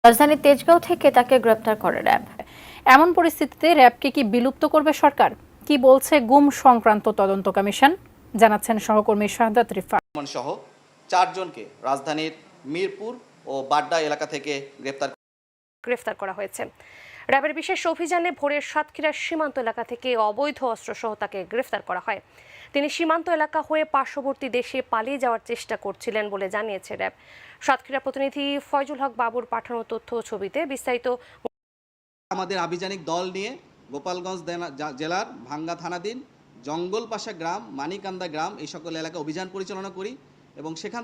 রাজধানীর তেজগাঁও থেকে তাকে গ্রেপ্তার করে র্যাব। এমন পরিস্থিতিতে র্যাবকে কি বিলুপ্ত করবে সরকার? কি বলছে গুম সংক্রান্ত তদন্ত কমিশন? জানাচ্ছেন সহকর্মী শাহাদাত রিফা। সহ 4 জনকে রাজধানীর মিরপুর ও বাড্ডা এলাকা থেকে গ্রেফতার করা হয়েছে। র্যাবের বিশেষ অভিযানে ভোরের সাতক্ষীরার সীমান্ত এলাকা থেকে অবৈধ অস্ত্রসহ তাকে গ্রেফতার করা হয়। তিনি সীমান্ত এলাকা হয়ে পার্শ্ববর্তী দেশে পালিয়ে যাওয়ার চেষ্টা করছিলেন বলে জানিয়েছে র্যাব। সাতক্ষীরা প্রতিনিধি ফয়জুল হক বাবুর পাঠানো তথ্য ও ছবিতে বিস্তারিত। আমাদের আভিযানিক দল নিয়ে গোপালগঞ্জ জেলার ভাঙ্গা থানাধীন জঙ্গলপাশা গ্রাম, মানিকান্দা গ্রাম এই সকল এলাকায় অভিযান পরিচালনা করি এবং সেখান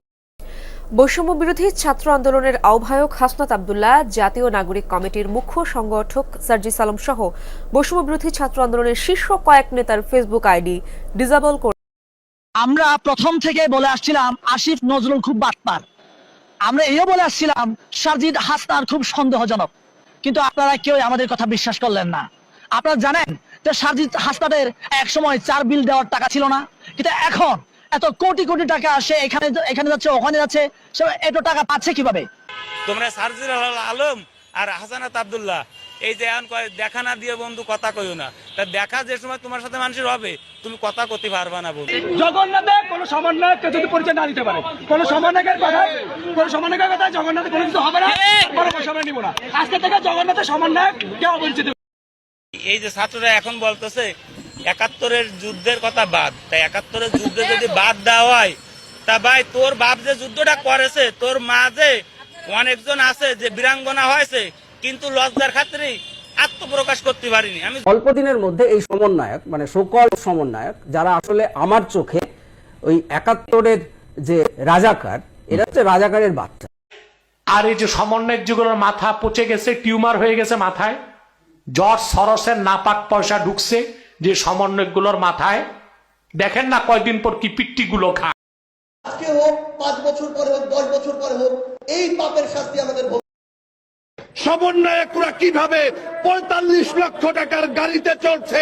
বৈষম্য বিরোধী ছাত্র আন্দোলনের আহ্বায়ক হাসনাত আব্দুল্লাহ, জাতীয় নাগরিক কমিটির মুখ্য সংগঠক সার্জিস আলম সহ বৈষম্য বিরোধী ছাত্র আন্দোলনের শীর্ষ কয়েক নেতার ফেসবুক আইডি ডিসেবল করে। আমরা প্রথম থেকে বলে আসছিলাম আসিফ নজরুল খুব বাটপার, আমরা এও বলে আসছিলাম সার্জিদ হাসনাত খুব সন্দেহজনক, কিন্তু আপনারা কেউ আমাদের কথা বিশ্বাস করলেন না। আপনারা জানেন যে সার্জিদ হাসনাতের এক সময় 4 বিল দেওয়ার টাকা ছিল না, কিন্তু এখন এত কোটি কোটি টাকা সে এখানে যাচ্ছে, ওখানে যাচ্ছে, সে এত টাকা পাচ্ছে কিভাবে? তোমরা সার্জিদ আলম আর হাসানাত আব্দুল্লাহ এই যে দেখা না দিয়ে বন্ধু কথা কইও না, তা দেখা যে সময় তোমার সাথে মানুষের হবে তুমি কথা করতে পারবা না। বন্ধু জগন্নাথে কোন সমন্বয়ককে যদি পরিচয় না দিতে পারে, কোন সমন্বয়কের কথা জগন্নাথে কোনো কিছু হবে না, কোনো সময় নিব না। আজকে থেকে জগন্নাথের সমন্বয়ক কেউ অপরিচিত। এই যে ছাত্ররা এখন বলতেছে 71-এর যুদ্ধের কথা বাদ, তাই 71-এর যুদ্ধে যদি বাদ দেওয়া হয়, তা ভাই তোর বাপ যে যুদ্ধটা করেছে, তোর মা যে অনেকজন আছে যে বীরাঙ্গনা হয়েছে, কিন্তু লজ্জার খাতিরে আত্মপ্রকাশ করতে পারিনি। আমি অল্প দিনের মধ্যে এই সমন্বয়ক মানে সকল সমন্বয়ক যারা আসলে আমার চোখে ওই 71-এর যে রাজাকার, এরা হচ্ছে রাজাকারের বাচ্চা। আর এই যে সমন্বয়ক যেগুলোর মাথা পচে গেছে, টিউমার হয়ে গেছে মাথায়, জর্জ সরসের নাপাক পয়সা ঢুকছে যে সমন্বয়কগুলোর মাথায়, দেখেন না কয়দিন পর কি পিট্টি গুলো খায়। আজকে হোক 5 বছর পরে হোক 10 বছর পরে হোক, এই পাপের শাস্তি আমাদের। সমন্বয়করা কিভাবে 45 লক্ষ টাকার গাড়িতে চলছে,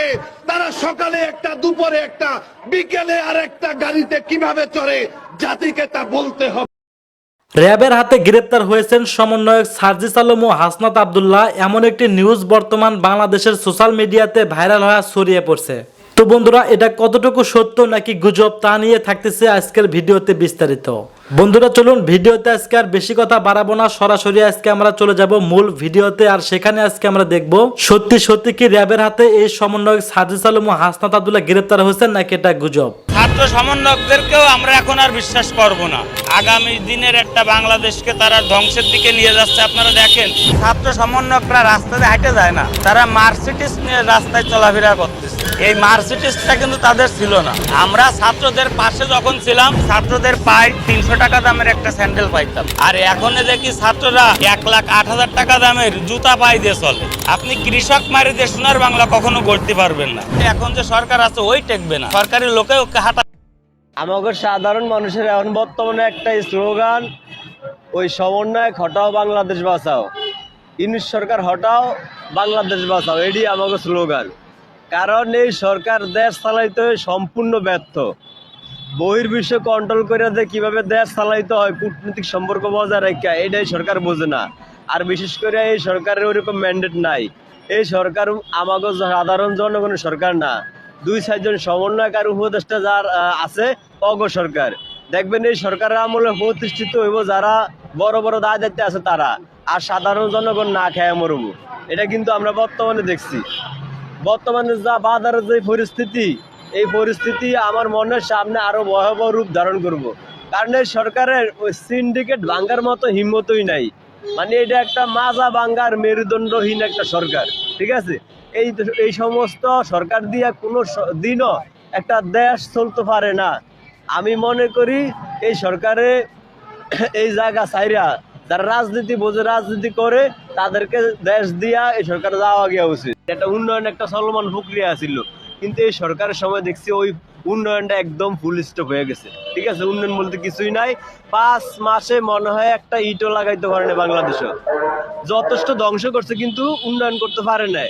তারা সকালে একটা, দুপুরে একটা, বিকেলে আর একটা গাড়িতে কিভাবে চড়ে, জাতিকে তা বলতে হবে। র্যাবের হাতে গ্রেপ্তার হয়েছেন সমন্বয়ক সার্জিস আলম ও হাসনাত আব্দুল্লাহ, এমন একটি নিউজ বর্তমান বাংলাদেশের সোশ্যাল মিডিয়াতে ভাইরাল হয়ে ছড়িয়ে পড়ছে। তো বন্ধুরা, এটা কতটুকু সত্য নাকি গুজব তা নিয়ে থাকতেছে আজকের ভিডিওতে বিস্তারিত। বন্ধুরা চলুন ভিডিওতে আজকে আর বেশি কথা বাড়াবো না, সরাসরি আজকে আমরা চলে যাব মূল ভিডিওতে। আর সেখানে আজকে আমরা দেখব সত্যি সত্যি কি র্যাবের হাতে এই সমন্বয়ক সার্জিস আলম ও হাসনাত আব্দুল্লাহ গ্রেপ্তার হয়েছেন নাকি এটা গুজব। ছাত্র সমন্বয়কদেরকেও আমরা এখন আর বিশ্বাস করব না। আগামী দিনের একটা বাংলাদেশকে তারা ধ্বংসের দিকে নিয়ে যাচ্ছে। আপনারা দেখেন, ছাত্র সমন্বয়করা রাস্তায় হাঁটে যায় না, তারা মার্সিডিজ নিয়ে রাস্তায় চলাফেরা করতেছে। এই মার্সিডিজটা কিন্তু তাদের ছিল না। আমরা ছাত্রদের পাশে যখন ছিলাম, ছাত্রদের পায়ে 300 টাকা দামের একটা স্যান্ডেল পাইতাম, আর এখন দেখি ছাত্ররা 1,08,000 টাকা দামের জুতা পাই দিয়ে চলে। আপনি কৃষক মারি দিয়ে সোনার বাংলা কখনো গড়তে পারবেন না। এখন যে সরকার আছে ওই টেকবে না, সরকারি লোকে ওকে হাঁটা। আমাদের সাধারণ মানুষের এখন বর্তমানে একটা স্লোগান, ওই সমন্বয়ক হটাও বাংলাদেশ বাঁচাও, ইউনিট সরকার হটাও বাংলাদেশ বাঁচাও, এটি আমাদের স্লোগান। কারণ এই সরকার দেশ চালাইতে সম্পূর্ণ ব্যর্থ। বহির্বিশ্ব কন্ট্রোল করে যে কিভাবে দেশ চালাইতে হয়, কূটনৈতিক সম্পর্ক বজায় রাখা, এটাই সরকার বোঝে না। আর বিশেষ করে এই সরকারের ওইরকম ম্যান্ডেট নাই। এই সরকার আমাকে সাধারণ জনগণের সরকার না, 2-4 জন সমন্বয়ক আর উপদেষ্টা যার আছে অগ সরকার। দেখবেন এই সরকারের আমলে প্রতিষ্ঠিত হইব যারা বড় বড় দায় দায়িত্বে আছে তারা, আর সাধারণ জনগণ না খেয়ে মরব। এটা কিন্তু আমরা বর্তমানে দেখছি। বর্তমানে যা বাজারের যে পরিস্থিতি, এই পরিস্থিতি আমার মনের সামনে আরো ভয়াবহ রূপ ধারণ করব। কারণ এই সরকারের ওই সিন্ডিকেট ভাঙ্গার মতো হিম্মতই নাই। মানে এটা একটা মাজা ভাঙ্গার মেরুদণ্ডহীন একটা সরকার, ঠিক আছে? এই সমস্ত সরকার দিয়া কোনো দিনও একটা দেশ চলতে পারে না। আমি মনে করি এই সরকারে এই জায়গা চাইরা যারা রাজনীতি বোঝে, রাজনীতি করে, তাদেরকে দেশ দিয়া এই সরকার যাওয়া গিয়া উচিত। একটা উন্নয়ন একটা চলমান প্রক্রিয়া ছিল, কিন্তু এই সরকারের সময় দেখছি ওই উন্নয়নটা একদম ফুল স্টপ হয়ে গেছে, ঠিক আছে? উন্নয়ন বলতে কিছুই নাই। 5 মাসে মনে হয় একটা ইটও লাগাইতে পারে না বাংলাদেশে। যথেষ্ট ধ্বংস করছে কিন্তু উন্নয়ন করতে পারে না।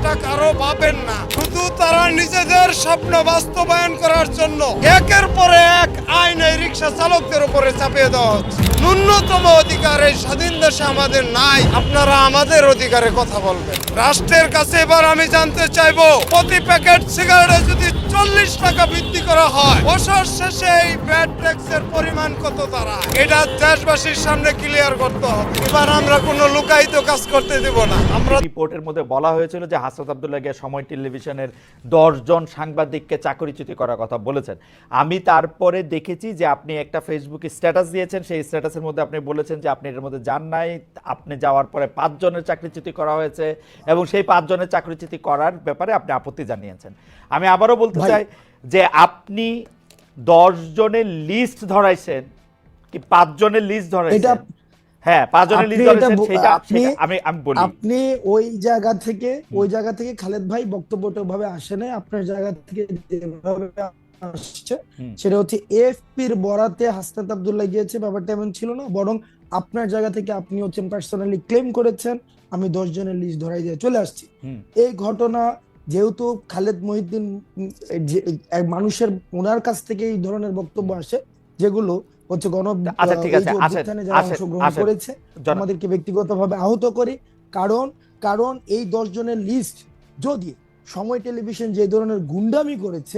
এটা কারো ভাবেন না, শুধু তারা নিজেদের স্বপ্ন বাস্তবায়ন করার জন্য একের পরে এক আইন এই রিক্সা চালকদের উপরে চাপিয়ে দেওয়া হচ্ছে। ন্যূনতম অধিকার এই স্বাধীন দেশে আমাদের নাই, আপনারা আমাদের অধিকারে কথা বলবেন। রাষ্ট্রের কাছে এবার আমি জানতে চাইবো, প্রতি প্যাকেট সিগারেটে যদি 40 টাকা বৃদ্ধি করা হয়, বছর শেষে এই ভ্যাট ট্যাক্সের পরিমাণ কত দাঁড়ায়, এটা দেশবাসীর সামনে ক্লিয়ার করতে হবে। এবার আমরা কোনো লুকায়িত কাজ করতে দেব না। আমরা রিপোর্টের মধ্যে বলা হয়েছিল যে হাসনাত আব্দুল্লাহকে সময় টেলিভিশনের 10 জন সাংবাদিককে চাকরিচ্যুতি করার কথা বলেছেন। আমি তারপরে দেখেছি যে আপনি একটা ফেসবুকে স্ট্যাটাস দিয়েছেন, সেই স্ট্যাটাসের মধ্যে আপনি বলেছেন যে আপনি এর মধ্যে যান নাই, আপনি যাওয়ার পরে 5 জনের চাকরিচ্যুতি করা হয়েছে এবং সেই 5 জনের চাকরিচ্যুতি করার ব্যাপারে আপনি আপত্তি জানিয়েছেন। আমি আবারও বলতে চাই যে আপনি 10 জনের লিস্ট ধরাইছেন কি 5 জনের লিস্ট ধরাইছেন? হ্যাঁ, 5 জনের লিস্ট ধরাইছেন, সেটা আমি বলি। আপনি ওই জায়গা থেকে খালেদ ভাই বক্তব্যভাবে আসে নাই, আপনার জায়গা থেকে যেভাবে আসছে সেটা হচ্ছে এএফপির বরাতে হাসনাত আব্দুল্লাহ গিয়েছে, ব্যাপারটা এমন ছিল না, বরং আপনার জায়গা থেকে আপনি হচ্ছেন পার্সোনালি ক্লেম করেছেন আমি 10 জনের লিস্ট ধরাই দিয়ে চলে আসছি। এই ঘটনা যেহেতু খালেদ মহিউদ্দিন মানুষের ওনার কাছ থেকে এই ধরনের বক্তব্য আসে, যেগুলো হচ্ছে যারা অংশগ্রহণ করেছে আমাদেরকে ব্যক্তিগতভাবে আহত করি, কারণ এই 10 জনের লিস্ট যদি সময় টেলিভিশন যে ধরনের গুন্ডামি করেছে,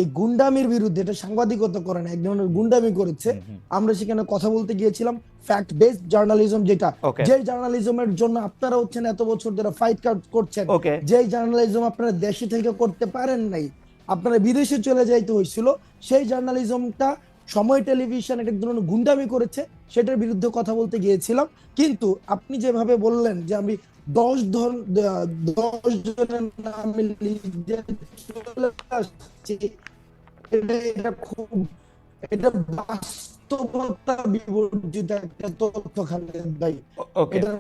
এই গুন্ডামির বিরুদ্ধে, এটা সাংবাদিকতা করে না, এক ধরনের গুন্ডামি করেছে, আমরা সেখানে কথা বলতে গিয়েছিলাম ফ্যাক্ট বেসড জার্নালিজম, যেটা যে জার্নালিজমের জন্য আপনারা হচ্ছেন এত বছর ধরে ফাইট করছেন, যে জার্নালিজম আপনারা দেশে থেকে করতে পারেন নাই, আপনারা বিদেশে চলে যাইতে হয়েছিল, সেই জার্নালিজমটা সময় টেলিভিশন এক ধরনের গুন্ডামি করেছে, সেটার বিরুদ্ধে কথা বলতে গিয়েছিলাম। কিন্তু আপনি যেভাবে বললেন যে আমি 10 জনের নামে এটা বাস্তবতা বিবর্জিত একটা তথ্য খালেদ ভাই। এটার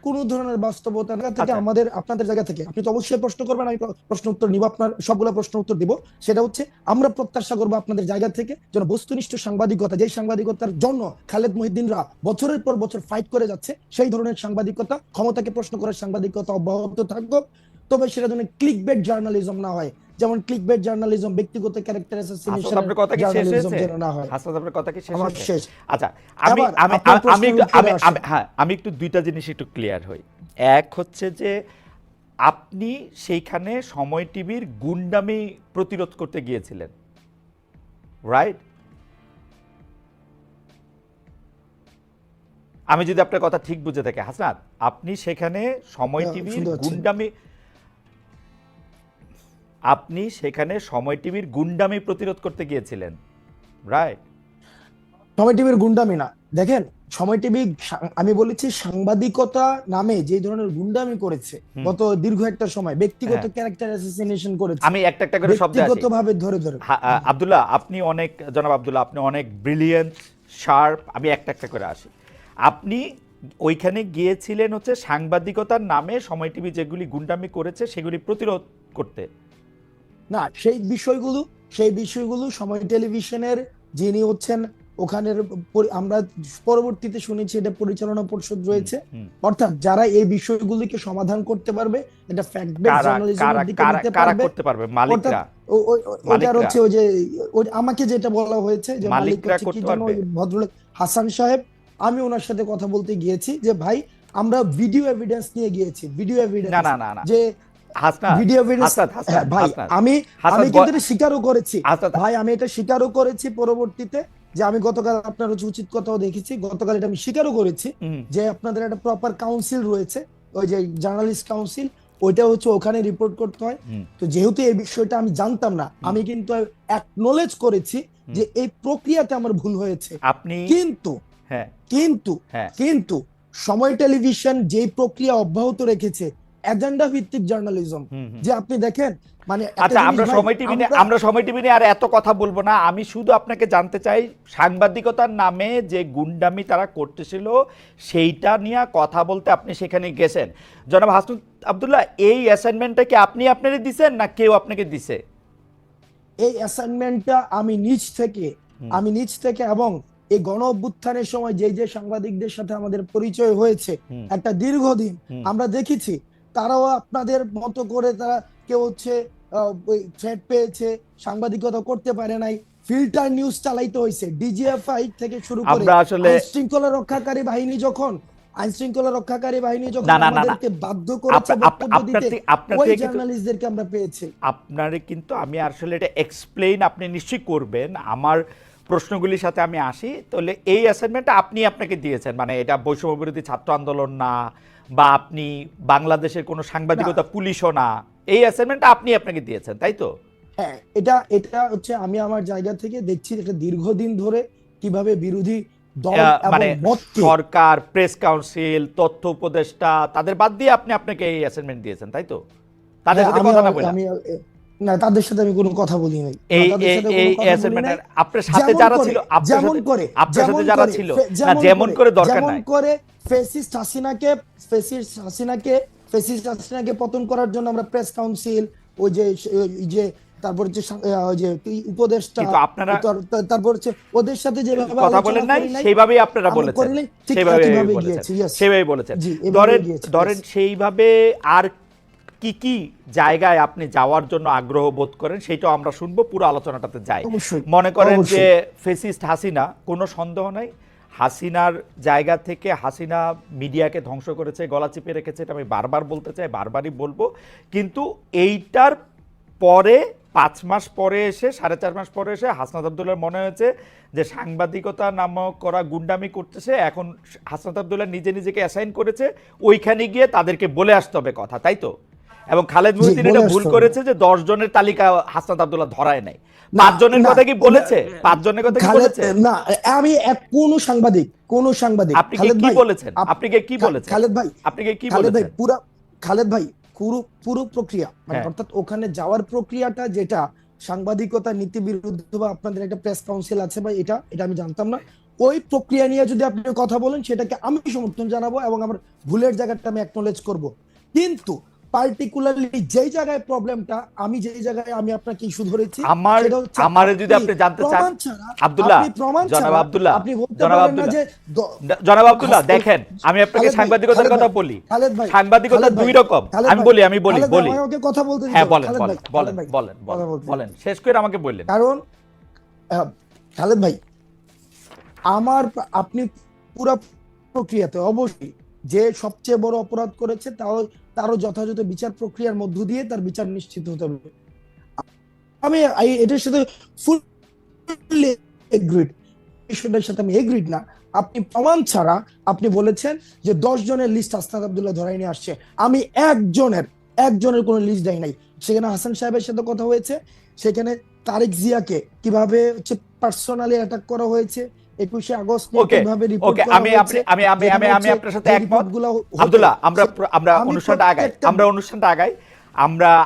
কোনো ধরনের বাস্তবতা থেকে আমাদের আপনাদের জায়গা থেকে আপনি তো অবশ্যই প্রশ্ন করবেন, আমি প্রশ্ন উত্তর নিব, আপনার সবগুলো প্রশ্ন উত্তর দিব। সেটা হচ্ছে আমরা প্রত্যাশা করবো আপনাদের জায়গা থেকে যেন বস্তুনিষ্ঠ সাংবাদিকতা, যে সাংবাদিকতার জন্য খালেদ মহিউদ্দিনরা বছরের পর বছর ফাইট করে যাচ্ছে, সেই ধরনের সাংবাদিকতা, ক্ষমতাকে প্রশ্ন করার সাংবাদিকতা অব্যাহত থাকবে, তবে সেটা যেন ক্লিকবেট জার্নালিজম না হয়, যেমন ক্লিকবেট জার্নালিজম, ব্যক্তিগত ক্যারেক্টার অ্যাসাসিনেশন জার্নালিজম যেন না হয়। আপনার কথা কি শেষ হয়েছে? শেষ। আচ্ছা, আমি একটু দুইটা জিনিস একটু ক্লিয়ার হই। এক হচ্ছে যে আপনি সেইখানে সময় টিভির গুন্ডামি প্রতিরোধ করতে গিয়েছিলেন, রাইট? আমি যদি আপনার কথা ঠিক বুঝে থাকি হাসনাত, আপনি সেখানে সময় টিভির গুন্ডামি প্রতিরোধ করতে গিয়েছিলেন, রাইট? সময় টিভির গুন্ডামি না, দেখেন সময় টিভি, আমি বলেছি সাংবাদিকতা নামে যে ধরনের গুন্ডামি করেছে গত দীর্ঘ একটা সময়, ব্যক্তিগত ক্যারেক্টার অ্যাসাসিনেশন করেছে, আমি একটা করে শব্দ ব্যক্তিগতভাবে ধরে আব্দুল্লাহ, জনাব আব্দুল্লাহ, আপনি অনেক ব্রিলিয়েন্ট, শার্প। আমি একটা করে আসি। আপনি ওইখানে গিয়েছিলেন হচ্ছে সাংবাদিকতার নামে সময় টিভি যেগুলি গুন্ডামি করেছে সেগুলি প্রতিরোধ করতে না, সেই বিষয়গুলো সময় টেলিভিশনের যিনি হচ্ছেন ওখানের, আমরা পরবর্তীতে শুনেছি এটা পরিচালনা পরিষদ রয়েছে, অর্থাৎ যারা এই বিষয়গুলিকে সমাধান করতে পারবে, এটা ফ্যাক্ট বেসড জার্নালিজমের দিকে নিতে পারবে, মালিকরা, ওটা হচ্ছে ওই যে আমাকে যেটা বলা হয়েছে যে মালিকরা কি জানো, ভদ্রলোক হাসান সাহেব, আমি ওনার সাথে কথা বলতে গিয়েছি যে ভাই আমরা ভিডিও এভিডেন্স নিয়ে গিয়েছি, ভিডিও এভিডেন্স যে ভিডিও এভিডেন্স, ভাই আমি কিন্তু এটা স্বীকারও করেছি, ভাই আমি এটা স্বীকারও করেছি পরবর্তীতে, যে আমি গতকাল আপনার উচিত কথাও দেখেছি, গতকাল এটা আমি স্বীকারও করেছি যে আপনাদের একটা প্রপার কাউন্সিল রয়েছে, ওই যে জার্নালিস্ট কাউন্সিল, ওইটা হচ্ছে ওখানে রিপোর্ট করতে হয়। তো যেহেতু এই বিষয়টা আমি জানতাম না, আমি কিন্তু অ্যাকনোলেজ করেছি যে এই প্রক্রিয়াতে আমার ভুল হয়েছে, কিন্তু সময় টেলিভিশন যে প্রক্রিয়া অব্যাহত রেখেছে, এজেন্ডা ভিত্তিক জার্নালিজম, যে আপনি দেখেন মানে, আচ্ছা আমরা সময় টিভি নিয়ে আর এত কথা বলবো না। আমি শুধু আপনাকে জানতে চাই, সাংবাদিকতার নামে যে গুন্ডামি তারা করতেছিল সেইটা নিয়ে কথা বলতে আপনি সেখানে গেছেন। জনাব হাসনাত আব্দুল্লাহ, এই অ্যাসাইনমেন্টটা কি আপনি আপনারই দিছেন না কেউ আপনাকে দিছে? এই অ্যাসাইনমেন্টটা আমি নিজ থেকে এবং এই গণ অভ্যুত্থানের সময় যে সাংবাদিকদের সাথে আমাদের পরিচয় হয়েছে একটা দীর্ঘদিন, আমরা দেখেছি তারাও আপনাদের মতো করে তারা কেউ হচ্ছে থ্রেট পেয়েছে, সাংবাদিকতা করতে পারে নাই, ফিল্টার নিউজ চালাইতে হয়েছে। ডিজিএফআই থেকে শুরু করে আমরা আসলে আইনশৃঙ্খলা রক্ষাকারী বাহিনী যখন না, না, না, না। আমাদেরকে বাধ্য করেছে বক্তব্য দিতে, ওই জার্নালিস্টদেরকে আমরা পেয়েছি। আপনারে কিন্তু আমি আসলে এটা এক্সপ্লেইন আপনি নিশ্চয়ই করবেন। আমার প্রশ্নগুলির সাথে আমি আসি। তাহলে এই অ্যাসাইনমেন্টটা আপনি আপনাকে দিয়েছেন, মানে এটা বৈষম্য বিরোধী ছাত্র আন্দোলন না, বা আপনি বাংলাদেশের কোনো সাংবাদিকতা পুলিশও না, এই অ্যাসাইনমেন্টটা আপনি আপনাকে দিয়েছেন, তাই তো? হ্যাঁ, এটা হচ্ছে আমি আমার জায়গা থেকে দেখছি একটা দীর্ঘদিন ধরে কিভাবে বিরোধী দল মানে এবং মতকে সরকার, প্রেস কাউন্সিল, তথ্য উপদেষ্টা তাদের বাদ দিয়ে আপনি আপনাকে এই অ্যাসাইনমেন্ট দিয়েছেন, তাই তো? তাদের সাথে কথা না বলে? না, তাদের সাথে আমি কোনো কথা বলি নাই। এই অ্যাসাইনমেন্টকে আপনার সাথে যারা ছিল, আপনার সাথে যারা ছিল, না যেমন করে দরকার নাই, যেমন করে ফ্যাসিস্ট হাসিনাকে পতন করার জন্য আমরা প্রেস কাউন্সিল, ওই যে তারপর হচ্ছে ওই যে উপদেষ্টা, তারপর হচ্ছে ওদের সাথে যেভাবে কথা বলেন নাই সেইভাবেই আপনারা বলেছেন, সেইভাবেই বলেছেন। ধরেন সেইভাবে আর কি কি জায়গায় আপনি যাওয়ার জন্য আগ্রহ বোধ করেন সেটাও আমরা শুনবো, পুরো আলোচনাটাতে যাই। মনে করেন যে ফেসিস্ট হাসিনা, কোনো সন্দেহ নাই হাসিনার জায়গা থেকে হাসিনা মিডিয়াকে ধ্বংস করেছে, গলা চিপে রেখেছে, এটা আমি বারবার বলতে চাই, বারবারই বলবো। কিন্তু এইটার পরে 5 মাস পরে এসে, 4.5 মাস পরে এসে হাসনাত আব্দুল্লাহর মনে হয়েছে যে সাংবাদিকতা নামক করা গুন্ডামি করতেছে, এখন হাসনাত আব্দুল্লাহ নিজেকে অ্যাসাইন করেছে ওইখানে গিয়ে তাদেরকে বলে আসতে হবে কথা, তাই তো? এবং খালেদ মুহিউদ্দিন এটা ভুল করেছে যে 10 জনের তালিকা হাসনাত আব্দুল্লাহ ধরায় নাই। 5 জনের কথা কি বলেছে? 5 জনের কথা কি বলেছে? না, আমি কোন সাংবাদিক আপনি কি বলেছেন? খালেদ ভাই পুরো প্রক্রিয়া, মানে অর্থাৎ ওখানে যাওয়ার প্রক্রিয়াটা যেটা সাংবাদিকতা নীতি বিরুদ্ধ বা আপনাদের একটা প্রেস কাউন্সিল আছে বা এটা আমি জানতাম না। ওই প্রক্রিয়া নিয়ে যদি আপনি কথা বলেন সেটাকে আমি সমর্থন জানাবো এবং আমার ভুলের জায়গাটা আমি অ্যাকনলেজ করব। কিন্তু পার্টিকুলারলি যেই জায়গায় প্রবলেমটা, আমি যেই জায়গায় আমি আপনাকে ইস্যু ধরেছি, আমারে যদি আপনি জানতে চান আব্দুল্লাহ, জনাব আব্দুল্লাহ দেখেন, আমি আপনাকে সাংবাদিকতার কথা বলি। সাংবাদিকতা দুই রকম, আমি বলি কথা বলতে। হ্যাঁ, বলেন শেষ করে আমাকে বললেন। কারণ খালেদ ভাই, আপনি পুরো প্রক্রিয়াতে অবশ্যই যে সবচেয়ে বড় অপরাধ করেছে তারও যথাযথ বিচার প্রক্রিয়ার মধ্য দিয়ে তার বিচার নিশ্চিত হতে হবে। আমি এটার সাথে ফুললি এগ্রিড, বিষয়টার সাথে আমি এগ্রিড না। আপনি প্রমাণ ছাড়া আপনি বলেছেন যে 10 জনের লিস্ট হাসনাত আব্দুল্লাহ ধরাই নিয়ে আসছে। আমি একজনের কোনো লিস্ট দেয় নাই। সেখানে হাসান সাহেবের সাথে কথা হয়েছে, সেখানে তারেক জিয়াকে কিভাবে হচ্ছে পার্সোনালি অ্যাটাক করা হয়েছে, 21শে আগস্ট কিভাবে রিপোর্ট করা হয়েছে। আমি আপনার সাথে একমত আব্দুল্লাহ। আমরা অনুষ্ঠানটা আগাই।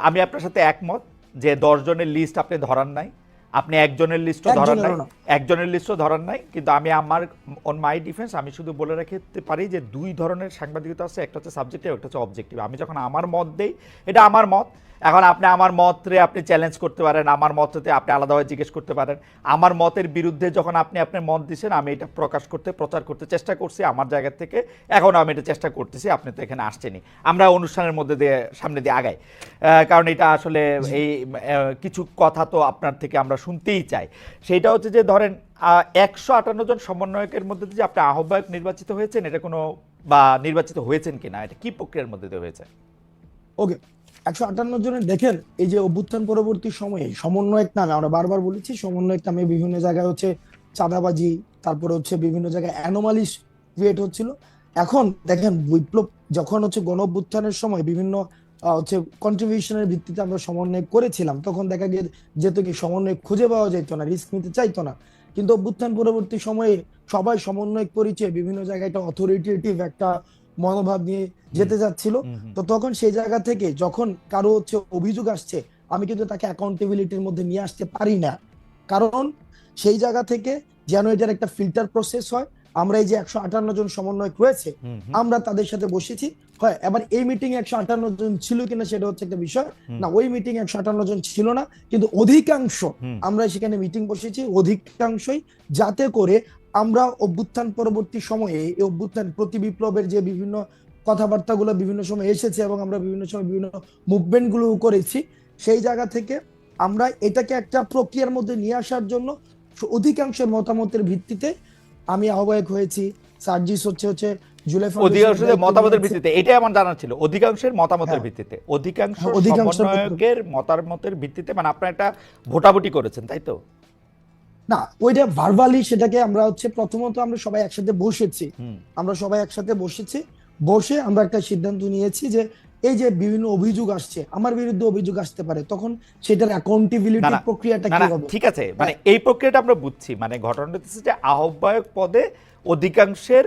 আমি আপনার সাথে একমত যে 10 জনের লিস্ট আপনি ধরান নাই, আপনি একজনের লিস্টও ধরান নাই। কিন্তু আমি আমার অন মাই ডিফেন্স আমি শুধু বলে রাখতে পারি যে 2 ধরনের সাংবাদিকতা আছে, একটা হচ্ছে সাবজেক্টিভ, একটা হচ্ছে অবজেক্টিভ। আমি যখন আমার মত দেই, এটা আমার মত। এখন আপনি আমার মতরে আপনি চ্যালেঞ্জ করতে পারেন, আমার মততে আপনি আলাদাভাবে জিজ্ঞেস করতে পারেন। আমার মতের বিরুদ্ধে যখন আপনি আপনার মত দিচ্ছেন, আমি এটা প্রচার করতে চেষ্টা করছি আমার জায়গা থেকে, এখনও আমি এটা চেষ্টা করতেছি। আপনি তো এখানে আসছেনই, আমরা অনুষ্ঠানের মধ্যে দিয়ে সামনে দিয়ে আগাই, কারণ এটা আসলে এই কিছু কথা তো আপনার থেকে আমরা শুনতেই চাই। সেইটা হচ্ছে যে ধরেন 158 জন সমন্বয়কের মধ্যে যে আপনি আহ্বায়ক নির্বাচিত হয়েছেন, এটা কোনো বা নির্বাচিত হয়েছেন কিনা, এটা কি প্রক্রিয়ার মধ্যে দিয়ে হয়েছে? ওকে, 158 জনের দেখেন, এই যে অভ্যুত্থান পরবর্তী সময়ে সমন্বয়ক নামে আমরা বারবার বলেছি, সমন্বয়ক নামে বিভিন্ন জায়গায় হচ্ছে চাঁদাবাজি, তারপরে হচ্ছে বিভিন্ন জায়গায় অ্যানোমালিস ক্রিয়েট হচ্ছিল। এখন দেখেন, বিপ্লব যখন হচ্ছে গণ অভ্যুত্থানের সময় বিভিন্ন হচ্ছে কন্ট্রিবিউশনের ভিত্তিতে আমরা সমন্বয় করেছিলাম, তখন দেখা যেত কি সমন্বয় খুঁজে পাওয়া যেত না, রিস্ক নিতে চাইতো না। কিন্তু অভ্যুত্থান পরবর্তী সময়ে সবাই সমন্বয় পরিচয় বিভিন্ন জায়গায় একটা অথরিটেটিভ একটা মনোভাব নিয়ে যেতে যাচ্ছিল। তো তখন সেই জায়গা থেকে যখন কারো হচ্ছে অভিযোগ আসছে, আমি কিন্তু তাকে অ্যাকাউন্টেবিলিটির মধ্যে নিয়ে আসতে পারি না, কারণ সেই জায়গা থেকে যেন এটার একটা ফিল্টার প্রসেস হয়। আমরা এই যে 158 জন সমন্বয়ক রয়েছে, আমরা তাদের সাথে বসেছি। হয় এবার এই মিটিং 158 জন ছিল কিনা সেটা হচ্ছে একটা বিষয় না, ওই মিটিং 158 জন ছিল না, কিন্তু অধিকাংশ আমরা সেখানে মিটিং বসেছি, অধিকাংশই, যাতে করে আমরা অভ্যুত্থান পরবর্তী সময়ে এই অভ্যুত্থান প্রতি বিপ্লবের যে বিভিন্ন কথাবার্তাগুলো বিভিন্ন সময় এসেছে এবং আমরা বিভিন্ন সময় বিভিন্ন মুভমেন্টগুলো করেছি, সেই জায়গা থেকে আমরা এটাকে একটা প্রক্রিয়ার মধ্যে নিয়ে আসার জন্য অধিকাংশের মতামতের ভিত্তিতে আমি আহ্বায়ক হয়েছি। সার্জিস হচ্ছে জুলাই অধিকাংশের মতামতের ভিত্তিতে, এটাই আমার জানা ছিল, অধিকাংশের মতামতের ভিত্তিতে, অধিকাংশ সমন্বয়কের মতামতের ভিত্তিতে, মানে আপনারা একটা ভোটাভুটি করেছেন, তাই তো? না, ওইটা ভার্বালি, সেটাকে আমরা প্রথমত আমরা সবাই একসাথে বসেছি, বসে আমরা একটা সিদ্ধান্ত নিয়েছি যে এই যে বিভিন্ন অভিযোগ আসছে, আমার বিরুদ্ধে অভিযোগ আসতে পারে, তখন সেটার অ্যাকাউন্টেবিলিটি প্রক্রিয়াটা কি হবে। ঠিক আছে, মানে এই প্রক্রিয়াটা আমরা বুঝছি, মানে ঘটনাটা হচ্ছে যে আহ্বায়ক পদে অধিকাংশের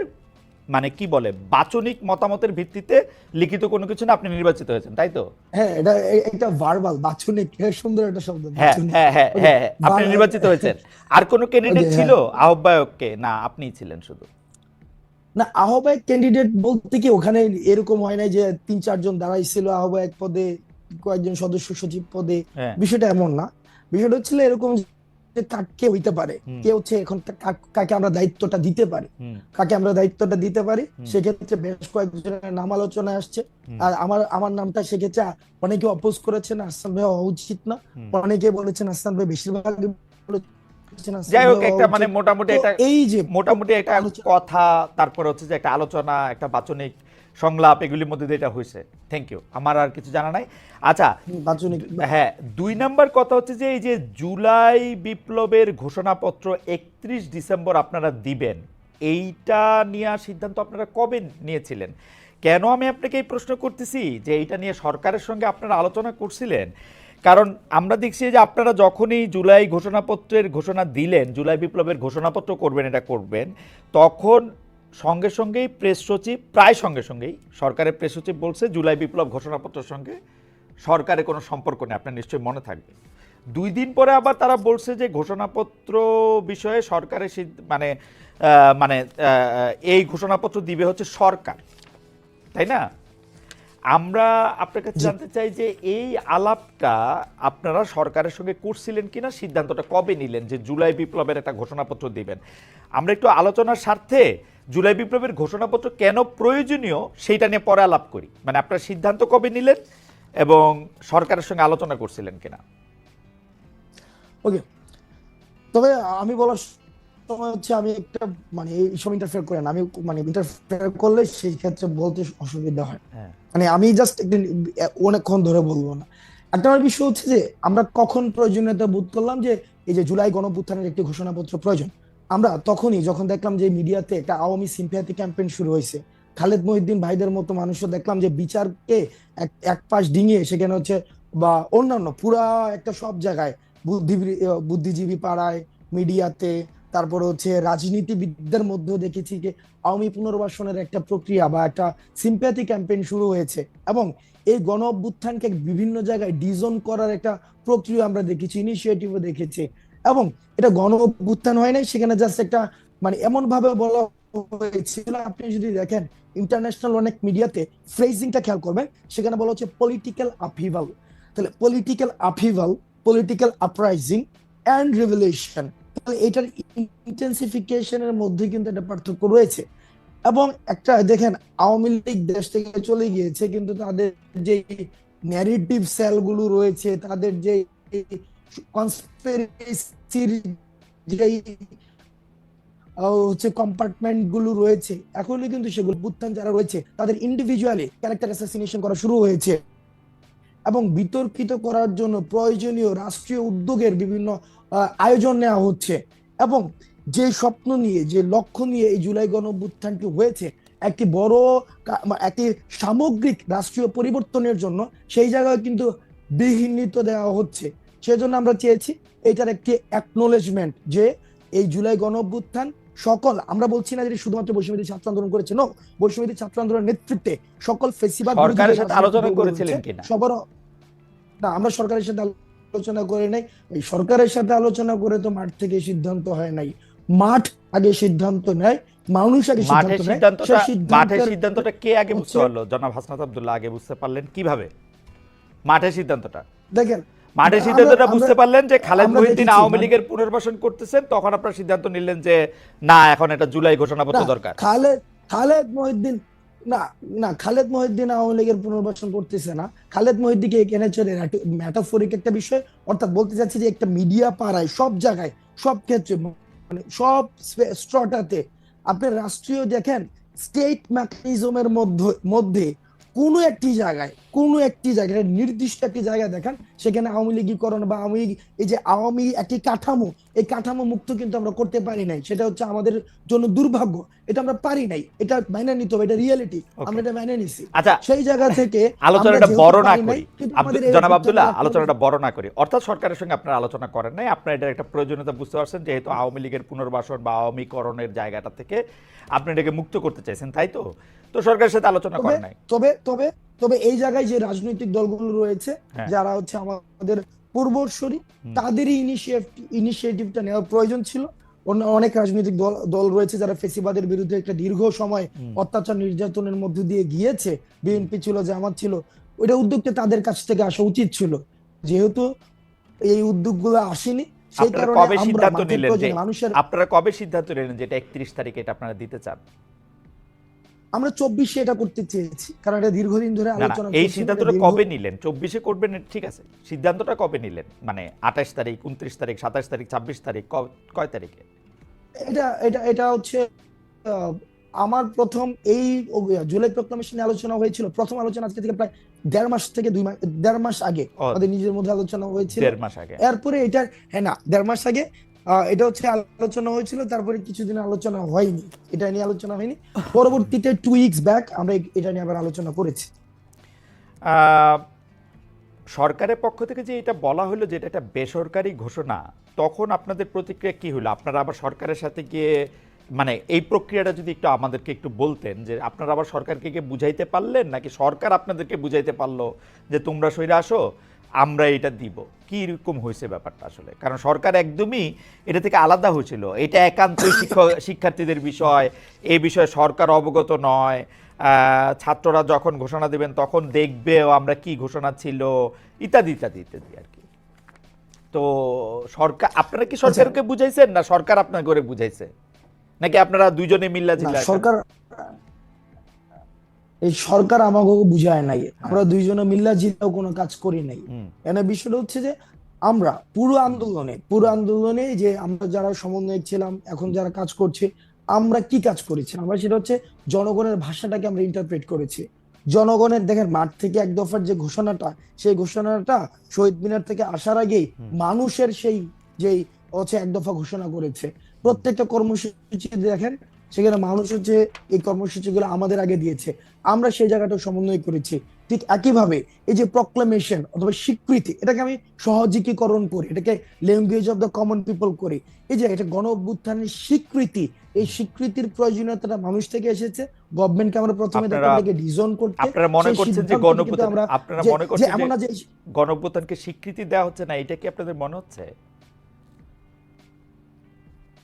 মানে কি বলে বাচনিক মতামতের ভিত্তিতে লিখিত কোনো কিছু না, আপনি নির্বাচিত হয়েছেন, তাই তো? হ্যাঁ, এটা একটা ভার্বাল, বাচনিক, সুন্দর একটা শব্দ। হ্যাঁ, আপনি নির্বাচিত হয়েছেন। আর কোনো ক্যান্ডিডেট ছিল আহ্বায়ককে, না আপনিই ছিলেন শুধু? না, আহ্বায়ক ক্যান্ডিডেট বলতে কি ওখানে এরকম হয় নাই যে 3-4 জন দাঁড়াইছিল আহ্বায়ক পদে, কয়েকজন সদস্য সচিব পদে, বিষয়টা এমন না। বিষয়টা হচ্ছিল এরকম যে কে হইতে পারে, কে এখন কাকে আমরা দায়িত্বটা দিতে পারি, সেক্ষেত্রে বেশ কয়েকজনের নাম আলোচনায় আসছে। আর আমার নামটা সেক্ষেত্রে অনেকে অপোজ করেছেন, আহসান ভাই হওয়া উচিত না, অনেকে বলেছেন আহসান ভাই বেশিরভাগ। যাই হোক, একটা মানে মোটামুটি একটা কথা, তারপর হচ্ছে যে একটা আলোচনা, একটা বাচনিক সংলাপ, এগুলির মধ্যে যেটা হয়েছে। থ্যাংক ইউ, আমার আর কিছু জানা নাই। আচ্ছা, হ্যাঁ, 2 নম্বর কথা হচ্ছে যে এই যে জুলাই বিপ্লবের ঘোষণাপত্র 31 ডিসেম্বর আপনারা দিবেন, এইটা নিয়ে সিদ্ধান্ত আপনারা কবে নিয়েছিলেন? কেন আমি আপনাকে এই প্রশ্ন করতেছি যে এইটা নিয়ে সরকারের সঙ্গে আপনারা আলোচনা করছিলেন? কারণ আমরা দেখছি যে আপনারা যখনই জুলাই ঘোষণাপত্রের ঘোষণা দিলেন, জুলাই বিপ্লবের ঘোষণাপত্র করবেন, তখন সঙ্গে সঙ্গেই প্রেস সচিব, প্রায় সঙ্গে সঙ্গেই সরকারের প্রেস সচিব বলছে জুলাই বিপ্লব ঘোষণাপত্রের সঙ্গে সরকারের কোনো সম্পর্ক নেই, আপনার নিশ্চয়ই মনে থাকবে। 2 দিন পরে আবার তারা বলছে যে ঘোষণাপত্র বিষয়ে সরকারের এই ঘোষণাপত্র দিবে হচ্ছে সরকার, তাই না? আমরা আপনার কাছে জানতে চাই যে এই আলাপটা আপনারা সরকারের সঙ্গে করছিলেন কিনা, সিদ্ধান্তটা কবে নিলেন যে জুলাই বিপ্লবের একটা ঘোষণাপত্র দিবেন? আমরা একটু আলোচনার স্বার্থে জুলাই বিপ্লবের ঘোষণাপত্র কেন প্রয়োজনীয় সেইটা নিয়ে পরে আলাপ করি। মানে আপনার সিদ্ধান্ত কবে নিলেন এবং সরকারের সঙ্গে আলোচনা করছিলেন কিনা? ওকে, তবে আমি বলার সময় আমি একটা মানে এই সব ইন্টারফেয়ার করেন, আমি মানে ইন্টারফেয়ার করলে সেই ক্ষেত্রে বলতে অসুবিধা হয়, মানে আমি জাস্ট অনেকক্ষণ ধরে বলবো না। একটা বিষয় হচ্ছে যে আমরা কখন প্রয়োজনীয়তা বোধ করলাম যে এই যে জুলাই গণঅভ্যুত্থানের একটি ঘোষণাপত্র প্রয়োজন, আমরা তখনই যখন দেখলাম যে মিডিয়াতে একটা আওয়ামী সিম্প্যাথি ক্যাম্পেইন শুরু হয়েছে, খালেদ মহিউদ্দিন ভাইদের মতো মানুষও দেখলাম যে বিচারকে এক পাশ ডিঙিয়ে সেখানে বা অন্যান্য পুরা একটা সব জায়গায় বুদ্ধিজীবী পাড়ায়, মিডিয়াতে, তারপরে রাজনীতিবিদদের মধ্যেও দেখেছি যে আওয়ামী পুনর্বাসনের একটা প্রক্রিয়া বা একটা সিম্প্যাথি ক্যাম্পেইন শুরু হয়েছে, এবং এই গণ অভ্যুত্থানকে বিভিন্ন জায়গায় ডিজোন করার একটা প্রক্রিয়া আমরা দেখেছি, ইনিশিয়েটিভও দেখেছি। এবং এটা গণ অভ্যুত্থান হয় নাই, সেখানে জাস্ট একটা মানে এমন ভাবে বলা হয়েছিল, আপনি যদি দেখেন ইন্টারন্যাশনাল অনেক মিডিয়াতে ফ্রেজিংটা খেয়াল করবেন, সেখানে বলা হচ্ছে পলিটিক্যাল আপহিভাল। তাহলে political upheaval, political uprising and revolution, তাহলে এটার ইন্টেন্সিফিকেশনের মধ্যে কিন্তু একটা পার্থক্য রয়েছে। এবং একটা দেখেন, আওয়ামী লীগ দেশ থেকে চলে গিয়েছে, কিন্তু তাদের যে ন্যারেটিভ সেলগুলো রয়েছে, তাদের যে কনস্পিরেসির যে কম্পার্টমেন্ট গুলো রয়েছে, এখনই কিন্তু সেগুলো বুত্থান যারা রয়েছে তাদের ইন্ডিভিজুয়ালি ক্যারেক্টার অ্যাসাসিনেশন করা শুরু হয়েছে, এবং বিতর্কিত করার জন্য প্রয়োজনীয় রাষ্ট্রীয় উদ্যোগের বিভিন্ন আয়োজন নেওয়া হচ্ছে। এবং যে স্বপ্ন নিয়ে, যে লক্ষ্য নিয়ে এই জুলাই গণঅভ্যুত্থানটি হয়েছে, একটি বড় একটি সামগ্রিক রাষ্ট্রীয় পরিবর্তনের জন্য, সেই জায়গায় কিন্তু বিঘ্নিত দেওয়া হচ্ছে। সেজন্য আমরা চেয়েছি এটার একটি অ্যাকনোলেজমেন্ট যে এই জুলাই গণঅভ্যুত্থান সকল, আমরা বলছি না যে শুধুমাত্র বৈষম্যবিরোধী ছাত্র আন্দোলন করেছে, নো, বৈষম্যবিরোধী ছাত্র আন্দোলনের নেতৃত্বে সকল ফেসিবাদ সরকারের সাথে আলোচনা করেছিলেন কিনা? সবার না, আমরা সরকারের সাথে আলোচনা করে নাই। এই সরকারের সাথে আলোচনা করে তো মাঠ থেকে সিদ্ধান্ত হয় নাই, মাঠ আগে সিদ্ধান্ত নেয়, মানুষ আগে সিদ্ধান্ত নেয়। মাঠের সিদ্ধান্তটা কে আগে বুঝতে পারলো? জনাব হাসনাত আব্দুল্লাহ আগে বুঝতে পারলেন কিভাবে মাঠের সিদ্ধান্তটা? দেখেন, মাঠের সিদ্ধান্তটা বুঝতে পারলেন যে খালেদ মহিউদ্দিন আওয়ামী লীগের পুনর্বাসন করতেছেন, তখন আপনারা সিদ্ধান্ত নিলেন যে না, এখন এটা জুলাই ঘোষণাপত্র দরকার। খালেদ মহিউদ্দিন না না, খালেদ মহিউদ্দিন আওয়ামী লীগের পুনর্বাসন করতেছে না। খালেদ মহিউদ্দিনকে এখানে চলে ম্যাটাফরিক একটা বিষয়, অর্থাৎ বলতে চাচ্ছি যে একটা মিডিয়া পাড়ায় সব জায়গায় সব ক্ষেত্রে মানে সব স্ট্রটাতে আপনার রাষ্ট্রীয় দেখেন স্টেট মেকানিজমের মধ্যে কোনো একটি জায়গায় নির্দিষ্ট একটি জায়গায় দেখেন সেখানে আওয়ামী লীগীকরণ বা এই যে আওয়ামী একটি কাঠামো, এই কাঠামো মুক্ত কিন্তু আমরা করতে পারি নাই। সেটা হচ্ছে আমাদের জন্য দুর্ভাগ্য, এটা আমরা পারি নাই, এটা মেনে নিতে হবে, এটা রিয়েলিটি, আমরা এটা মেনে নিছি। আচ্ছা, সেই জায়গা থেকে আলোচনাটা বড় না করি, আমাদের জনাব আব্দুল্লাহ আলোচনাটা বড় না করি, অর্থাৎ সরকারের সঙ্গে আপনারা আলোচনা করেন নাই, আপনারা এটার একটা প্রয়োজনীয়তা বুঝতে পারছেন যেহেতু আওয়ামী লীগের পুনর্বাসন বা আওয়ামীকরণের জায়গাটা থেকে আপনি এটাকে মুক্ত করতে চাইছেন, তাই তো? তো সরকারের সাথে আলোচনা করেন নাই। তবে এই জায়গায় যে রাজনৈতিক দলগুলো রয়েছে যারা হচ্ছে আমাদের পূর্বসূরি, তাদেরই ইনিশিয়েটিভটা নেওয়ার প্রয়োজন ছিল। অনেক রাজনৈতিক দল রয়েছে যারা ফেসিবাদের বিরুদ্ধে একটা দীর্ঘ সময় অত্যাচার নির্যাতনের মধ্য দিয়ে গিয়েছে, বিএনপি ছিল, জামাত ছিল, ওইটা উদ্যোগটা তাদের কাছ থেকে আসা উচিত ছিল। যেহেতু এই উদ্যোগগুলো আসেনি, সেই কারণে আপনারা কবে সিদ্ধান্ত নিলেন যে এটা 31 তারিখে এটা আপনারা দিতে চান? আমরা 24-এ এটা করতে চেয়েছি, কারণ এটা দীর্ঘদিন ধরে আলোচনা। এই সিদ্ধান্তটা কবে নিলেন? 24-এ করবেন, ঠিক আছে, সিদ্ধান্তটা কবে নিলেন? মানে 28 তারিখ, 29 তারিখ, 27 তারিখ, 26 তারিখ, কয় তারিখে? এটা হচ্ছে আমার প্রথম এই জুলাই প্রক্লামেশনে আলোচনা হয়েছিল। প্রথম আলোচনা আজকে থেকে প্রায় 1.5 মাস থেকে 1.5 মাস আগে আমাদের নিজের মধ্যে আলোচনা হয়েছিল। 1.5 মাস আগে, এরপরে এটা 1.5 মাস আগে এটা হচ্ছে আলোচনা হয়েছিল, তারপরে কিছুদিন আলোচনা হয়নি, এটা নিয়ে আলোচনা হয়নি। পরবর্তীতে 2 উইকস ব্যাক আমরা এটা নিয়ে আবার আলোচনা করেছি। সরকারের পক্ষ থেকে যে এটা বলা হলো যে এটা একটা বেসরকারি ঘোষণা, তখন আপনাদের প্রতিক্রিয়া কি হলো? আপনারা আবার সরকারের সাথে গিয়ে মানে এই প্রক্রিয়াটা যদি একটু আমাদেরকে একটু বলতেন যে আপনারা আবার সরকারকে গিয়ে বুঝাইতে পারলেন নাকি সরকার আপনাদেরকে বুঝাইতে পারলো যে তোমরা সইরা আসো, আমরা এটা দিব? কি রকম হয়েছে ব্যাপারটা আসলে? কারণ সরকার একদমই এটা থেকে আলাদা হয়েছিল, এটা একান্তই শিক্ষার্থীদের বিষয়, এই বিষয়ে সরকার অবগত নয়, ছাত্ররা যখন ঘোষণা দেবেন তখন দেখবে আমরা কি ঘোষণা ছিল, ইত্যাদি ইত্যাদি ইত্যাদি আর কি। তো সরকার, আপনারা কি সরকারকে বুঝাইছেন না সরকার আপনার করে বুঝাইছে, নাকি আপনারা দুইজনে মিল্লা জিল্লা? সরকার আমাকে বুঝায় নাই, আমরা দুইজনে মিল্লা জিল্লাও কোনো কাজ করি নাই। এখানে বিষয়টা হচ্ছে যে আমরা পুরো আন্দোলনে যে আমরা যারা সমন্বয়ক ছিলাম, এখন যারা কাজ করছে, আমরা কি কাজ করেছি? আমরা সেটা হচ্ছে জনগণের ভাষাটাকে আমরা ইন্টারপ্রেট করেছি। জনগণের দেখেন মাঠ থেকে 1 দফার যে ঘোষণাটা, সেই ঘোষণাটা শহীদ মিনার থেকে আসার আগেই মানুষের সেই যেই হচ্ছে 1 দফা ঘোষণা করেছে। প্রত্যেকটা কর্মসূচি দেখেন সেখানে মানুষ হচ্ছে এই কর্মসূচিগুলো আমাদের আগে দিয়েছে, আমরা সেই জায়গাটা সমন্বয় করেছি। ঠিক একইভাবে এই যে প্রক্লামেশন অথবা স্বীকৃতি, এটাকে আমি সহজীকরণ করি, এটাকে language of the common people করি। এই যে এটা গণ অভ্যুত্থানের স্বীকৃতি, এই স্বীকৃতির প্রয়োজনীয়তাটা মানুষ থেকে এসেছে। গভর্নমেন্টকে আমরা প্রথমে এটাকে ডিজাইন করতে, আপনারা মনে করছেন যে গণ অভ্যুত্থানকে স্বীকৃতি দেওয়া হচ্ছে না, এটা কি আপনাদের মনে হচ্ছে?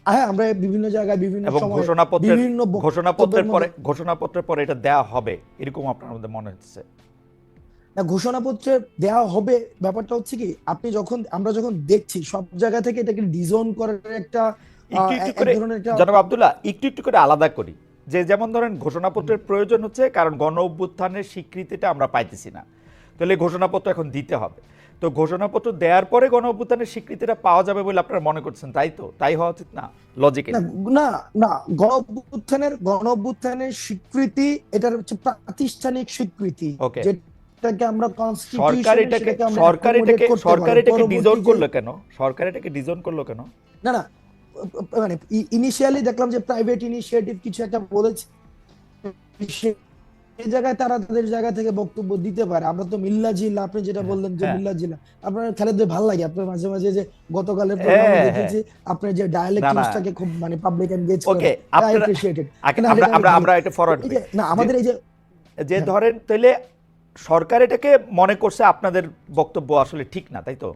হ্যাঁ, আমরা বিভিন্ন জায়গায় বিভিন্ন সময় ঘোষণাপত্রের পরে এটা দেওয়া হবে এরকম আপনার মধ্যে মনে হচ্ছে? না, ঘোষণাপত্রে দেওয়া হবে ব্যাপারটা হচ্ছে কি, আমরা যখন দেখছি সব জায়গা থেকে এটাকে ডিজাইন করার একটা জনাব আব্দুল্লাহ একটু করে আলাদা করি, যে যেমন ধরেন ঘোষণাপত্রের প্রয়োজন হচ্ছে কারণ গণ অভ্যুত্থানের স্বীকৃতিটা আমরা পাইতেছি না, তাহলে ঘোষণাপত্র এখন দিতে হবে। তো ঘোষণাপত্র দেওয়ার পরে গণ অভ্যুত্থানের স্বীকৃতিটা পাওয়া যাবে বলে আপনারা মনে করছেন, তাই তো? তাই হওয়া উচিত না লজিক্যালি? না, গণ অভ্যুত্থানের স্বীকৃতি এটার হচ্ছে প্রাতিষ্ঠানিক স্বীকৃতি, যেটাকে আমরা সরকার এটাকে ডিজাইন করলো কেন? না, মানে ইনিশিয়ালি দেখলাম যে প্রাইভেট ইনিশিয়েটিভ কিছু একটা বলেছে, এই জায়গায় তারা তাদের জায়গা থেকে বক্তব্য দিতে পারে। আমরা তো মিল্লা জিল্লা, আপনি যেটা বললেন যে মিল্লা জিল্লা, আপনার খালেদ ভাই ভালো লাগে আপনার মাঝে মাঝে যে গতকালের প্রোগ্রামে দেখেছি আপনার যে ডায়ালেক্ট ইউজটাকে খুব মানে পাবলিক এনগেজ করে, আই অ্যাপ্রিশিয়েটেড। আমরা এটা ফরওয়ার্ড করি না, আমাদের এই যে ধরেন তাহলে সরকার এটাকে মনে করছে আপনাদের বক্তব্য আসলে ঠিক না, তাই তো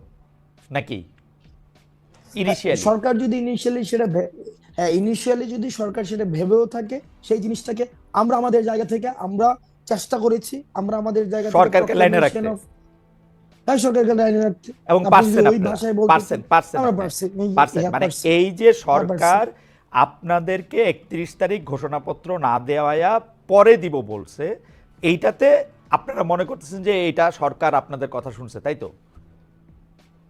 নাকি? সরকার যদি ইনিশিয়ালি যদি সরকার সেটা ভেবেও থাকে, সেই জিনিসটাকে আমরা আমাদের জায়গা থেকে আমরা চেষ্টা করেছি, আমরা আমাদের জায়গা থেকে সরকারকে লাইনে রাখতে, সরকারকে লাইনে রাখতে, এবং মানে এই যে সরকার আপনাদেরকে 31 তারিখ ঘোষণাপত্র না দেওয়া পরে দিব বলছে, এইটাতে আপনারা মনে করতেছেন যে এইটা সরকার আপনাদের কথা শুনছে, তাই তো?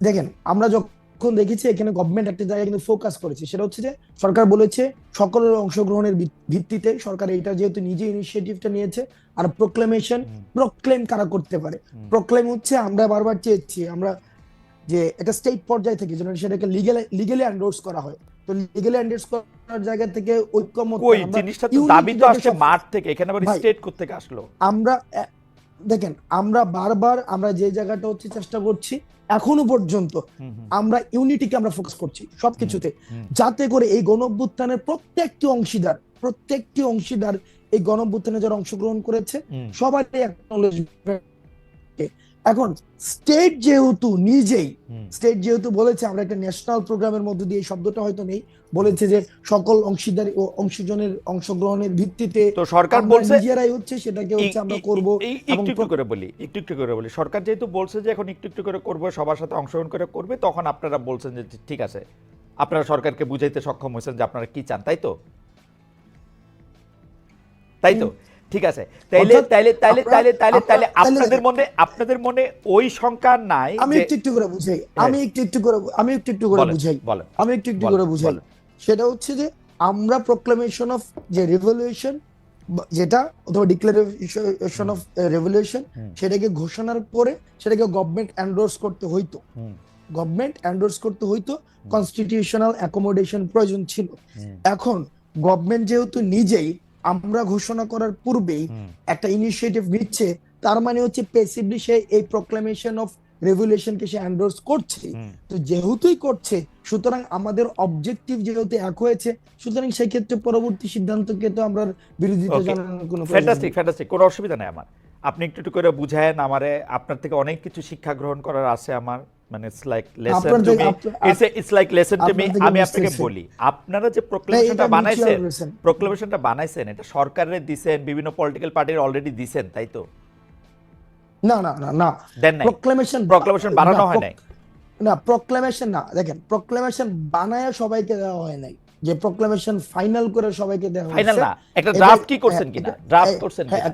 দেখেন, আমরা যখন দেখেছি এখানে গভর্নমেন্ট একটা জায়গায় কিন্তু ফোকাস করেছে, সেটা হচ্ছে যে সরকার বলেছে সকলের অংশগ্রহণের ভিত্তিতে সরকার এটা যেহেতু নিজে ইনিশিয়েটিভটা নিয়েছে। আর প্রক্লেম কারা করতে পারে? প্রক্লেম হচ্ছে আমরা বারবার চেয়েছি আমরা যে একটা স্টেট পর্যায় থেকে যেন সেটাকে লিগ্যালি এন্ডোর্স করা হয়। তো লিগ্যালি এন্ডোর্স করার জায়গা থেকে ঐক্যমত কই জিনিসটা তো দাবি তো আসছে মাঠ থেকে, এখানে আবার স্টেট করতে আসলো। আমরা দেখেন, আমরা বারবার আমরা যে জায়গাটা হচ্ছে চেষ্টা করছি এখনো পর্যন্ত আমরা ইউনিটিকে আমরা ফোকাস করছি সবকিছুতে, যাতে করে এই গণঅভ্যুত্থানের প্রত্যেকটি অংশীদার এই গণঅভ্যুত্থানে যারা অংশগ্রহণ করেছে সবারই অ্যাকনলেজমেন্ট। এখন স্টেট যেহেতু বলেছে আমরা একটা ন্যাশনাল প্রোগ্রামের মধ্যে দিয়ে, এই শব্দটা হয়তো নেই, বলেছে যে সকল অংশীদার ও অংশগ্রহণের ভিত্তিতে তো সরকার বলছে নিজেরাই হচ্ছে সেটাকে হচ্ছে আমরা করব। একটু একটু করে বলি সরকার যেহেতু বলছে যে এখন একটু একটু করে করবে, সবার সাথে অংশগ্রহণ করে করবে, তখন আপনারা বলছেন যে ঠিক আছে, আপনারা সরকারকে বুঝাইতে সক্ষম হয়েছেন যে আপনারা কি চান, তাই তো? ঠিক আছে, তাইলে আপনাদের মনে ওই শঙ্কা নাই? আমি একটু করে বুঝাই। সেটা হচ্ছে যে আমরা প্রোক্লামেশন অফ যে রেভলিউশন, যেটা অথবা ডিক্লারেশন অফ রেভলিউশন, সেটাকে ঘোষণার পরে সেটাকে গভর্নমেন্ট এন্ডোর্স করতে হইতো, কনস্টিটিউশনাল অ্যাকোমোডেশন প্রয়োজন ছিল। এখন গভর্নমেন্ট যেহেতু নিজেই আমরা ঘোষণা করার পূর্বেই একটা ইনিশিয়েটিভ নিচ্ছে, তার মানে হচ্ছে প্যাসিভলি সে এই প্রোক্লামেশন অফ রেভলিউশনকে সে এন্ডোর্স করছে। তো যেহেতুই করছে, সুতরাং আমাদের অবজেক্টিভ যেহেতু এক হয়েছে, সুতরাং সেই ক্ষেত্রে পরবর্তী সিদ্ধান্তকে তো আমরা বিরোধিতা জানানোর কোনো ফ্যান্টাস্টিক, কোনো অসুবিধা নেই আমার। আপনি একটু করে বুঝায়েন আমারে, আপনার থেকে অনেক কিছু শিক্ষা গ্রহণ করার আছে আমার, মানে it's like lesson to me. আমি আপনাকে বলি, আপনারা যে প্রোক্লেমেশনটা বানাইছেন এটা সরকারের দিবেন, বিভিন্ন পলিটিক্যাল পার্টির অলরেডি দিবেন, তাই তো? না, দেন নাই, প্রোক্লেমেশন বানানো হয় নাই। না, প্রোক্লেমেশন না, দেখেন, প্রোক্লেমেশন বানায়া সবাইকে দেওয়া হয় নাই, যে প্রোক্লেমেশন ফাইনাল করে সবাইকে দেওয়া হয়েছে। ফাইনাল না, একটা ড্রাফট কি করছেন কিনা, ড্রাফট করছেন কিনা?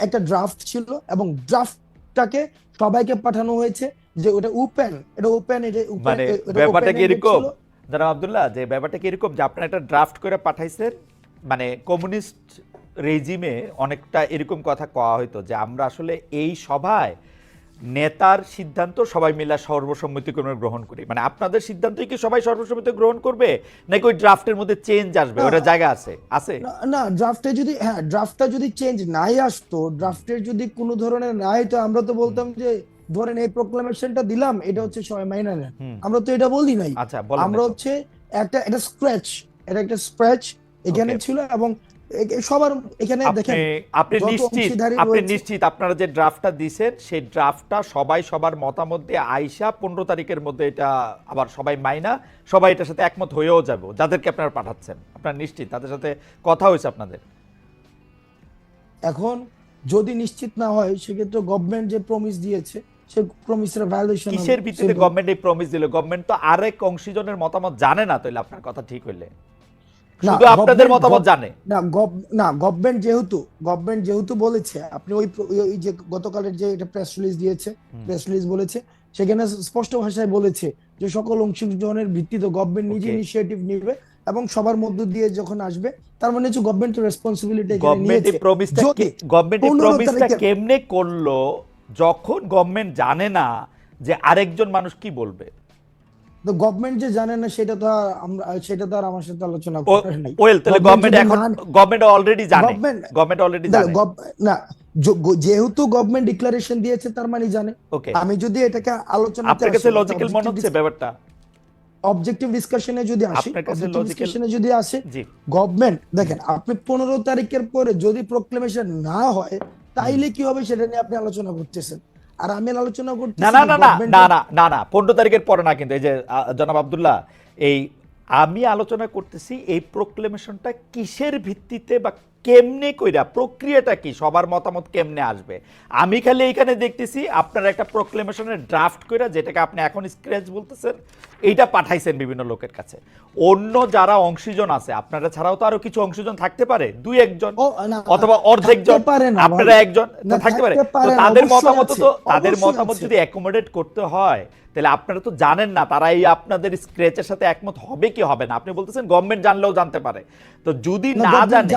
একটা ড্রাফট ছিল এবং ড্রাফটটাকে সবাইকে পাঠানো হয়েছে, যে ওটা ওপেন, মানে ব্যাপারটা কি এরকম জনাব আব্দুল্লাহ, যে ব্যাপারটা কি এরকম যে আপনারা একটা ড্রাফট করে পাঠাইছেন, মানে কমিউনিস্ট রেজিমে অনেকটা এরকম কথা কওয়া হইতো যে আমরা আসলে এই সভায় নেতার সিদ্ধান্ত সবাই মিলে সর্বসম্মতিক্রমে গ্রহণ করি, মানে আপনাদের সিদ্ধান্তই কি সবাই সর্বসম্মতি গ্রহণ করবে, নাকি ওই ড্রাফটের মধ্যে চেঞ্জ আসবে? ওটা জায়গা আছে না, ড্রাফটটা যদি চেঞ্জ নাই আসতো, ড্রাফটের যদি কোনো ধরনের নাই, তো আমরা তো বলতাম যে ধরেন এই প্রোক্লামেশনটা দিলাম, এটা হচ্ছে সবাই মাইনা নেন, আমরা তো এটা বলি নাই। আমরা হচ্ছে একটা স্ক্র্যাচ এখানে ছিল, এবং সবার এখানে দেখেন, আপনি নিশ্চিত আপনারা যে ড্রাফটটা দিয়েছেন সেই ড্রাফটটা সবাই সবার মতামত দিয়ে আইসা 15 তারিখের মধ্যে এটা আবার সবাই মাইনা, সবাই এটার সাথে একমত হয়েও যাবে, যাদেরকে আপনারা পাঠাচ্ছেন? আপনারা নিশ্চিত তাদের সাথে কথা হয়েছে আপনাদের? এখন যদি নিশ্চিত না হয়, সেক্ষেত্রে গভর্নমেন্ট যে প্রমিস দিয়েছে, সে প্রমিসের ভায়োলেশন। কিসের ভিত্তিতে গভর্নমেন্ট এই প্রমিস দিল? গভর্নমেন্ট তো আরেক অংশীজনের মতামত জানে না, তাইলে আপনার কথা ঠিক হইলে শুধু আপনাদের মতামত জানে না। গভর্নমেন্ট যেহেতু বলেছে, আপনি ওই যে গতকালের যে এটা প্রেস রিলিজ বলেছে, সেখানে স্পষ্ট ভাষায় বলেছে যে সকল অংশগ্রহণের ভিত্তিতে গভর্নমেন্ট নিজে ইনিশিয়েটিভ নেবে এবং সবার মধ্য দিয়ে যখন আসবে, তার মানে হচ্ছে গভর্নমেন্টের রেসপন্সিবিলিটি। গভর্নমেন্ট প্রমিসটা কেমনে করলো যখন গভর্নমেন্ট জানে না যে আরেকজন মানুষ কি বলবে? তো গভর্নমেন্ট যে জানে না, সেটা তো আর আমার সাথে আলোচনা করে নাই। তাহলে গভর্নমেন্ট অলরেডি জানে। না, যেহেতু গভর্নমেন্ট ডিক্লারেশন দিয়েছে, তার মানে জানে। আমি যদি এটাকে আলোচনা, আপনার কাছে লজিক্যাল মনে হচ্ছে ব্যাপারটা? অবজেক্টিভ ডিসকাশনে যদি আসে, গভর্নমেন্ট দেখেন, আপনি 15 তারিখের পরে যদি প্রোক্লেমেশন না হয়, তাইলে কি হবে সেটা নিয়ে আপনি আলোচনা করতেছেন, আর আমি আলোচনা করতেছি না 15 তারিখের পরে না, কিন্তু এই যে জনাব আব্দুল্লাহ, এই আমি আলোচনা করতেছি এই প্রোক্লেমেশনটা কিসের ভিত্তিতে বা কেমনে কইরা, প্রক্রিয়াটা কি, সবার মতামত কেমনে আসবে? আমি খালি এইখানে দেখতেছি আপনারা একটা প্রোক্লেমেশনের ড্রাফট কইরা, যেটাকে আপনি এখন স্ক্র্যাচ বলতেছেন, এইটা পাঠাইছেন বিভিন্ন লোকের কাছে। অন্য যারা অংশীজন আছে, আপনারা ছাড়াও তো আরো কিছু অংশীজন থাকতে পারে, 2-1 জন অথবা অর্ধেক জন, আপনারা একজন থাকতে পারে। তো তাদের মতামত তাদের মতামত যদি অ্যাকোমোডেট করতে হয়, তাহলে আপনারা তো জানেন না তারা এই আপনাদের স্ক্র্যাচের সাথে একমত হবে কি হবে না। আপনি বলতেছেন গভর্নমেন্ট জানলেও জানতে পারে, তো যদি না জানে,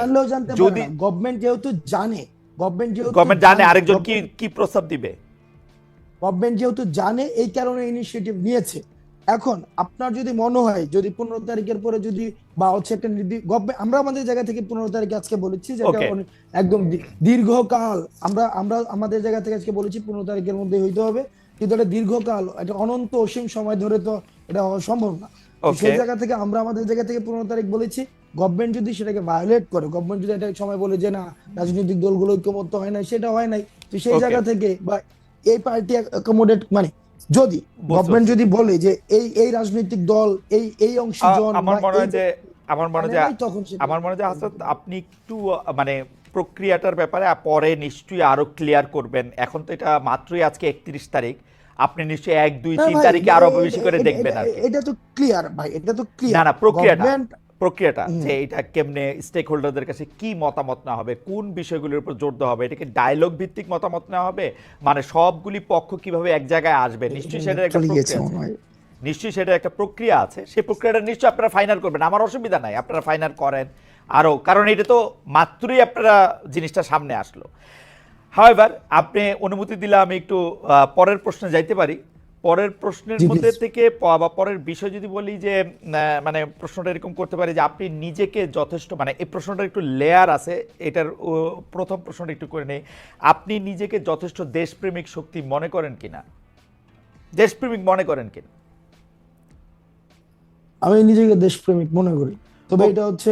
যদি গভর্নমেন্ট যেহেতু জানে, গভর্নমেন্ট জানে আরেকজন কি প্রস্তাব দিবে, গভর্নমেন্ট যেহেতু জানে এই কারণে ইনিশিয়েটিভ নিয়েছে। এখন আপনার যদি মনে হয় যদি 15 তারিখের পরে যদি বা হচ্ছে একটা গভর্নমেন্ট, আমরা আমাদের জায়গা থেকে 15 তারিখে আজকে বলেছি যে একদম দীর্ঘকাল, আমরা আমাদের জায়গা থেকে আজকে বলেছি 15 তারিখের মধ্যে হইতে হবে, কিন্তু এটা দীর্ঘকাল, এটা অনন্ত অসীম সময় ধরে তো এটা হওয়া সম্ভব না। সেই জায়গা থেকে আমরা আমাদের জায়গা থেকে 15 তারিখ বলেছি। গভর্নমেন্ট যদি সেটাকে ভায়োলেট করে, গভর্নমেন্ট যদি একটা সময় বলে যে না রাজনৈতিক দলগুলো ঐক্যমত্য হয় না, সেটা হয় নাই, তো সেই জায়গা থেকে বা এই পার্টি অ্যাকোমোডেট, মানে যদি গভর্নমেন্ট যদি বলে যে এই রাজনৈতিক দল এই অংশীজন, আমার মনে হয় হাসান, আপনি একটু মানে প্রক্রিয়াটার ব্যাপারে পরে নিশ্চয়ই আরো ক্লিয়ার করবেন। এখন তো এটা মাত্রই আজকে 31 তারিখ, আপনি নিশ্চয়ই 1, 2, 3 তারিখে আরো বেশি করে দেখবেন। এটা তো ক্লিয়ার ভাই, এটা তো ক্লিয়ার। না প্রক্রিয়াটা যে এটা কেমনে স্টেক হোল্ডারদের কাছে কি মতামত না হবে, কোন বিষয়গুলোর উপর জোর দেওয়া হবে, এটাকে ডায়লগ ভিত্তিক মতামত নেওয়া হবে, মানে সবগুলি পক্ষ কিভাবে এক জায়গায় আসবে, নিশ্চয়ই সেটা একটা প্রক্রিয়া আছে। সেই প্রক্রিয়াটা নিশ্চয়ই আপনারা ফাইনাল করবেন, আমার অসুবিধা নাই, আপনারা ফাইনাল করেন আরো, কারণ এটা তো মাত্রই আপনারা জিনিসটা সামনে আসলো। হাওয়েভার, আপনি অনুমতি দিলে আমি একটু পরের প্রশ্নে যাইতে পারি। পরের প্রশ্নের মধ্যে থেকে বা পরের বিষয় যদি বলি যে মানে প্রশ্নটা এরকম করতে পারি যে আপনি নিজেকে যথেষ্ট, মানে এই প্রশ্নটা একটু লেয়ার আছে, এটার প্রথম প্রশ্নটা একটু করে নেই, আপনি নিজেকে যথেষ্ট দেশপ্রেমিক শক্তি মনে করেন কিনা, দেশপ্রেমিক মনে করেন কিনা? আমি নিজেকে দেশপ্রেমিক মনে করি, তবে এটা হচ্ছে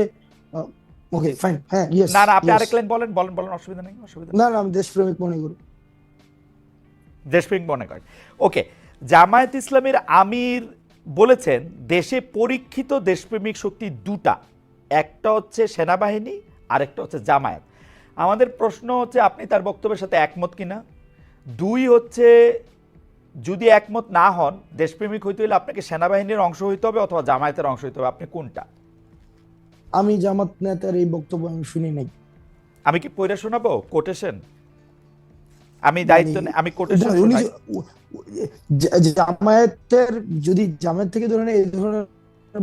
ওকে ফাইন, হ্যাঁ ইয়েস। না আপনি আরেক লাইন বলেন, অসুবিধা নেই, না আমি দেশপ্রেমিক মনে করি, দেশপ্রেমিক মনে করেন। ওকে, জামায়াত ইসলামের আমির বলেছেন দেশে পরীক্ষিত দেশপ্রেমিক শক্তি দুটা, একটা হচ্ছে সেনাবাহিনী আর একটা হচ্ছে জামায়াত। আমাদের প্রশ্ন হচ্ছে আপনি তার বক্তব্যের সাথে একমত কিনা, 2 হচ্ছে যদি একমত না হন, দেশপ্রেমিক হইতে হলে আপনাকে সেনাবাহিনীর অংশ হইতে হবে অথবা জামায়াতের অংশ হইতে হবে, আপনি কোনটা? আমি জামাত নেতার এই বক্তব্য আমি শুনি নাই। আমি কি পড়ে শোনাবো কোটেশন? আমি দায়িত্ব আমি কোটেশন শোনাই। জামায়াতের যদি জামায়াত থেকে ধরেন এই ধরনের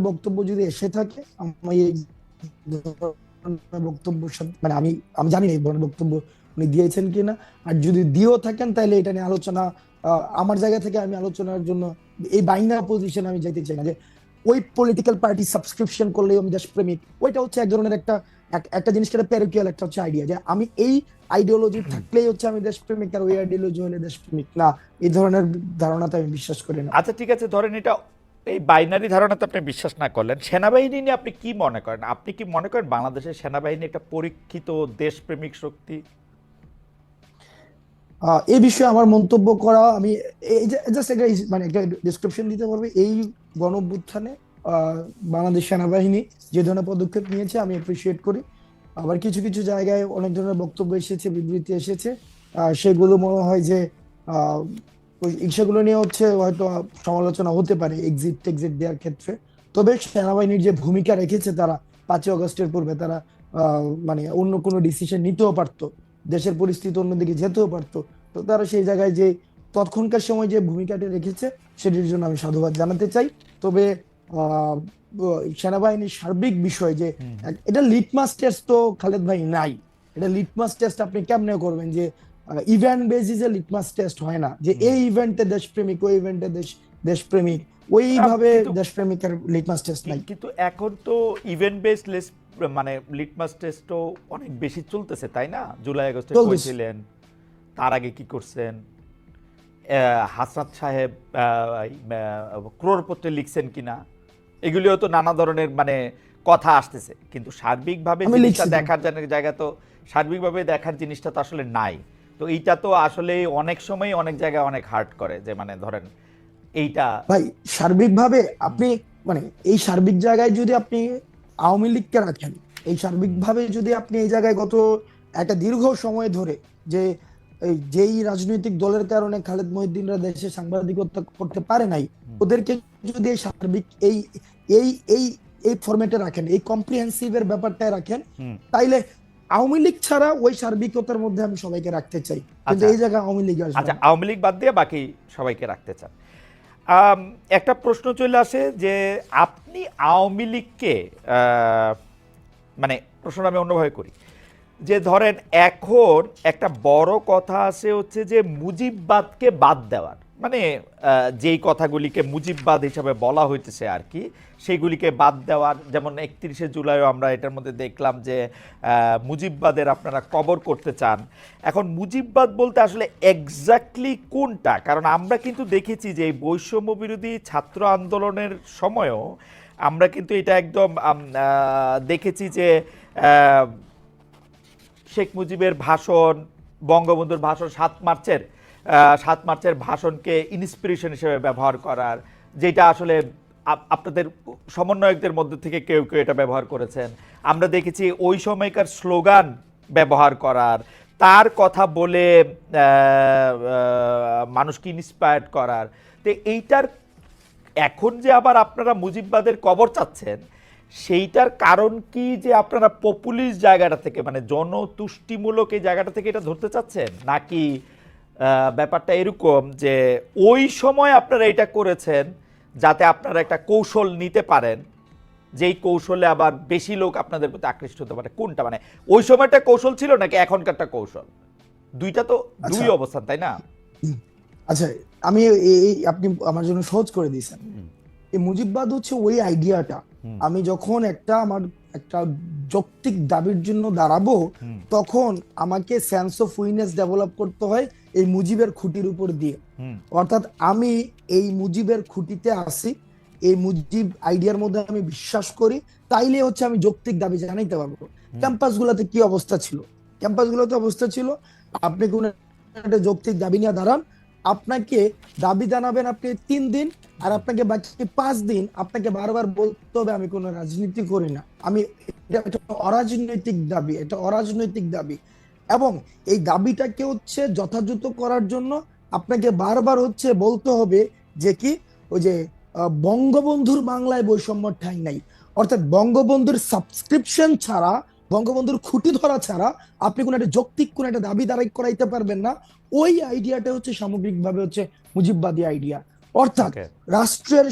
বক্তব্য যদি এসে থাকে, আমি এই বক্তব্য মানে আমি জানি না এই ধরনের বক্তব্য উনি দিয়েছেন কিনা, আর যদি দিয়েও থাকেন তাহলে এটা নিয়ে আলোচনা, আমার জায়গা থেকে আমি আলোচনার জন্য এই বাইনারি পজিশন আমি যেতে চাই না যে ওই পলিটিক্যাল পার্টি সাবস্ক্রিপশন করলে আমি দেশপ্রেমিক, ওইটা হচ্ছে এক ধরনের একটা জিনিসটা প্যারোকিয়াল একটা হচ্ছে আইডিয়া, যে আমি এই আইডিওলজি থাকলেই হচ্ছে আমি দেশপ্রেমিক, আর ওই আইডিওলজি হলে দেশপ্রেমিক না, এই ধরনের ধারণাতে আমি বিশ্বাস করি না। আচ্ছা ঠিক আছে, ধরেন এটা এই বাইনারি ধারণাতে আপনি বিশ্বাস না করলেন, সেনাবাহিনী নিয়ে আপনি কি মনে করেন? আপনি কি মনে করেন বাংলাদেশের সেনাবাহিনী একটা পরীক্ষিত দেশপ্রেমিক শক্তি? এই বিষয়ে আমার মন্তব্য করা, আমি জাস্ট একটা মানে একটা ডেসক্রিপশন দিতে পারবো। এই গণঅভ্যুত্থানে বাংলাদেশ সেনাবাহিনী যে ধরনের পদক্ষেপ নিয়েছে আমি অ্যাপ্রিসিয়েট করি। আবার কিছু কিছু জায়গায় অনেক ধরনের বক্তব্য এসেছে, বিবৃতি এসেছে, সেগুলো মনে হয় যে সেগুলো নিয়ে হচ্ছে হয়তো সমালোচনা হতে পারে এক্সিট দেওয়ার ক্ষেত্রে। তবে সেনাবাহিনীর যে ভূমিকা রেখেছে তারা 5ই আগস্টের পূর্বে, তারা মানে অন্য কোনো ডিসিশন নিতেও পারতো, দেশের পরিস্থিতি অন্যদিকে যেতেও পারতো, তো তারা সেই জায়গায় যে তৎক্ষণকার সময় যে ভূমিকাটি রেখেছে সেটির জন্য আমি সাধুবাদ জানাতে চাই। তবে সেনাবাহিনীর সার্বিক বিষয় যে এটা লিটমাস টেস্ট তো খালেদ ভাই নাই, এটা লিটমাস টেস্ট আপনি কেমনে করবেন যে ইভেন্ট বেসিসে লিটমাস টেস্ট হয় না, যে এই ইভেন্টে দেশপ্রেমিক, ওই ইভেন্টে দেশপ্রেমিক, ওইভাবে দেশপ্রেমিকের লিটমাস টেস্ট নাই। কিন্তু এখন তো ইভেন্ট বেসড মানে লিটমাস টেস্টও অনেক বেশি চলতেছে, তাই না? জুলাই আগস্টে করেছিলেন, তার আগে কি করছেন, হাসনাত সাহেব ক্রোড়পত্রে লিখছেন কিনা, এগুলিও তো নানা ধরনের মানে কথা আসতেছে, কিন্তু সার্বিকভাবে জিনিসটা দেখার জায়গা তো সার্বিকভাবে দেখার জিনিসটা তো আসলে নাই। তো এইটা তো আসলে অনেক সময় অনেক জায়গায় অনেক হার্ট করে, যে মানে ধরেন এইটা ভাই সার্বিকভাবে আপনি মানে এই সার্বিক জায়গায় যদি আপনি আওয়ামী লীগকে রাখেন, এই সার্বিকভাবে যদি আপনি এই জায়গায় গত একটা দীর্ঘ সময় ধরে যে যেই রাজনৈতিক দলের কারণে খালেদ মহিউদ্দিনরা দেশে সাংবাদিকতা করতে পারে নাই, ওদেরকে যদি এই সার্বিক এই এই এই এই ফরম্যাটে রাখেন, এই কম্প্রিহেন্সিভের ব্যাপারটায় রাখেন, তাইলে আওয়ামী লীগ ছাড়া ওই সার্বিকতার মধ্যে আমি সবাইকে রাখতে চাই, কিন্তু এই জায়গায় আওয়ামী লীগ আসবে। আচ্ছা, আওয়ামী লীগ বাদ দিয়ে বাকি সবাইকে রাখতে চান। একটা প্রশ্ন চলে আসে যে আপনি আওয়ামী লীগকে মানে প্রশ্নটা আমি অন্যভাবে করি, যে ধরেন এখন একটা বড় কথা আছে হচ্ছে যে মুজিববাদকে বাদ দেওয়ার, মানে যেই কথাগুলিকে মুজিববাদ হিসাবে বলা হইতেছে আর কি, সেইগুলিকে বাদ দেওয়ার। যেমন 31শে জুলাইও আমরা এটার মধ্যে দেখলাম যে মুজিববাদের আপনারা কবর করতে চান। এখন মুজিববাদ বলতে আসলে এক্স্যাক্টলি কোনটা? কারণ আমরা কিন্তু দেখেছি যে এই বৈষম্য বিরোধী ছাত্র আন্দোলনের সময়ও আমরা কিন্তু এটা একদম দেখেছি যে শেখ মুজিবের ভাষণ, বঙ্গবন্ধুর ভাষণ, 7 মার্চের ভাষণকে ইন্সপিরেশন হিসেবে ব্যবহার করার, যেটা আসলে আপনাদের সমন্বয়কদের মধ্যে থেকে কেউ কেউ এটা ব্যবহার করেছেন। আমরা দেখেছি ওই সময়কার স্লোগান ব্যবহার করার, তার কথা বলে মানুষকে ইন্সপায়ার্ড করার। তো এইটার এখন যে আবার আপনারা মুজিববাদের কবর চাচ্ছেন, সেইটার কারণ কি যে আপনারা পপুলিস্ট জায়গাটা থেকে, মানে জনতুষ্টিমূলক এই জায়গাটা থেকে এটা ধরতে চাচ্ছেন, নাকি ব্যাপারটা এরকম যে ওই সময় আপনারা এটা করেছেন যাতে আপনারা একটা কৌশল নিতে পারেন, যেই কৌশলে আবার বেশি লোক আপনাদের প্রতি আকৃষ্ট হতে পারে? কোনটা, মানে ওই সময়টা কৌশল ছিল নাকি এখনকারটা কৌশল? দুইটা তো দুই অবস্থান, তাই না? আচ্ছা, আমি আপনি আমার জন্য সহজ করে দিয়েছেন। এই মুজিববাদ হচ্ছে ওই আইডিয়াটা, আমি যখন আমার একটা যৌক্তিক দাবির জন্য দাঁড়াবো, তখন আমাকে সেন্স অফ উইনেস ডেভেলপ করতে হয় এই মুজিবের খুঁটির উপর দিয়ে। অর্থাৎ আমি এই মুজিবের খুঁটিতে আসি, এই মুজিব আইডিয়ার মধ্যে আমি বিশ্বাস করি, তাইলে হচ্ছে আমি যৌক্তিক দাবি জানাইতে পারবো। ক্যাম্পাসগুলোতে কি অবস্থা ছিল? ক্যাম্পাসগুলোতে অবস্থা ছিল, আপনি কোন একটা যৌক্তিক দাবি নিয়ে দাঁড়ান, আপনাকে দাবি জানাবেন আপনি 3 দিন, আর আপনাকে বাকি 5 দিন আপনাকে বারবার বলতে হবে আমি কোনো রাজনীতি করি না, আমি এটা অরাজনৈতিক দাবি, এটা অরাজনৈতিক দাবি। এবং এই দাবিটাকে হচ্ছে যথাযথ করার জন্য আপনাকে বারবার হচ্ছে বলতে হবে যে কি, ওই যে বঙ্গবন্ধুর বাংলায় বৈষম্য ঠাঁই নাই, অর্থাৎ বঙ্গবন্ধুর সাবস্ক্রিপশন ছাড়া, বঙ্গবন্ধুর খুঁটি ধরা ছাড়া আপনি কোনো একটা যৌক্তিক কোনো একটা দাবি দাঁড়াই করাইতে পারবেন না। ওই আইডিয়াটা হচ্ছে সামগ্রিকভাবে হচ্ছে মুজিববাদী আইডিয়া। অর্থাৎ রাষ্ট্রের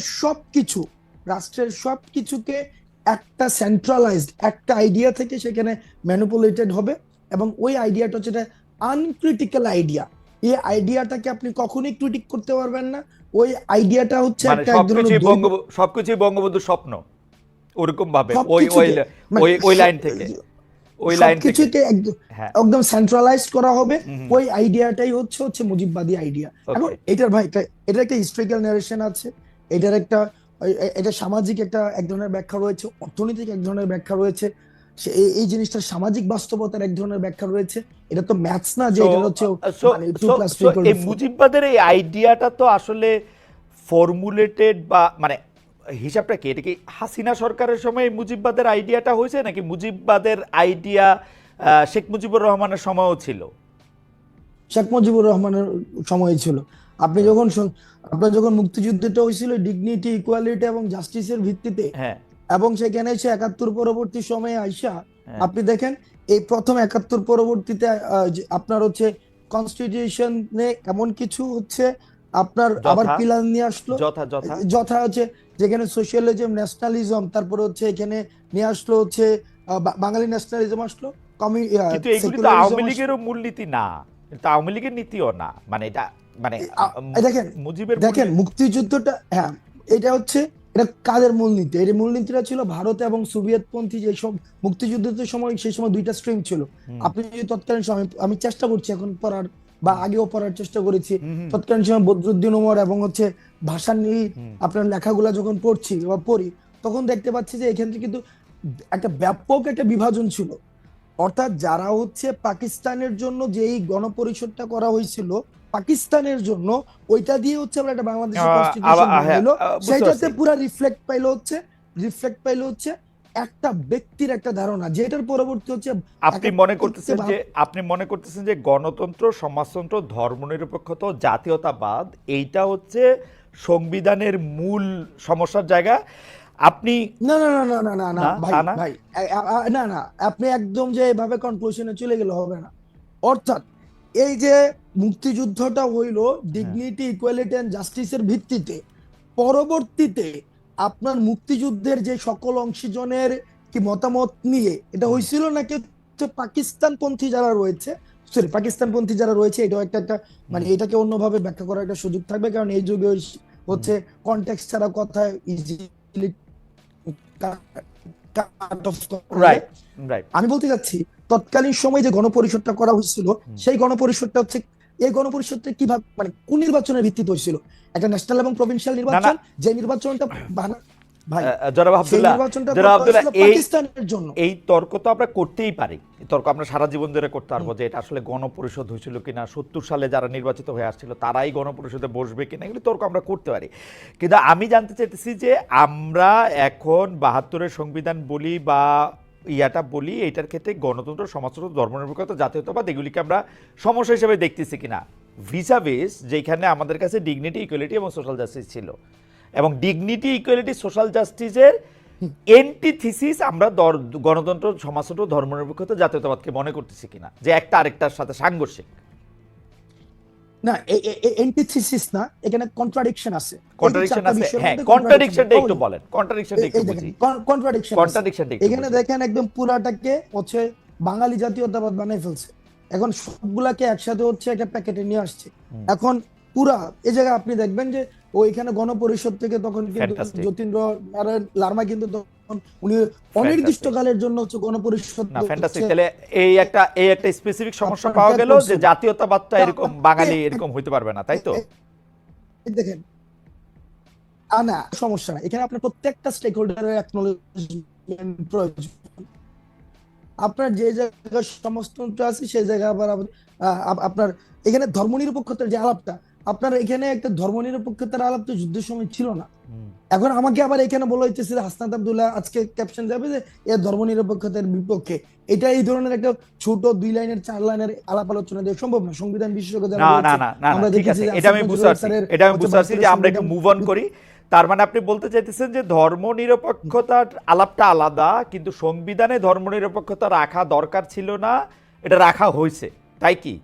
সবকিছুকে একটা সেন্ট্রালাইজড একটা আইডিয়া থেকে সেখানে ম্যানিপুলেটেড হবে, এবং ওই আইডিয়াটা হচ্ছে আনক্রিটিক্যাল আইডিয়া। এই আইডিয়াটাকে আপনি কখনোই ক্রিটিক করতে পারবেন না। ওই আইডিয়াটা হচ্ছে একটা সবকিছুই বঙ্গবন্ধুর স্বপ্ন, ওরকম ভাবে ওই লাইন থেকে সবকিছুকে একদম সেন্ট্রালাইজড করা হবে। ওই আইডিয়াটাই হচ্ছে মুজিববাদী আইডিয়া। এখন এটার এটা একটা হিস্ট্রিক্যাল ন্যারেশন আছে, এটা সামাজিক এক ধরনের ব্যাখ্যা রয়েছে, অর্থনৈতিক এক ধরনের ব্যাখ্যা রয়েছে, এই জিনিসটা সামাজিক বাস্তবতার এক ধরনের ব্যাখ্যা রয়েছে। এটা তো ম্যাথস না যে এটা হচ্ছে এই মুজিববাদের এই আইডিয়াটা তো আসলে ফর্মুলেটেড, বা মানে হিসাবটা কি, এটা কি হাসিনা সরকারের সময় মুজিববাদের আইডিয়াটা হয়েছে, নাকি মুজিববাদের আইডিয়া শেখ মুজিবুর রহমানের সময়ও ছিল? শেখ মুজিবুর রহমানের সময় ছিল। আপনার যখন মুক্তিযুদ্ধটা হয়েছিল ডিগনিটি, ইকুয়ালিটি এবং জাস্টিসের ভিত্তিতে, এবং সেখানে এসে 71 পরবর্তী সময়ে আইসা আপনি দেখেন এই প্রথম 71 পরবর্তীতে আপনার হচ্ছে কনস্টিটিউশনে এমন কিছু হচ্ছে আপনার আবার পিলার নিয়ে আসলো, যথা হচ্ছে যেখানে সোশ্যালিজম, ন্যাশনালিজম, তারপরে হচ্ছে এখানে নিয়ে আসলো হচ্ছে বাঙালি ন্যাশনালিজম আসলো। কিন্তু এগুলি তো আওয়ামী লীগেরও মূলনীতি না, এটা আওয়ামী লীগের নীতিও না, মানে এটা মানে দেখেন মুক্তিযুদ্ধটা, এটা হচ্ছে এটা কাদের মূলনীতি? এই মূলনীতিটা ছিল ভারত এবং সোভিয়েতপন্থী যে সব মুক্তিযুদ্ধের সময়, সেই সময় দুইটা স্ট্রিম ছিল। আপনি যদি তৎকালীন সময়, আমি চেষ্টা করছি এখন পড়ার বা আগেও পড়ার চেষ্টা করেছি, তৎকালীন সময় বদরুদ্দিন ওমর এবং হচ্ছে ভাষা নিয়ে আপনার লেখাগুলা যখন পড়ি, তখন দেখতে পাচ্ছি যে এখান থেকে কিন্তু একটা ব্যাপক একটা বিভাজন ছিল। অর্থাৎ যারা হচ্ছে পাকিস্তানের জন্য যে এই গণপরিষদটা করা হয়েছিল পাকিস্তানের জন্য, ওইটা দিয়ে হচ্ছে আমরা একটা বাংলাদেশের কনস্টিটিউশন বানাইলো, সেটাতে পুরো রিফ্লেক্ট পাইলো হচ্ছে একটা ব্যক্তির একটা ধারণা, যেটার পরবর্তী হচ্ছে আপনি মনে করতেছেন যে গণতন্ত্র, সমাজতন্ত্র, ধর্মনিরপেক্ষতা, জাতীয়তাবাদ এইটা হচ্ছে সংবিধানের মূল সমস্যার জায়গা। আপনি না না না না না না না না, ভাই তা না? ভাই না না, আপনি একদম যে এভাবে কনক্লুশনে চলে গেলে হবে না। অর্থাৎ এই যে মুক্তিযুদ্ধটা হইল ডিগনিটি, ইকুয়ালিটি এন্ড জাস্টিসের ভিত্তিতে, পরবর্তীতে আপনার মুক্তিযুদ্ধের যে সকল অংশীজনের কি মতামত নিয়ে এটা হয়েছিল নাকি হচ্ছে পাকিস্তানপন্থী যারা রয়েছে, সরি পাকিস্তানপন্থী যারা রয়েছে, এটাও একটা মানে এটাকে অন্যভাবে ব্যাখ্যা করার একটা সুযোগ থাকবে, কারণ এই যুগে হচ্ছে কনটেক্সট ছাড়া কথা ইজিলি রাইট রাইট আমি বলতে চাচ্ছি তৎকালীন সময় যে গণপরিষদটা করা হয়েছিল, সেই গণপরিষদটা হচ্ছে, এই গণপরিষদটা কিভাবে মানে কোন নির্বাচনের ভিত্তিতে হয়েছিল? একটা ন্যাশনাল এবং প্রভিন্সিয়াল নির্বাচন, যে নির্বাচনটা ভাই জনাব আব্দুল্লাহ, পাকিস্তানের জন্য। এই তর্ক তো আমরা করতেই পারি, এই তর্ক আমরা সারা জীবন ধরে করতে পারবো যে এটা আসলে গণপরিষদ হয়েছিল কিনা, ৭০ সালে যারা নির্বাচিত হয়ে আসছিল তারাই গণপরিষদে বসবে কিনা, এগুলো তর্ক আমরা করতে পারি। কিন্তু আমি জানতে চাইতেছি যে আমরা এখন ৭২-এর সংবিধান বলি বা ইয়াটা বলি, এটার ক্ষেত্রে গণতন্ত্র, সমাজতন্ত্র, ধর্মনিরপেক্ষতা, জাতীয়তাবাদ এগুলিকে আমরা সমস্যা হিসেবে দেখতেছি কিনা, ভিসাভিস যেখানে আমাদের কাছে ডিগনিটি, ইকুয়ালিটি এবং সোশ্যাল জাস্টিস ছিল, এবং ডিগনিটি, ইকুয়ালিটি, সোশ্যাল জাস্টিসের এন্টিথিসিস আমরা গণতন্ত্র, সমাজতন্ত্র, ধর্মনিরপেক্ষতা, জাতীয়তাবাদকে মনে করতেছি কিনা, যে একটা আরেকটার সাথে সাংঘর্ষিক। না এন্টিথিসিস না, এখানে কন্ট্রাডিকশন আছে। কন্ট্রাডিকশন আছে, হ্যাঁ, কন্ট্রাডিকশনটা একটু বলেন, কন্ট্রাডিকশনটা একটু বুঝি। কন্ট্রাডিকশন এখানে দেখেন একদম পুরাটাকে হচ্ছে বাঙালি জাতীয়তাবাদ বানাই ফেলছে, এখন সবগুলাকে একসাথে হচ্ছে একটা প্যাকেটে নিয়ে আসছে। এখন পুরা এই জায়গায় আপনি দেখবেন যে ওইখানে গণপরিষদ থেকে তখন কিন্তু যতীন্দ্র নারায়ণ লার্মা কিন্তু তখন উনি অনির্দিষ্টকালের জন্য হচ্ছে গণপরিষদ। না ফ্যান্টাস্টিক, তাহলে এই একটা স্পেসিফিক সমস্যা পাওয়া গেল যে জাতীয়তাবাদটা এরকম বাঙালি এরকম হইতে পারবে না, তাই তো? দেখেন না সমস্যা না, এখানে আপনার প্রত্যেকটা স্টেক হোল্ডারের অ্যাকনলেজমেন্ট প্রয়োজন। আপনার যে জায়গায় সমাজতন্ত্র আছে সেই জায়গায় আবার আপনার এখানে ধর্মনিরপেক্ষতার যে আলাপটা, আপনার এখানে একটা ধর্মনিরপেক্ষতার আলাপ তো যুদ্ধের সময় ছিল না। এখন আমাকে আবার এখানে বলা হইতেছে হাসনাত আব্দুল্লাহ আজকে ক্যাপশন যাবে যে এর ধর্মনিরপেক্ষতার বিপক্ষে। এটা এই ধরনের একটা ছোট 2 লাইনের 4 লাইনের আলাপ আলোচনা দিয়ে সম্ভব না। সংবিধান বিশেষজ্ঞ যারা আমরা দেখেছি, এটা আমি বুঝতে পারছি যে আমরা একটু মুভ অন করি। তার মানে আপনি বলতে চাইতেছেন যে ধর্মনিরপেক্ষতার আলাপটা আলাদা, কিন্তু সংবিধানে ধর্মনিরপেক্ষতা রাখা দরকার ছিল না, এটা রাখা হয়েছে, তাই কি?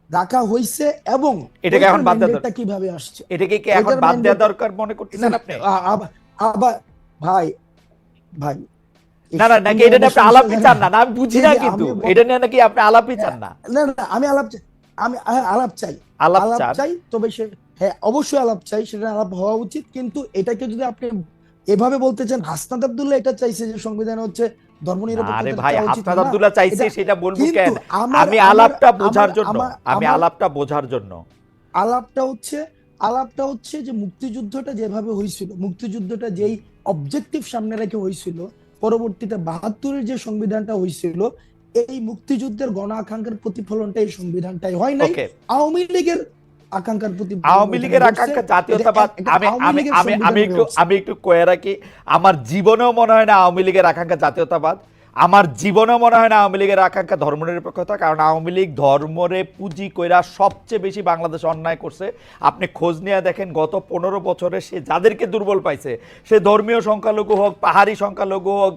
রাখা হইছে, এবং এটাকে এখন বাদ দেওয়া কিভাবে আসছে, এটাকে কি এখন বাদ দেওয়া দরকার মনে করতেছেন আপনি? আবার ভাই না না নাকি এটা নিয়ে আপনি আলাপই চান না? আমি বুঝি না, কিন্তু এটা নিয়ে নাকি আপনি আলাপই চান না? না না আমি আলাপ চাই, তবে সে হ্যাঁ অবশ্যই আলাপ চাই, সেটা আলাপ হওয়া উচিত। কিন্তু এটাকে যদি আপনি এভাবে বলতে চান, হাসনাত আব্দুল্লাহ এটা চাইছে যে সংবিধান হচ্ছে ধর্মনিরপেক্ষতা। আরে ভাই, হাসনাত আব্দুল্লাহ চাইছে সেটা বলবো কেন? আমি আলাপটা বোঝার জন্য আলাপটা হচ্ছে যে মুক্তিযুদ্ধটা যেভাবে হয়েছিল, মুক্তিযুদ্ধটা যেই অবজেক্টিভ সামনে রেখে হয়েছিল, পরবর্তীতে ৭২-এর যে সংবিধানটা হয়েছিল, এই মুক্তিযুদ্ধের গণ আকাঙ্ক্ষার প্রতিফলনটা এই সংবিধানটাই হয় নাই, আওয়ামী লীগের আকাঙ্ক্ষার প্রতি। আওয়ামী লীগের আকাঙ্ক্ষা জাতীয়তাবাদ, আমি একটু কয়ে রাখি, আমার জীবনেও মনে হয় না আওয়ামী লীগের আকাঙ্ক্ষা জাতীয়তাবাদ, আমার জীবনেও মনে হয় না আওয়ামী লীগের আকাঙ্ক্ষা ধর্মনিরপেক্ষতা। কারণ আওয়ামী লীগ ধর্মরে পুঁজি কইরা সবচেয়ে বেশি বাংলাদেশে অন্যায় করছে। আপনি খোঁজ নিয়ে দেখেন, গত 15 বছরে সে যাদেরকে দুর্বল পাইছে, সে ধর্মীয় সংখ্যালঘু হোক, পাহাড়ি সংখ্যালঘু হোক,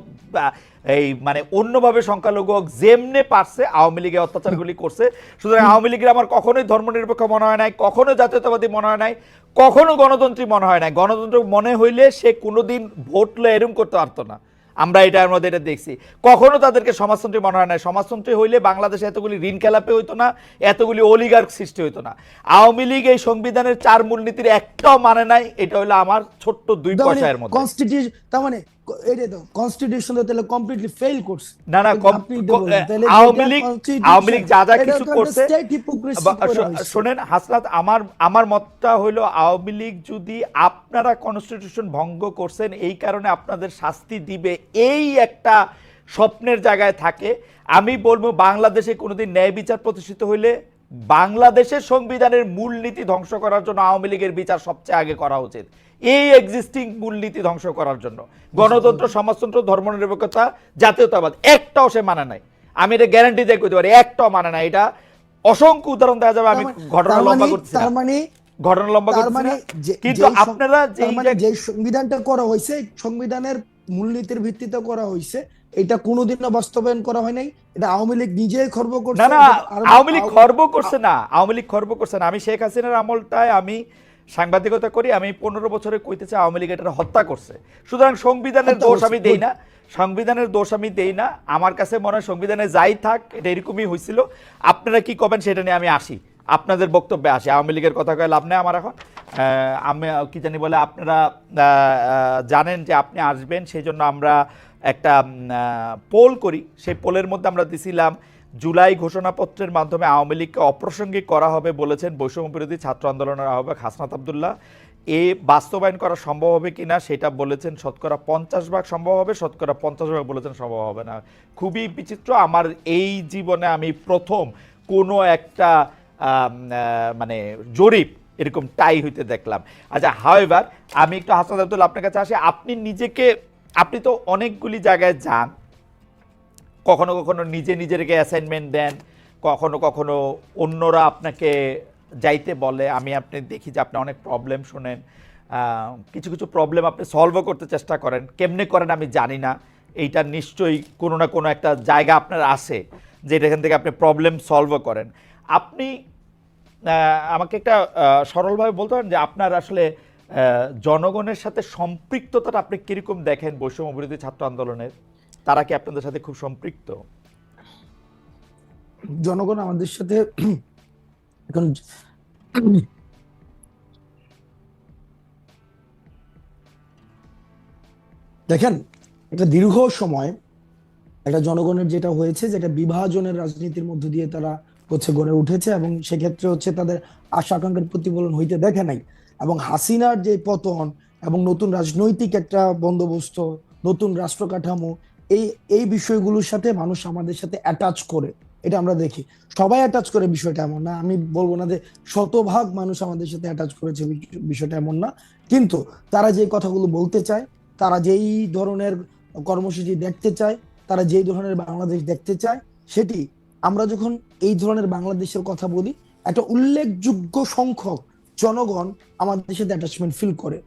এই মানে অন্যভাবে সংখ্যালঘু হোক, যেমনে পারছে আওয়ামী লীগের অত্যাচারগুলি করছে। সুতরাং আওয়ামী লীগের আমার কখনোই ধর্মনিরপেক্ষ মনে হয় নাই, কখনো জাতীয়তাবাদী মনে হয় নাই, কখনো গণতন্ত্রী মনে হয় নাই। গণতন্ত্র মনে হইলে সে কোনোদিন ভোট লয়ে এরম করতে পারতো না, আমরা এটার মধ্যে এটা দেখছি। কখনো তাদেরকে সমাজতন্ত্রী মনে হয় না। সমাজতন্ত্রী হইলে বাংলাদেশে এতগুলি ঋণ খেলাপে হইতো না, এতগুলি অলিগার্ক সৃষ্টি হইতো না। আওয়ামী লীগ এই সংবিধানের 4 মূলনীতির একটাও মানে নাই। এটা হলো আমার ছোট্ট 2 পয়সার মধ্যে কনস্টিটিউশন, তার মানে এটা তো কনস্টিটিউশন তো তাহলে কমপ্লিটলি ফেল করছে। না না, আওয়ামী লীগ যা যা কিছু করছে, শোনেন হাসনাত, আমার মতটা হইলো আওয়ামী লীগ যদি আপনারা কনস্টিটিউশন ভঙ্গ করছেন এই কারণে আপনাদের শাস্তি দিবে, এই একটা স্বপ্নের জায়গায় থাকে, আমি বলবো বাংলাদেশে কোনোদিন ন্যায় বিচার প্রতিষ্ঠিত হইলে বাংলাদেশের সংবিধানের মূলনীতি ধ্বংস করার জন্য আওয়ামী লীগের বিচার সবচেয়ে আগে করা উচিত। এই এক্সিস্টিং মূলনীতি ধ্বংস করার জন্য। গণতন্ত্র, সমাজতন্ত্র, ধর্মনিরপেক্ষতা, জাতীয়তাবাদ একটাও সে মানে নাই। আমি এটা গ্যারান্টি দিয়ে করতে পারি, একটাও মানে নাই। এটা অসংখ্য উদাহরণ দেওয়া যাবে। আমি ঘটনা লম্বা করছি না, তার মানে ঘটনা লম্বা করছি না, কিন্তু আপনারা যে সংবিধানটা করা হয়েছে, সংবিধানের মূলনীতির ভিত্তিতে করা হয়েছে, এটা কোনোদিনও বাস্তবায়ন করা হয় নাই। এটা আওয়ামী লীগ নিজেই খর্ব করছে। না, আওয়ামী লীগ খর্ব করছে না, আওয়ামী লীগ খর্ব করছে না। আমি শেখ হাসিনার আমলটায় আমি সাংবাদিকতা করি, আমি 15 বছরে কইতেছি আওয়ামী লীগ এটা হত্যা করছে। সুতরাং সংবিধানের দোষ আমি দেই না, সংবিধানের দোষ আমি দেই না। আমার কাছে মনে হয় সংবিধানে যাই থাক এটা এরকমই হয়েছিল। আপনারা কি করবেন সেটা নিয়ে আমি আসি, আপনাদের বক্তব্যে আসি। আওয়ামী লীগের কথা কয়ে লাভ নেই আমার এখন। আমি কি জানি বলে, আপনারা জানেন যে আপনি আসবেন, সেই জন্য আমরা একটা পোল করি। সেই পোলের মধ্যে আমরা দিছিলাম জুলাই ঘোষণাপত্রের মাধ্যমে আওয়ামী লীগকে অপ্রাসঙ্গিক করা হবে বলেছেন বৈষম্য বিরোধী ছাত্র আন্দোলনের আহ্বায়ক হাসনাত আব্দুল্লাহ। এ বাস্তবায়ন করা সম্ভব হবে কিনা সেটা বলেছেন শতকরা 50% সম্ভব হবে, শতকরা 50% বলেছেন সম্ভব হবে না। খুবই বিচিত্র। আমার এই জীবনে আমি প্রথম কোনো একটা মানে জরিপ এরকম টাই হইতে দেখলাম। আচ্ছা, হাওয়েভার আমি একটু হাসনাত আব্দুল্লাহ আপনার কাছে আসি। আপনি নিজেকে, আপনি তো অনেকগুলি জায়গায় যান, কখনো কখনো নিজে নিজেকে অ্যাসাইনমেন্ট দেন, কখনো কখনো অন্যরা আপনাকে যাইতে বলে। আমি আপনি দেখি যে আপনি অনেক প্রবলেম শোনেন, কিছু কিছু প্রবলেম আপনি সলভও করতে চেষ্টা করেন। কেমনে করেন আমি জানি না, এইটা নিশ্চয়ই কোনো না কোনো একটা জায়গা আপনার আছে যে এখান থেকে আপনি প্রবলেম সলভও করেন। আপনি আমাকে একটা সরলভাবে বলতে পারেন যে আপনার আসলে জনগণের সাথে সম্পৃক্ততাটা আপনি কীরকম দেখেন বৈষম্য বিরোধী ছাত্র আন্দোলনের? তারা কি আপনাদের সাথে খুব সম্পৃক্ত? জনগণ আমাদের সাথে এখন দেখেন, একটা দীর্ঘ সময় একটা জনগণের যেটা হয়েছে, যেটা বিভাজনের রাজনীতির মধ্য দিয়ে তারা গড়ে উঠেছে, এবং সেক্ষেত্রে তাদের আশা আকাঙ্ক্ষার প্রতিফলন হইতে দেখে নাই। এবং হাসিনার যে পতন এবং নতুন রাজনৈতিক একটা বন্দোবস্ত, নতুন রাষ্ট্র কাঠামো, এই বিষয়গুলোর সাথে মানুষ আমাদের সাথে অ্যাটাচ করে, এটা আমরা দেখি। সবাই অ্যাটাচ করে বিষয়টা এমন না, আমি বলবো না যে শতভাগ মানুষ আমাদের সাথে অ্যাটাচ করেছে, বিষয়টা এমন না। কিন্তু তারা যে কথাগুলো বলতে চায়, তারা যেই ধরনের কর্মসূচি দেখতে চায়, তারা যেই ধরনের বাংলাদেশ দেখতে চায়, সেটি আমরা যখন এই ধরনের বাংলাদেশের কথা বলি, একটা উল্লেখযোগ্য সংখ্যক জনগণ আমাদের সাথে অ্যাটাচমেন্ট ফিল করে,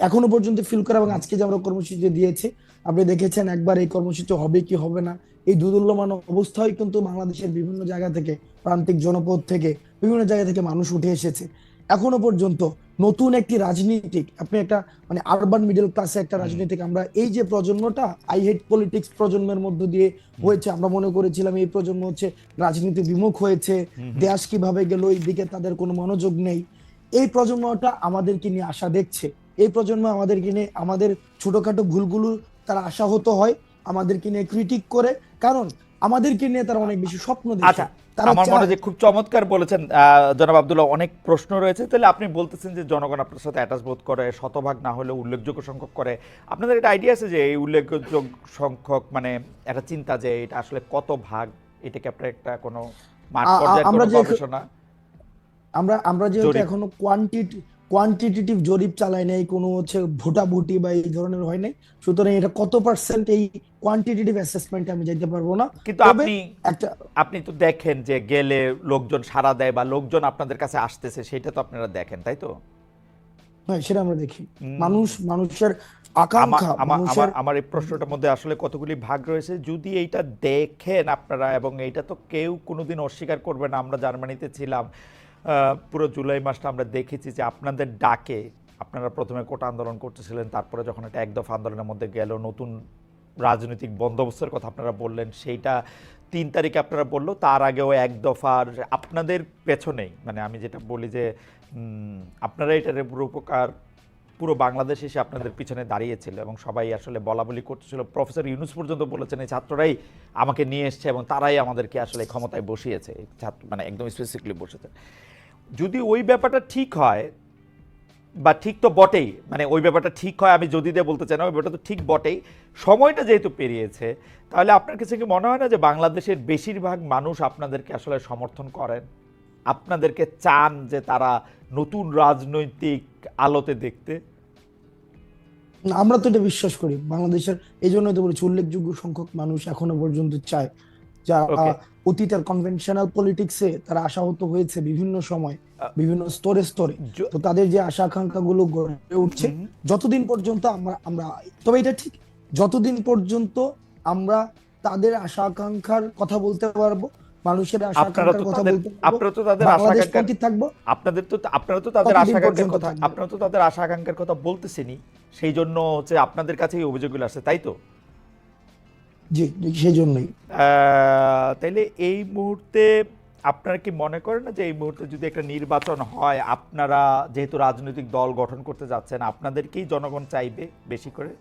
এখনো পর্যন্ত ফিল করে। এবং আজকে যে আমরা কর্মসূচি দিয়েছি, আপনি দেখেছেন একবার এই কর্মসূচি হবে কি হবে না, এই দুদুল্যমান অবস্থায় কিন্তু বাংলাদেশের বিভিন্ন জায়গা থেকে, প্রান্তিক জনপদ থেকে, বিভিন্ন জায়গা থেকে মানুষ উঠে এসেছে। এখনো পর্যন্ত নতুন একটি রাজনীতিক, আপনি একটা মানে আরবান মিডল ক্লাসে একটা রাজনীতিক, আমরা এই যে প্রজন্মটা আই হেট পলিটিক্স প্রজন্মের মধ্য দিয়ে হয়েছে, আমরা মনে করেছিলাম এই প্রজন্ম রাজনীতি বিমুখ হয়েছে, দেশ কিভাবে গেল এই দিকে তাদের কোনো মনোযোগ নেই। এই প্রজন্মটা আমাদেরকে নিয়ে আশা দেখছে, এই প্রজন্ম আমাদেরকে নিয়ে, আমাদের ছোটখাটো ভুলগুলো তারা আশাহত হয়, আমাদেরকে নিয়ে ক্রিটিক করে, কারণ আমাদেরকে নিয়ে তারা অনেক বেশি স্বপ্ন দেখে। আমার মনে হয় খুব চমৎকার বলেছেন জনাব আব্দুল্লাহ, অনেক প্রশ্ন রয়েছে। তাহলে আপনি বলতেছেন যে জনগণ আপনার সাথে অ্যাটাচ বোধ করে, শতভাগ না হলেও উল্লেখযোগ্য সংখ্যক করে। আপনাদের একটা আইডিয়া আছে যে এই উল্লেখযোগ্য সংখ্যক মানে একটা চিন্তা যে এটা আসলে কত ভাগ, এটাকে আপনার একটা কোনো মাঠ পর্যায়ে কোনো গবেষণা? আমরা যেহেতু এখনো কোয়ান্টিটেটিভ জরিপ চালাই নাই, কোনো ভোটাভুটি বা এই ধরনের হয় নাই, সুতরাং এটা কত পার্সেন্ট এই কোয়ান্টিটেটিভ অ্যাসেসমেন্টে আমি যাইতে পারবো না। কিন্তু আপনি তো দেখেন যে গেলে লোকজন সাড়া দেয় বা লোকজন আপনাদের কাছে আসতেছে, সেটা তো আপনারা দেখেন, তাই তো? হ্যাঁ, সেটা আমরা দেখি। মানুষের আকাঙ্ক্ষা, আমার এই প্রশ্নটার মধ্যে আসলে কতগুলি ভাগ রয়েছে যদি এইটা দেখেন আপনারা, এবং এইটা তো কেউ কোনোদিন অস্বীকার করবে না। আমরা জার্মানিতে ছিলাম, পুরো জুলাই মাসটা আমরা দেখেছি যে আপনাদের ডাকে আপনারা প্রথমে কোটা আন্দোলন করতেছিলেন, তারপরে যখন এটা এক দফা আন্দোলনের মধ্যে গেল, নতুন রাজনৈতিক বন্দোবস্তের কথা আপনারা বললেন, সেইটা 3 তারিখে আপনারা বললো, তার আগেও এক দফার আপনাদের পেছনেই, মানে আমি যেটা বলি যে আপনারা এটার উপকার পুরো বাংলাদেশ এসে আপনাদের পিছনে দাঁড়িয়েছিল এবং সবাই আসলে বলাবলি করতেছিল। প্রফেসর ইউনূস পর্যন্ত বলেছেন এই ছাত্ররাই আমাকে নিয়ে এসছে এবং তারাই আমাদেরকে আসলে ক্ষমতায় বসিয়েছে, ছাত্র মানে একদম স্পেসিফিকলি বসেছে। যদি ওই ব্যাপারটা ঠিক হয়, বা ঠিক তো বটেই, মানে ওই ব্যাপারটা ঠিক হয়, আমি যদি দিয়ে বলতে চাই না, ওই ব্যাপারটা তো ঠিক বটেই, সময়টা যেহেতু পেরিয়েছে, তাহলে আপনার কাছে কি মনে হয় না যে বাংলাদেশের বেশিরভাগ মানুষ আপনাদেরকে আসলে সমর্থন করেন, আপনাদেরকে চান যে তারা নতুন রাজনৈতিক আলোতে দেখতে? আমরা তো এটা বিশ্বাস করি বাংলাদেশের, এই জন্যই তো বলেছি উল্লেখযোগ্য সংখ্যক মানুষ এখনো পর্যন্ত চায়, যারা Okay. অতীতের কনভেনশনাল পলিটিক্সে তারা আশাহত হয়েছে বিভিন্ন সময়, বিভিন্ন স্তরে স্তরে। তো তাদের যে আশা আকাঙ্ক্ষা গুলো গড়ে উঠছে, যতদিন পর্যন্ত আমরা তবে এটা ঠিক, যতদিন পর্যন্ত আমরা তাদের আশা আকাঙ্ক্ষার কথা বলতে পারবো, মানুষের আশা আকাঙ্ক্ষার কথা বলতে পারবো, আপনারা তো তাদের আশা বাংলাদেশ আকাঙ্ক্ষা পন্থী থাকবো, আপনারা তো তাদের আশা ততদিন আকাঙ্ক্ষার পর্যন্ত কথা থাকবে। আপনারা তো তাদের আশা আকাঙ্ক্ষার কথা বলতেছেনই, সেই জন্য হচ্ছে আপনাদের কাছে এই অভিযোগগুলো আসছে, তাই তো? জি, সেই জন্যই। তাইলে এই মুহূর্তে আপনারা কি মনে করেন না যে এই মুহূর্তে যদি একটা নির্বাচন হয়, আপনারা যেহেতু রাজনৈতিক দল গঠন করতে যাচ্ছেন, আপনাদেরকেই জনগণ চাইবে বেশি করে?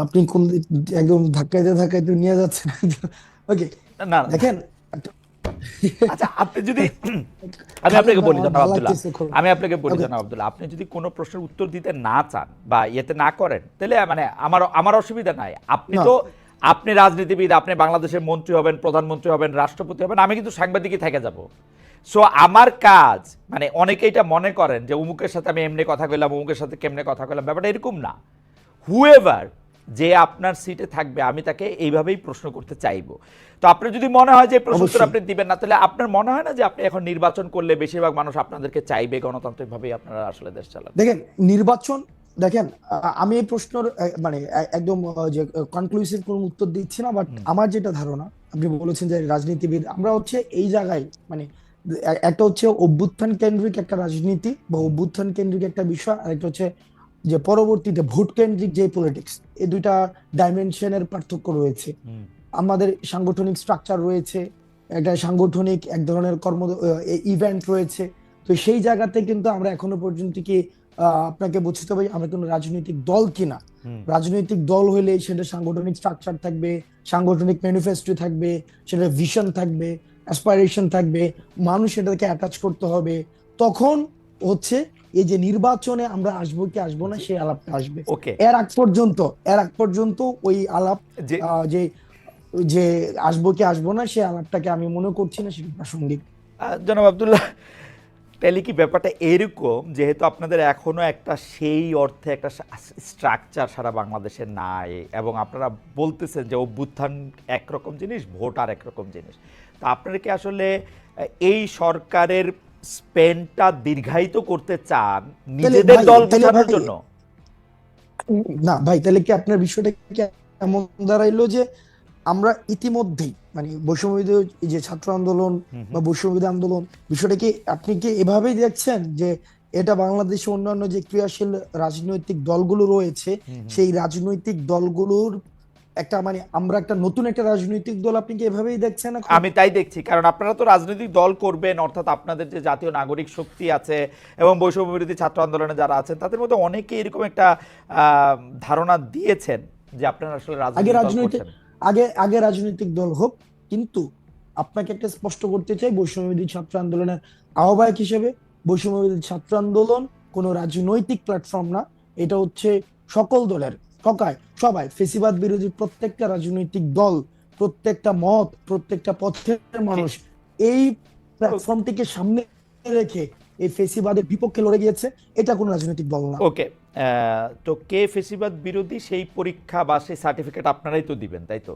আপনি কোন একদম ধাক্কাইতে ধাক্কাইতে নিয়ে যাচ্ছেন। ওকে, না দেখেন, আচ্ছা আপনি যদি আমি আপনাকে বলি জানাব ভালো আব্দুল্লাহ, লাগতেছে খুব। আমি আপনাকে বলি Okay. জানাব আব্দুল্লাহ, আপনি যদি কোনো প্রশ্নের উত্তর দিতে না চান বা ইয়েতে না করেন, তাহলে মানে আমার অসুবিধা নাই। না। আপনি রাজনীতিবিদ, আপনি বাংলাদেশের মন্ত্রী হবেন, প্রধানমন্ত্রী হবেন, রাষ্ট্রপতি হবেন, আমি কিন্তু সাংবাদিকই থেকে যাব। সো আমার কাজ, মানে অনেকে এটা মনে করেন যে অমুকের সাথে আমি এমনি কথা কইলাম, অমুকের সাথে কেমনে কথা কইলাম, ব্যাপারটা এরকম না। হুএভার যে আপনার সিটে থাকবে, আমি তাকে এইভাবেই প্রশ্ন করতে চাইবো। তো আপনার যদি মনে হয় যে প্রশ্ন উত্তর আপনি দিবেন না, তাহলে আপনার মনে হয় না যে আপনি এখন নির্বাচন করলে বেশিরভাগ মানুষ আপনাদেরকে চাইবে, গণতান্ত্রিকভাবেই আপনারা আসলে দেশ চালাবেন? দেখেন নির্বাচন, দেখেন আমি এই প্রশ্নের মানে একদম যে কনক্লুসিভ কোনো উত্তর দিচ্ছি না, বাট আমার যেটা ধারণা, আপনি বলেছেন যে রাজনীতিবিদ, আমরা হচ্ছে এই জায়গায় মানে একটা হচ্ছে অভ্যুত্থান কেন্দ্রিক একটা রাজনীতি বা অভ্যুত্থান কেন্দ্রিক একটা বিষয়, আর একটা হচ্ছে যে পরবর্তীতে ভোট কেন্দ্রিক যে পলিটিক্স, এই দুইটা ডাইমেনশনের পার্থক্য রয়েছে। আমাদের সাংগঠনিক স্ট্রাকচার রয়েছে, একটা সাংগঠনিক এক ধরনের ইভেন্ট রয়েছে। তো সেই জায়গাতে কিন্তু আমরা এখনো পর্যন্ত কি আপনাকে বুঝতে হবে আমরা কোনো রাজনৈতিক দল কিনা। রাজনৈতিক দল হলে সেটা সাংগঠনিক স্ট্রাকচার থাকবে, সাংগঠনিক ম্যানিফেস্টো থাকবে, সেটা ভিশন থাকবে, অ্যাসপাইরেশন থাকবে, মানুষ সেটাকে অ্যাটাচ করতে হবে। তখন হচ্ছে এই যে নির্বাচনে আমরা আসবো কি আসবো না সেই আলাপটা আসবে। ওকে, এর আগ পর্যন্ত ওই আলাপ যে যে আসবো কি আসবো না সেই আলাপটাকে আমি মনে করছি না সেটা প্রাসঙ্গিক। জনাব আব্দুল্লাহ, তাহলে কি ব্যাপারটা এরকম, যেহেতু আপনাদের এখনো একটা সেই অর্থে একটা স্ট্রাকচার সারা বাংলাদেশে নাই, এবং আপনারা বলতেছেন যে অভ্যুত্থান একরকম জিনিস, ভোট আর একরকম জিনিস, তো আপনারা কি আসলে এই সরকারের স্পেনটা দীর্ঘায়িত করতে চান নিজেদের দল বোঝানোর জন্য? না ভাই, তাহলে কি আপনার বিষয়টা কি এমন দাঁড়াইলো যে আমরা ইতিমধ্যেই মানে বৈষম্যবিরোধী যে ছাত্র আন্দোলন বা বৈষম্যবিরোধী আন্দোলন, বিষয়টা কি আপনি কি এভাবেই দেখছেন যে এটা বাংলাদেশে অন্যান্য যে ক্রিয়াশীল রাজনৈতিক দলগুলো রয়েছে, সেই রাজনৈতিক দলগুলোর একটা মানে আমরা একটা নতুন একটা রাজনৈতিক দল, আপনি কি এভাবেই দেখছেন? আমি তাই দেখছি, কারণ আপনারা তো রাজনৈতিক দল করবেন, অর্থাৎ আপনাদের যে জাতীয় নাগরিক শক্তি আছে এবং বৈষম্য বিরোধী ছাত্র আন্দোলনে যারা আছেন, তাদের মধ্যে অনেকে এরকম একটা ধারণা দিয়েছেন যে আপনারা আসলে আগে রাজনৈতিক দল হোক, কিন্তু আপনাকে একটা স্পষ্ট করতে চাই, বৈষম্যবিরোধী ছাত্র আন্দোলনের আহ্বায়ক হিসেবে বৈষম্যবিরোধী ছাত্র আন্দোলন কোনো রাজনৈতিক প্ল্যাটফর্ম না। এটা হচ্ছে সকল দলের সবাই ফেসিবাদ বিরোধী প্রত্যেকটা রাজনৈতিক দল, প্রত্যেকটা মত, প্রত্যেকটা পথের মানুষ এই প্ল্যাটফর্মটিকে সামনে রেখে এই ফেসিবাদের বিপক্ষে লড়ে গিয়েছে। এটা কোনো রাজনৈতিক দল না। ওকে, তো কে ফেসিবাদ বিরোধী সেই পরীক্ষা বা সেই সার্টিফিকেট আপনারাই তো দিবেন, তাই তো?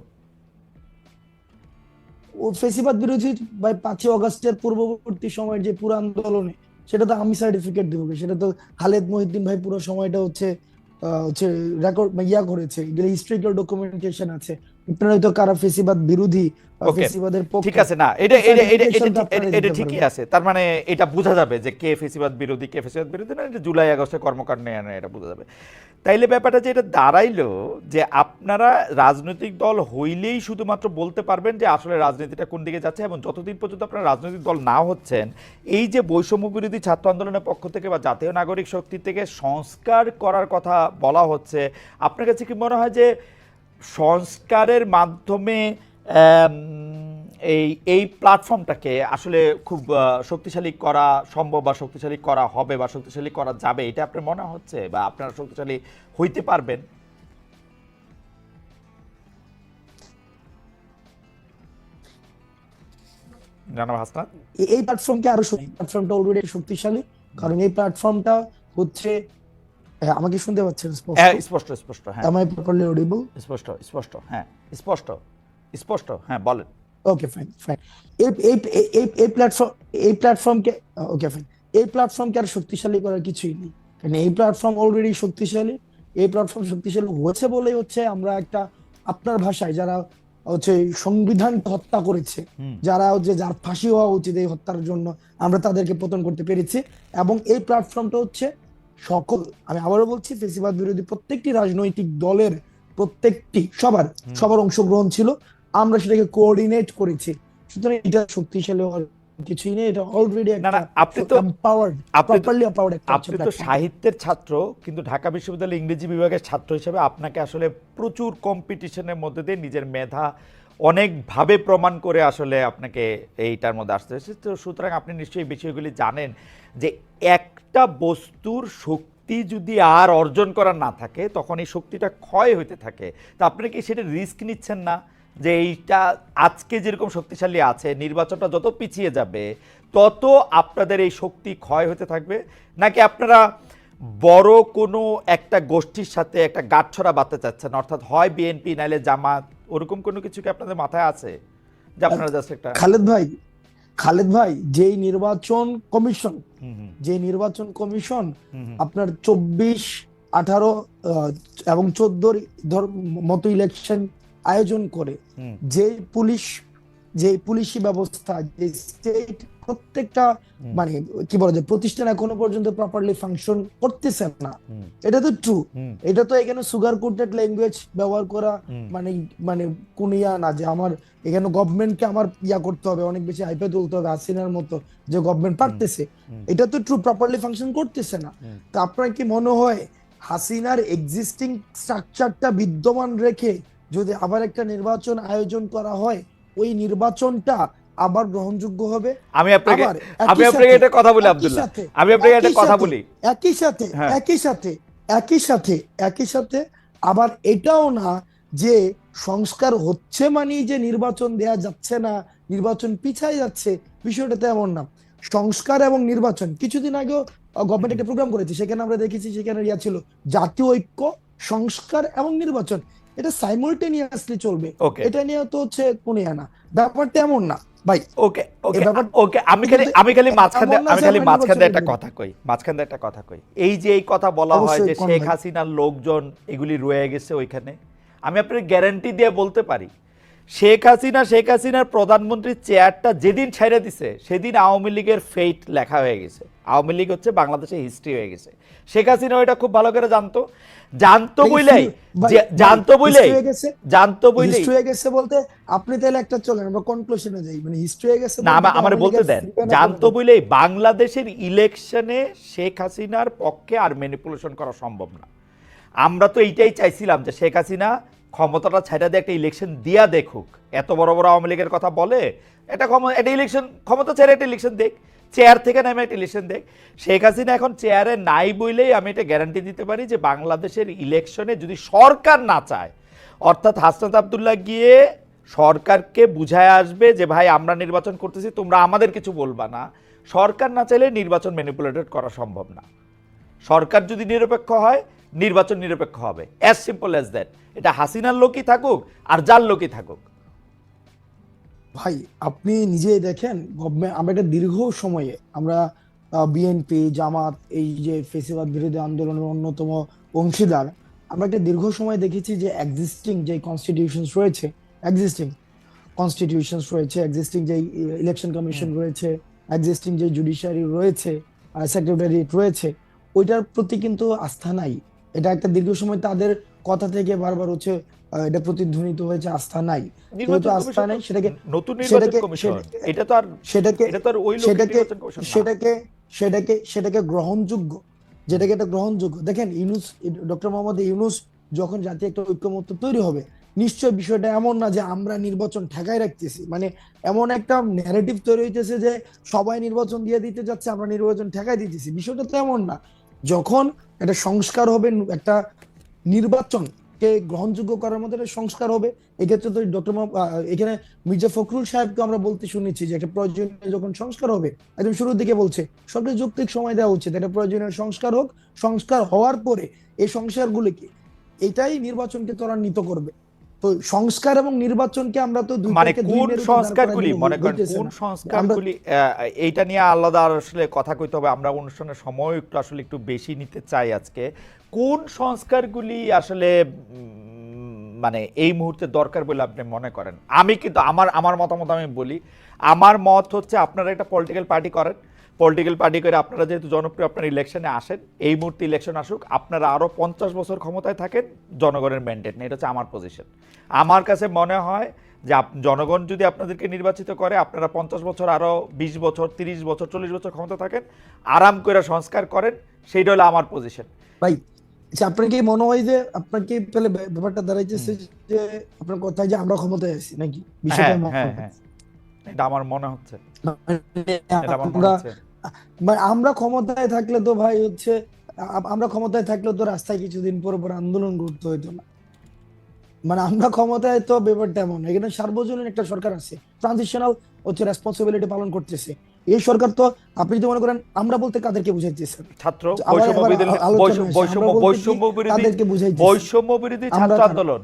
ও ফেসিবাদ বিরোধী ভাই 5ই অগাস্টের পূর্ববর্তী সময়ের যে পুরো আন্দোলনে, সেটা তো আমি সার্টিফিকেট দেবো, সেটা তো খালেদ মহিউদ্দিন ভাই পুরো সময়টা হচ্ছে রেকর্ড করেছে, এগুলো হিস্ট্রিক্যাল ডকুমেন্টেশন আছে। আপনারা হয়তো কারা ফেসিবাদ বিরোধী ফেসিবাদের পক্ষে, ঠিক আছে, না এটা ঠিকই আছে, তার মানে এটা বোঝা যাবে যে কে ফেসিবাদ বিরোধী কে ফেসিবাদ বিরোধী না, এটা জুলাই আগস্টের কর্মকাণ্ড নিয়ে এটা বোঝা যাবে। তাইলে ব্যাপারটা যে এটা দাঁড়াইলো যে আপনারা রাজনৈতিক দল হইলেই শুধুমাত্র বলতে পারবেন যে আসলে রাজনীতিটা কোন দিকে যাচ্ছে, এবং যতদিন পর্যন্ত আপনারা রাজনৈতিক দল না হচ্ছেন, এই যে বৈষম্য বিরোধী ছাত্র আন্দোলনের পক্ষ থেকে বা জাতীয় নাগরিক শক্তি থেকে সংস্কার করার কথা বলা হচ্ছে, আপনার কাছে কি মনে হয় যে সংস্কারের মাধ্যমে এই প্ল্যাটফর্মটাকে আসলে খুব শক্তিশালী করা সম্ভব বা শক্তিশালী করা হবে বা শক্তিশালী করা যাবে, এটা আপনার মনে হচ্ছে, বা আপনারা শক্তিশালী হইতে পারবেন? এই প্ল্যাটফর্মটা অলরেডি শক্তিশালী, কারণ এই প্ল্যাটফর্মটা হচ্ছে আমাকে শুনতে পাচ্ছেন স্পষ্ট স্পষ্ট, হ্যাঁ Am I properly audible? স্পষ্ট স্পষ্ট, হ্যাঁ স্পষ্ট স্পষ্ট, হ্যাঁ বলেন। Okay fine fine. এই প্ল্যাটফর্মকে ওকে ফাইন, এই প্ল্যাটফর্মকে আর শক্তিশালী করার কিছুই নেই, কারণ এই প্ল্যাটফর্ম অলরেডি শক্তিশালী। এই প্ল্যাটফর্ম শক্তিশালী হয়েছে বলেই হচ্ছে আমরা একটা, আপনার ভাষায় যারা হচ্ছে সংবিধানকে হত্যা করেছে, যারা হচ্ছে যার ফাঁসি হওয়া উচিত এই হত্যার জন্য, আমরা তাদেরকে পতন করতে পেরেছি। এবং এই প্ল্যাটফর্মটা হচ্ছে সকল, আমি আবারও বলছি, ফেসিবাদ বিরোধী প্রত্যেকটি রাজনৈতিক দলের প্রত্যেকটি সবার অংশগ্রহণ ছিল, আমরা সেটাকে কোঅর্ডিনেট করেছি। সুতরাং এটা শক্তিশালী হওয়ার কিছুই নেই, এটা অলরেডি একটা আপনি তো এম্পাওয়ার্ড, প্রপারলি এম্পাওয়ার্ড একটা আপনি তো সাহিত্যের ছাত্র, কিন্তু ঢাকা বিশ্ববিদ্যালয়ের ইংরেজি বিভাগের ছাত্র হিসেবে আপনাকে আসলে প্রচুর কম্পিটিশনের মধ্যে দিয়ে নিজের মেধা অনেকভাবে প্রমাণ করে আসলে আপনাকে এইটার মধ্যে আসতে হয়েছে। তো সুতরাং আপনি নিশ্চয়ই বিষয়গুলি জানেন যে একটা বস্তুর শক্তি যদি আর অর্জন করার না থাকে তখন এই শক্তিটা ক্ষয় হতে থাকে। তো আপনি কি সেটা রিস্ক নিচ্ছেন না যে এইটা আজকে যেরকম শক্তিশালী আছে, নির্বাচনটা যত পিছিয়ে যাবে তত আপনাদের এই শক্তি ক্ষয় হতে থাকবে? নাকি আপনারা বড় কোনো একটা গোষ্ঠীর সাথে একটা গাঁটছড়া বাঁধতে চাচ্ছেন, অর্থাৎ হয় বিএনপি নাইলে জামাত, ওরকম কোনো কিছু কি আপনাদের মাথায় আছে যে আপনারা জাস্ট একটা? খালেদ ভাই, যেই নির্বাচন কমিশন আপনার 24, 18 এবং 14 মতো ইলেকশন আয়োজন করে, যে পুলিশি ব্যবস্থা, যে স্টেট প্রত্যেকটা মানে কি বলা যায় প্রতিষ্ঠান এখনো পর্যন্ত প্রপারলি ফাংশন করতেছে না, এটা তো ট্রু। এটা তো এখানে সুগার কোটেড ল্যাঙ্গুয়েজ ব্যবহার করা মানে কোন না যে আমার এখানে গভর্নমেন্টকে আমার করতে হবে, অনেক বেশি হাইপে তুলতে হবে হাসিনার মতো, যে গভর্নমেন্ট পারতেছে, এটা তো ট্রু, প্রপারলি ফাংশন করতেছে না। তো আপনার কি মনে হয় হাসিনার এক্সিস্টিং স্ট্রাকচারটা বিদ্যমান রেখে যদি আবার একটা নির্বাচন আয়োজন করা হয়, ওই নির্বাচনটা আবার গ্রহণযোগ্য হবে? আমি আপনাকে একটা কথা বলি আব্দুল্লাহ, আমি আপনাকে একটা কথা বলি, একই সাথে আবার এটাও না যে সংস্কার হচ্ছে মানে যে নির্বাচন দেয়া যাচ্ছে না, নির্বাচন পিছায় যাচ্ছে, বিষয়টা তেমন না। সংস্কার এবং নির্বাচন, কিছুদিন আগেও গভর্নমেন্ট একটা প্রোগ্রাম করেছে, সেখানে আমরা দেখেছি, সেখানে ছিল জাতীয় ঐক্য, সংস্কার এবং নির্বাচন, এটা সাইমultaneously চলবে। এটা নিয়ে তো হচ্ছে কোন না, ব্যাপারটা এমন না ভাই। ওকে আমি খালি মাঝখানে একটা কথা কই, এই যে এই কথা বলা হয় যে শেখ হাসিনার লোকজন এগুলি রয়ে গেছে ওইখানে, আমি আপনাকে গ্যারান্টি দিয়ে বলতে পারি শেখ হাসিনার প্রধানমন্ত্রীর চেয়ারটা যেদিন ছেড়ে দিছে সেদিন আওয়ামী লীগের ফেট লেখা হয়ে গেছে, আওয়ামী লীগ হচ্ছে বাংলাদেশের হিস্ট্রি হয়ে গেছে। শেখ হাসিনা ওইটা খুব ভালো করে জানতো বলেই বলতে আপনি তাহলে একটা চলেন আমরা কনক্লুশনে যাই, মানে হিস্ট্রি হয়ে গেছে না, আমার বলতে দেন, জানতো বলেই বাংলাদেশের ইলেকশনে শেখ হাসিনার পক্ষে আর ম্যানিপুলেশন করা সম্ভব না। আমরা তো এইটাই চাইছিলাম যে শেখ হাসিনা ক্ষমতাটা ছাইড়া দিয়ে একটা ইলেকশন দিয়া দেখুক, এত বড় বড় আওয়ামী লীগের কথা বলে, এটা ইলেকশন ক্ষমতা ছেড়ে একটা ইলেকশন দেখ, চেয়ার থেকে নামে একটা ইলেকশন দেখ। শেখ হাসিনা এখন চেয়ারে নাই বইলেই আমি এটা গ্যারান্টি দিতে পারি যে বাংলাদেশের ইলেকশনে যদি সরকার না চায়, অর্থাৎ হাসনাত আব্দুল্লাহ গিয়ে সরকারকে বুঝায় আসবে যে ভাই আমরা নির্বাচন করতেছি, তোমরা আমাদের কিছু বলবা না, সরকার না চাইলে নির্বাচন ম্যানিপুলেটেড করা সম্ভব না। সরকার যদি নিরপেক্ষ হয়, নির্বাচন নিরপেক্ষ হবে, অ্যাজ সিম্পল অ্যাজ দ্যাট। এটা হাসিনার লোকই থাকুক আর যার লোকই থাকুক। ভাই আপনি নিজেই দেখেন, গভর্নমেন্ট আমরা একটা দীর্ঘ সময়ে আমরা বিএনপি, জামাত, এই যে ফেসিবাদ বিরোধী আন্দোলনের অন্যতম অংশীদার, আমরা একটা দীর্ঘ সময় দেখেছি যে এক্সিস্টিং যে কনস্টিটিউশনস রয়েছে, এক্সিস্টিং যে ইলেকশন কমিশন রয়েছে, এক্সিস্টিং যে জুডিশিয়ারি রয়েছে, সেক্রেটারিয়েট রয়েছে, ওইটার প্রতি কিন্তু আস্থা নাই। এটা একটা দীর্ঘ সময় তাদের কথা থেকে বারবার হচ্ছে এটা প্রতিধ্বনিত হয়েছে, আস্থা নাই, যেহেতু আস্থা নাই সেটাকে গ্রহণযোগ্য, যেটাকে এটা গ্রহণযোগ্য। দেখেন ডক্টর মোহাম্মদ ইউনূস যখন জাতীয় একটা ঐক্যমত্য তৈরি হবে, নিশ্চয় বিষয়টা এমন না যে আমরা নির্বাচন ঠেকাই রাখতেছি, মানে এমন একটা ন্যারেটিভ তৈরি হইতেছে যে সবাই নির্বাচন দিয়ে দিতে যাচ্ছে, আমরা নির্বাচন ঠেকাই দিতেছি, বিষয়টা তো এমন না। যখন একটা সংস্কার হবে, একটা নির্বাচনকে সরকারকে গ্রহণযোগ্য করার মতো একটা সংস্কার হবে। এক্ষেত্রে তো এখানে মির্জা ফখরুল সাহেবকে আমরা বলতে শুনেছি যে একটা প্রয়োজনীয় যখন সংস্কার হবে, একদম শুরুর দিকে বলছে সরকার যৌক্তিক সময় দেওয়া উচিত, একটা প্রয়োজনীয় সংস্কার হোক, সংস্কার হওয়ার পরে এই সংস্কারগুলিকে এটাই নির্বাচনকে ত্বরান্বিত করবে। তো সংস্কার এবং নির্বাচনকে আমরা তো মানে কোন সংস্কারগুলি, মনে করেন কোন সংস্কারগুলি, এইটা নিয়ে আলাদা আসলে কথা কইতে হবে। আমরা অনুষ্ঠানের সময় একটু বেশি নিতে চাই আজকে। কোন সংস্কারগুলি আসলে মানে এই মুহূর্তে দরকার বলে আপনি মনে করেন? আমি কিন্তু আমার মতামত আমি বলি, আমার মত হচ্ছে আপনারা একটা পলিটিক্যাল পার্টি করেন, পলিটিক্যাল পার্টি করে আপনারা যেহেতু জনপ্রিয়, আপনারা ইলেকশনে আসেন, এই মুহূর্তে ইলেকশন আসুক, আপনারা আরও 50 বছর ক্ষমতায় থাকেন, জনগণের ম্যান্ডেট নেই। এটা হচ্ছে আমার পজিশন। আমার কাছে মনে হয় যে জনগণ যদি আপনাদেরকে নির্বাচিত করে, আপনারা 50 বছর, আরও 20 বছর, 30 বছর, 40 বছর ক্ষমতা থাকেন, আরাম করে সংস্কার করেন, সেইটা হলো আমার পজিশন। ভাই আপনার কি মনে হয় যে আপনার কি পেলে ব্যাপারটা দাঁড়াইতেছে যে আপনার কথায় যে আমরা ক্ষমতায় আছি নাকি? বিষয়টা এটা আমার মনে হচ্ছে। আমরা ক্ষমতায় থাকলে তো ভাই হচ্ছে আমরা ক্ষমতায় থাকলে তো রাস্তায় কিছুদিন পর পর আন্দোলন করতে হইতো না। মানে আমরা ক্ষমতায় তো ব্যাপারটা এমন, এখানে সার্বজনীন একটা সরকার আছে, ট্রানজিশনাল হচ্ছে রেসপন্সিবিলিটি পালন করতেছে এই সরকার। তো আপনি যদি মনে করেন আমরা বলতে কাদেরকে বুঝাইতেছেন? ছাত্র বৈষম্য বিরোধী ছাত্র আন্দোলন।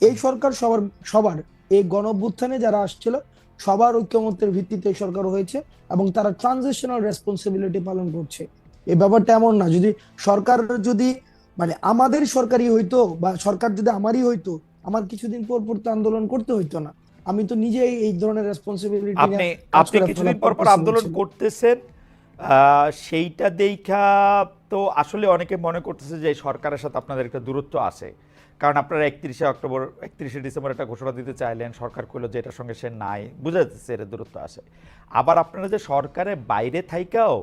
এই সরকার সবার এই গণঅভ্যুত্থানে যারা আসছিল সবার ঐক্যমত্যের ভিত্তিতে সরকার হয়েছে এবং তারা ট্রানজিশনাল রেসপন্সিবিলিটি পালন করছে। এই ব্যাপারটা এমন না যদি সরকার যদি মানে আমাদের সরকারি হইতো বা সরকার যদি আমারই হইতো, আমার কিছুদিন পর পর তো আন্দোলন করতে হইতো না। আমি তো নিজেই এই ধরনের রেসপন্সিবিলিটি আপনি কিছুদিন পর পর আন্দোলন করতেছেন, সেইটা দেখা তো আসলে অনেকে মনে করতেছে যে সরকারের সাথে আপনাদের একটা দূরত্ব আছে। কারণ আপনারা 31শে ডিসেম্বর একটা ঘোষণা দিতে চাইলেন, সরকার কইলো যে এটার সঙ্গে সে নাই, বুঝা যাচ্ছে এর দূরত্ব আসে। আবার আপনারা যে সরকারের বাইরে থাইকাও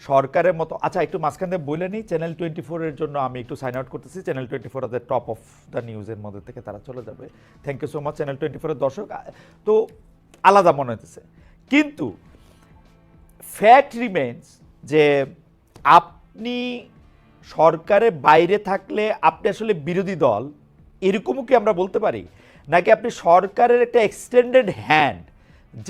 সরকারের মতো, আচ্ছা একটু মাঝখান দিয়ে বলে নিই, চ্যানেল 24 এর জন্য আমি একটু সাইন আউট করতেছি। চ্যানেল 24 আছে টপ অফ দ্য নিউজের মধ্যে থেকে তারা চলে যাবে। Thank you so much channel 24 এর দর্শক। তো আলাদা মনে হইতেছে, কিন্তু ফ্যাক্ট রিমেইনস যে আপনি সরকারের বাইরে থাকলে আপনি আসলে বিরোধী দল, এরকমও কি আমরা বলতে পারি? নাকি আপনি সরকারের একটা এক্সটেন্ডেড হ্যান্ড,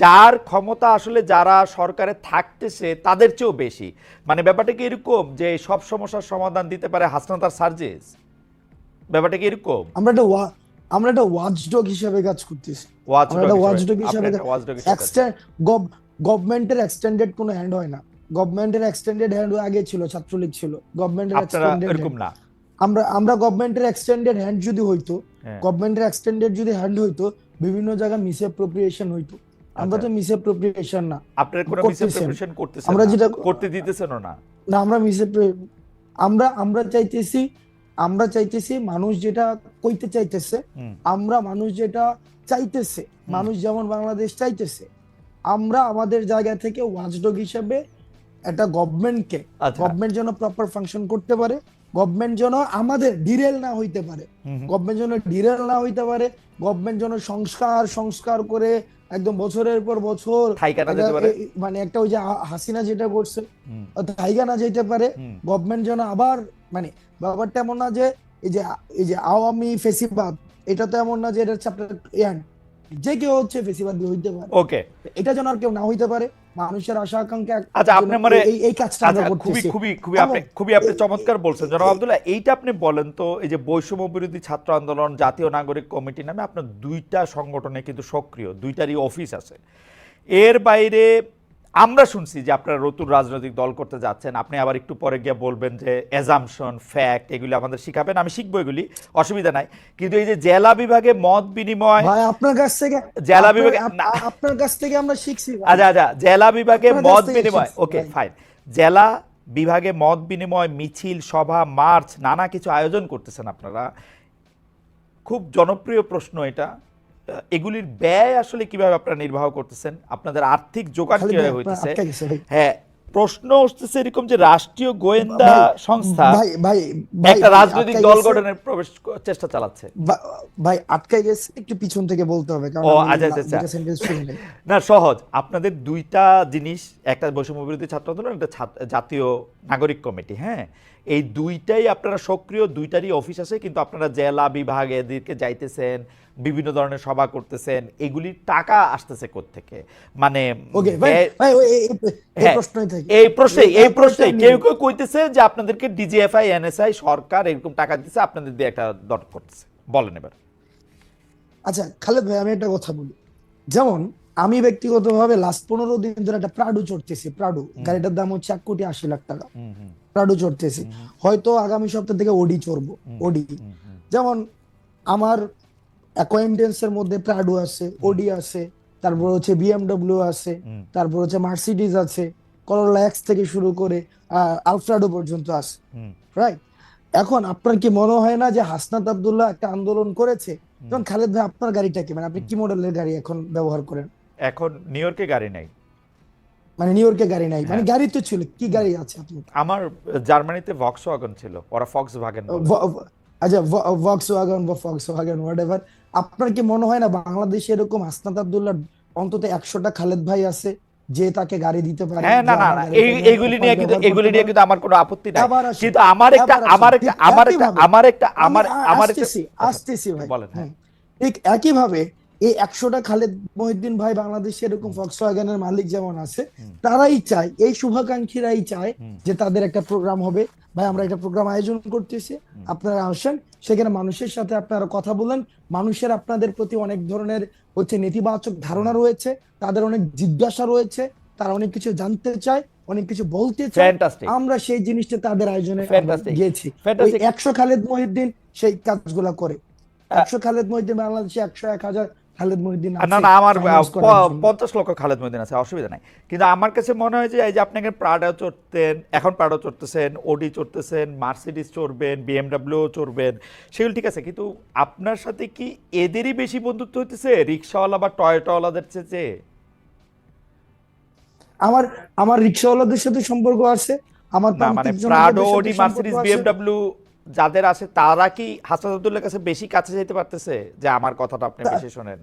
যার ক্ষমতা আসলে যারা সরকারে থাকতেছে তাদের চেয়েও বেশি? মানে ব্যাপারটা কি এরকম যে সব সমস্যার সমাধান দিতে পারে হাসনাত আর সার্জিস? ব্যাপারটা কি এরকম? আমরা একটা ওয়াচডগ হিসেবে কাজ করতেছি। ওয়াচডগ হিসেবে গভর্নমেন্টের এক্সটেন্ডেড কোনো হ্যান্ড হয় না। গভর্নমেন্টের এক্সটেন্ডেড হ্যান্ড আগে ছিল, ছাত্রলীগ ছিল। গভর্নমেন্টের এক্সটেন্ডেড এরকম না। আমরা গভর্নমেন্টের এক্সটেন্ডেড হ্যান্ড যদি হইতো, গভর্নমেন্টের এক্সটেন্ডেড যদি হ্যান্ড হইতো, বিভিন্ন জায়গায় মিসঅ্যাপ্রোপ্রিয়েশন হইতো। আমরা তো মিসঅ্যাপ্রোপ্রিয়েশন না, আপনারা কোনো মিসঅ্যাপ্রোপ্রিয়েশন করতেছেন, আমরা যেটা করতে দিতেছেন না। না আমরা আমরা চাইতেছি মানুষ যেটা কইতে চাইতেছে, মানুষ যেটা চাইতেছে, মানুষ যেমন বাংলাদেশ চাইতেছে, আমরা আমাদের জায়গা থেকে ওয়াচডগ হিসেবে একটা গভর্নমেন্টকে, গভর্নমেন্ট যেন প্রপার ফাংশন করতে পারে, গভর্নমেন্ট যেন আমাদের ডিরেল না হইতে পারে, গভর্নমেন্ট যেন সংস্কার করে একদম বছরের পর বছর মানে একটা ওই যে হাসিনা যেটা করছে থাইকা না যেতে পারে। গভর্নমেন্ট যেন আবার মানে ব্যাপারটা এমন না যে এই যে আওয়ামী ফেসিবাদ, এটা তো এমন না যে এটা চ্যাপ্টার যে কেউ হচ্ছে ফেসিবাদ হইতে পারে। ওকে, এটা যেন আর কেউ না হইতে পারে। মানুষের আশা আকাঙ্ক্ষা। আচ্ছা আপনি মানে এই কাজটা আমরা করতেছি। খুবই আপনি চমৎকার বলছেন জনাব আব্দুল্লাহ। এইটা আপনি বলেন তো, এই যে বৈষম্য বিরোধী ছাত্র আন্দোলন, জাতীয় নাগরিক কমিটি নামে আপনার দুইটা সংগঠনে কিন্তু সক্রিয়, দুইটারই অফিস আছে। এর বাইরে আমরা শুনছি যে আপনারা নতুন রাজনৈতিক দল করতে যাচ্ছেন। আপনি আবার একটু পরে গিয়ে বলবেন যে অ্যাজাম্পশন, ফ্যাক্ট এগুলি আমাদের শিখাবেন, আমি শিখবো, এগুলি অসুবিধা নাই। কিন্তু এই যে জেলা বিভাগে মত বিনিময়, আপনার কাছ থেকে জেলা বিভাগে আপনার কাছ থেকে আমরা শিখছি। আচ্ছা জেলা বিভাগে মত বিনিময়, ওকে ফাইন, জেলা বিভাগে মত বিনিময়, মিছিল, সভা, মার্চ, নানা কিছু আয়োজন করতেছেন আপনারা। খুব জনপ্রিয় প্রশ্ন এটা, এগুলির ব্যয় আসলে কিভাবে আপনারা নির্বাহ করতেছেন? আপনাদের আর্থিক যোগান কিভাবে হইতেছে? হ্যাঁ, প্রশ্ন উঠতেছে এরকম যে রাষ্ট্রীয় গোয়েন্দা সংস্থা ভাই ভাই একটা রাজনৈতিক আটকাই দল গেছে। গঠনের চেষ্টা চালাচ্ছে। ভাই আটকাই গেছে, একটু পিছন থেকে বলতে হবে, কারণ ও আমি আচ্ছা আচ্ছা দুইটা sentence শুনি নাই। না সহজ, আপনাদের দুইটা জিনিস, একটা বৈষম্য বিরোধী ছাত্র আন্দোলন, একটা জাতীয় নাগরিক কমিটি, হ্যাঁ, এই দুইটাই আপনারা সক্রিয়, দুইটারই অফিস আছে, কিন্তু আপনারা জেলা বিভাগ এদিকে যাইতেছেন, বিভিন্ন ধরনের সভা করতেছেন, এগুলির টাকা আসতেছে কোত্থেকে? মানে ওকে ভাই ভাই এই হ্যাঁ, প্রশ্নই থাকে, এই প্রশ্নে কেউ কেউ কইতেছে যে আপনাদেরকে ডিজিএফআই এনএসআই সরকার এরকম টাকা দিচ্ছে, আপনাদের দিয়ে একটা দট করতেছে, বলেন এবার। আচ্ছা খালেদ ভাই, আমি একটা কথা বলি, যেমন আমি ব্যক্তিগতভাবে লাস্ট 15 দিন ধরে একটা প্রাডো চড়তেছি। প্রাডো গাড়িটার দাম হচ্ছে 1,80,00,000 টাকা। প্রাডো চড়তেছি, হয়তো আগামী সপ্তাহ থেকে ওডি চড়বো। ওডি যেমন আমার অ্যাকোয়েন্টেন্সের মধ্যে প্রাডো আছে, ওডি আছে, তারপর হচ্ছে বিএমডব্লিউ আছে, তারপর হচ্ছে মার্সিডিজ আছে, করোলা এক্স থেকে শুরু করে আলফ্রাডো পর্যন্ত আছে, রাইট? এখন আপনার কি মনে হয় না যে হাসনাত আব্দুল্লাহ একটা আন্দোলন করেছে? যেমন খালেদ ভাই, আপনার গাড়িটা কি, মানে আপনি কি মডেলের গাড়ি এখন ব্যবহার করেন? এখন নিউ ইয়র্কে গাড়ি নাই, মানে নিউ ইয়র্কে গাড়ি নাই, মানে গাড়ি তো ছিল, কি গাড়ি আছে আপনি? আমার জার্মানিতে ভক্সওয়াগন ছিল, ওরা ফক্সওয়াগন বলে। আচ্ছা ভক্সওয়াগন বা ফক্সওয়াগন হোয়াটএভার, আপনার কি মনে হয় না বাংলাদেশে এরকম হাসনাত আব্দুল্লাহ অন্তত 100টা খালেদ ভাই আছে যে তাকে গাড়ি দিতে পারে? হ্যাঁ, না না না, এইগুলি নিয়ে কিন্তু আমার কোনো আপত্তি নাই, কিন্তু আসতেছি ভাই। বলেন। হ্যাঁ, ঠিক একইভাবে এই 100টা খালেদ মহিউদ্দিন ভাই বাংলাদেশে এরকম ফক্সওয়াগনের মালিক যেমন আছে, তারাই চায়, এই শুভাকাঙ্ক্ষীরাই চায় যে তাদের একটা প্রোগ্রাম হবে। ভাই আমরা একটা প্রোগ্রাম আয়োজন করতেছি, আপনারা আসেন, সেখানে মানুষের সাথে আপনারা কথা বলেন। মানুষের আপনাদের প্রতি অনেক ধরনের হচ্ছে নেতিবাচক ধারণা রয়েছে, তাদের অনেক জিজ্ঞাসা রয়েছে, তারা অনেক কিছু জানতে চায়, অনেক কিছু বলতে চায়। আমরা সেই জিনিসটা তাদের আয়োজনে গিয়েছি। 100 খালেদ মহিউদ্দিন সেই কাজগুলা করে। 100 খালেদ মহিউদ্দিন বাংলাদেশে 100-1000 খালেদ মহিউদ্দিন আছে। না না, আমার 50 লক্ষ খালেদ মহিউদ্দিন আছে, অসুবিধা নাই। কিন্তু আমার কাছে মনে হয় যে এই যে আপনাকে প্রাডো চড়তেন, এখন প্রাডো চড়তেছেন, ওডি চড়তেছেন, মার্সিডিজ চড়বেন, বিএমডব্লিউ চড়বেন, সেগুলো ঠিক আছে, কিন্তু আপনার সাথে কি এদেরই বেশি বন্ধুত্ব হইতেছে রিক্সাওয়ালা বা টয়োটাওয়ালাদের চেয়ে? আমার রিক্সাওয়ালাদের সাথে সম্পর্ক আছে, আমার না মানে প্রাডো, ওডি, মার্সিডিজ, বিএমডব্লিউ যাদের আছে তারা কি হাসনাত আব্দুল্লাহর কাছে বেশি কাছে যেতে পারতেছে? যে আমার কথাটা আপনি বেশি শুনেন।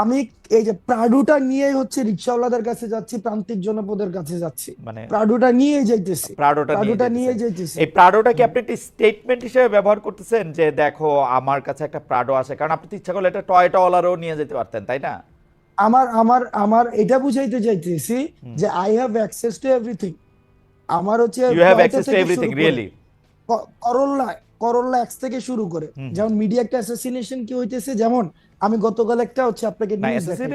আমি এই যে প্রাডোটা নিয়ে হচ্ছে রিক্সাওয়ালাদের কাছে যাচ্ছি, প্রান্তিক জনপদের কাছে যাচ্ছি, মানে প্রাডোটা নিয়ে যাইতেছি, প্রাডোটা নিয়ে যাইতেছি। এই প্রাডোটা কি আপনি একটা স্টেটমেন্ট হিসেবে ব্যবহার করতেছেন যে দেখো আমার কাছে একটা প্রাডো আছে? কারণ আপনি ইচ্ছা করলে একটা টয়োটাওয়ালারও নিয়ে যেতে পারতেন, তাই না? আমার এটা বুঝাইতে চাইতেছি যে I have access to everything. আমার হচ্ছে you have access to everything, really? Corolla X থেকে শুরু করে, যেমন মিডিয়া একটা অ্যাসাসিনেশন কি হইতেছে, যেমন আমি গতকাল একটা হচ্ছে আপনাকে নিউজ দেখাই।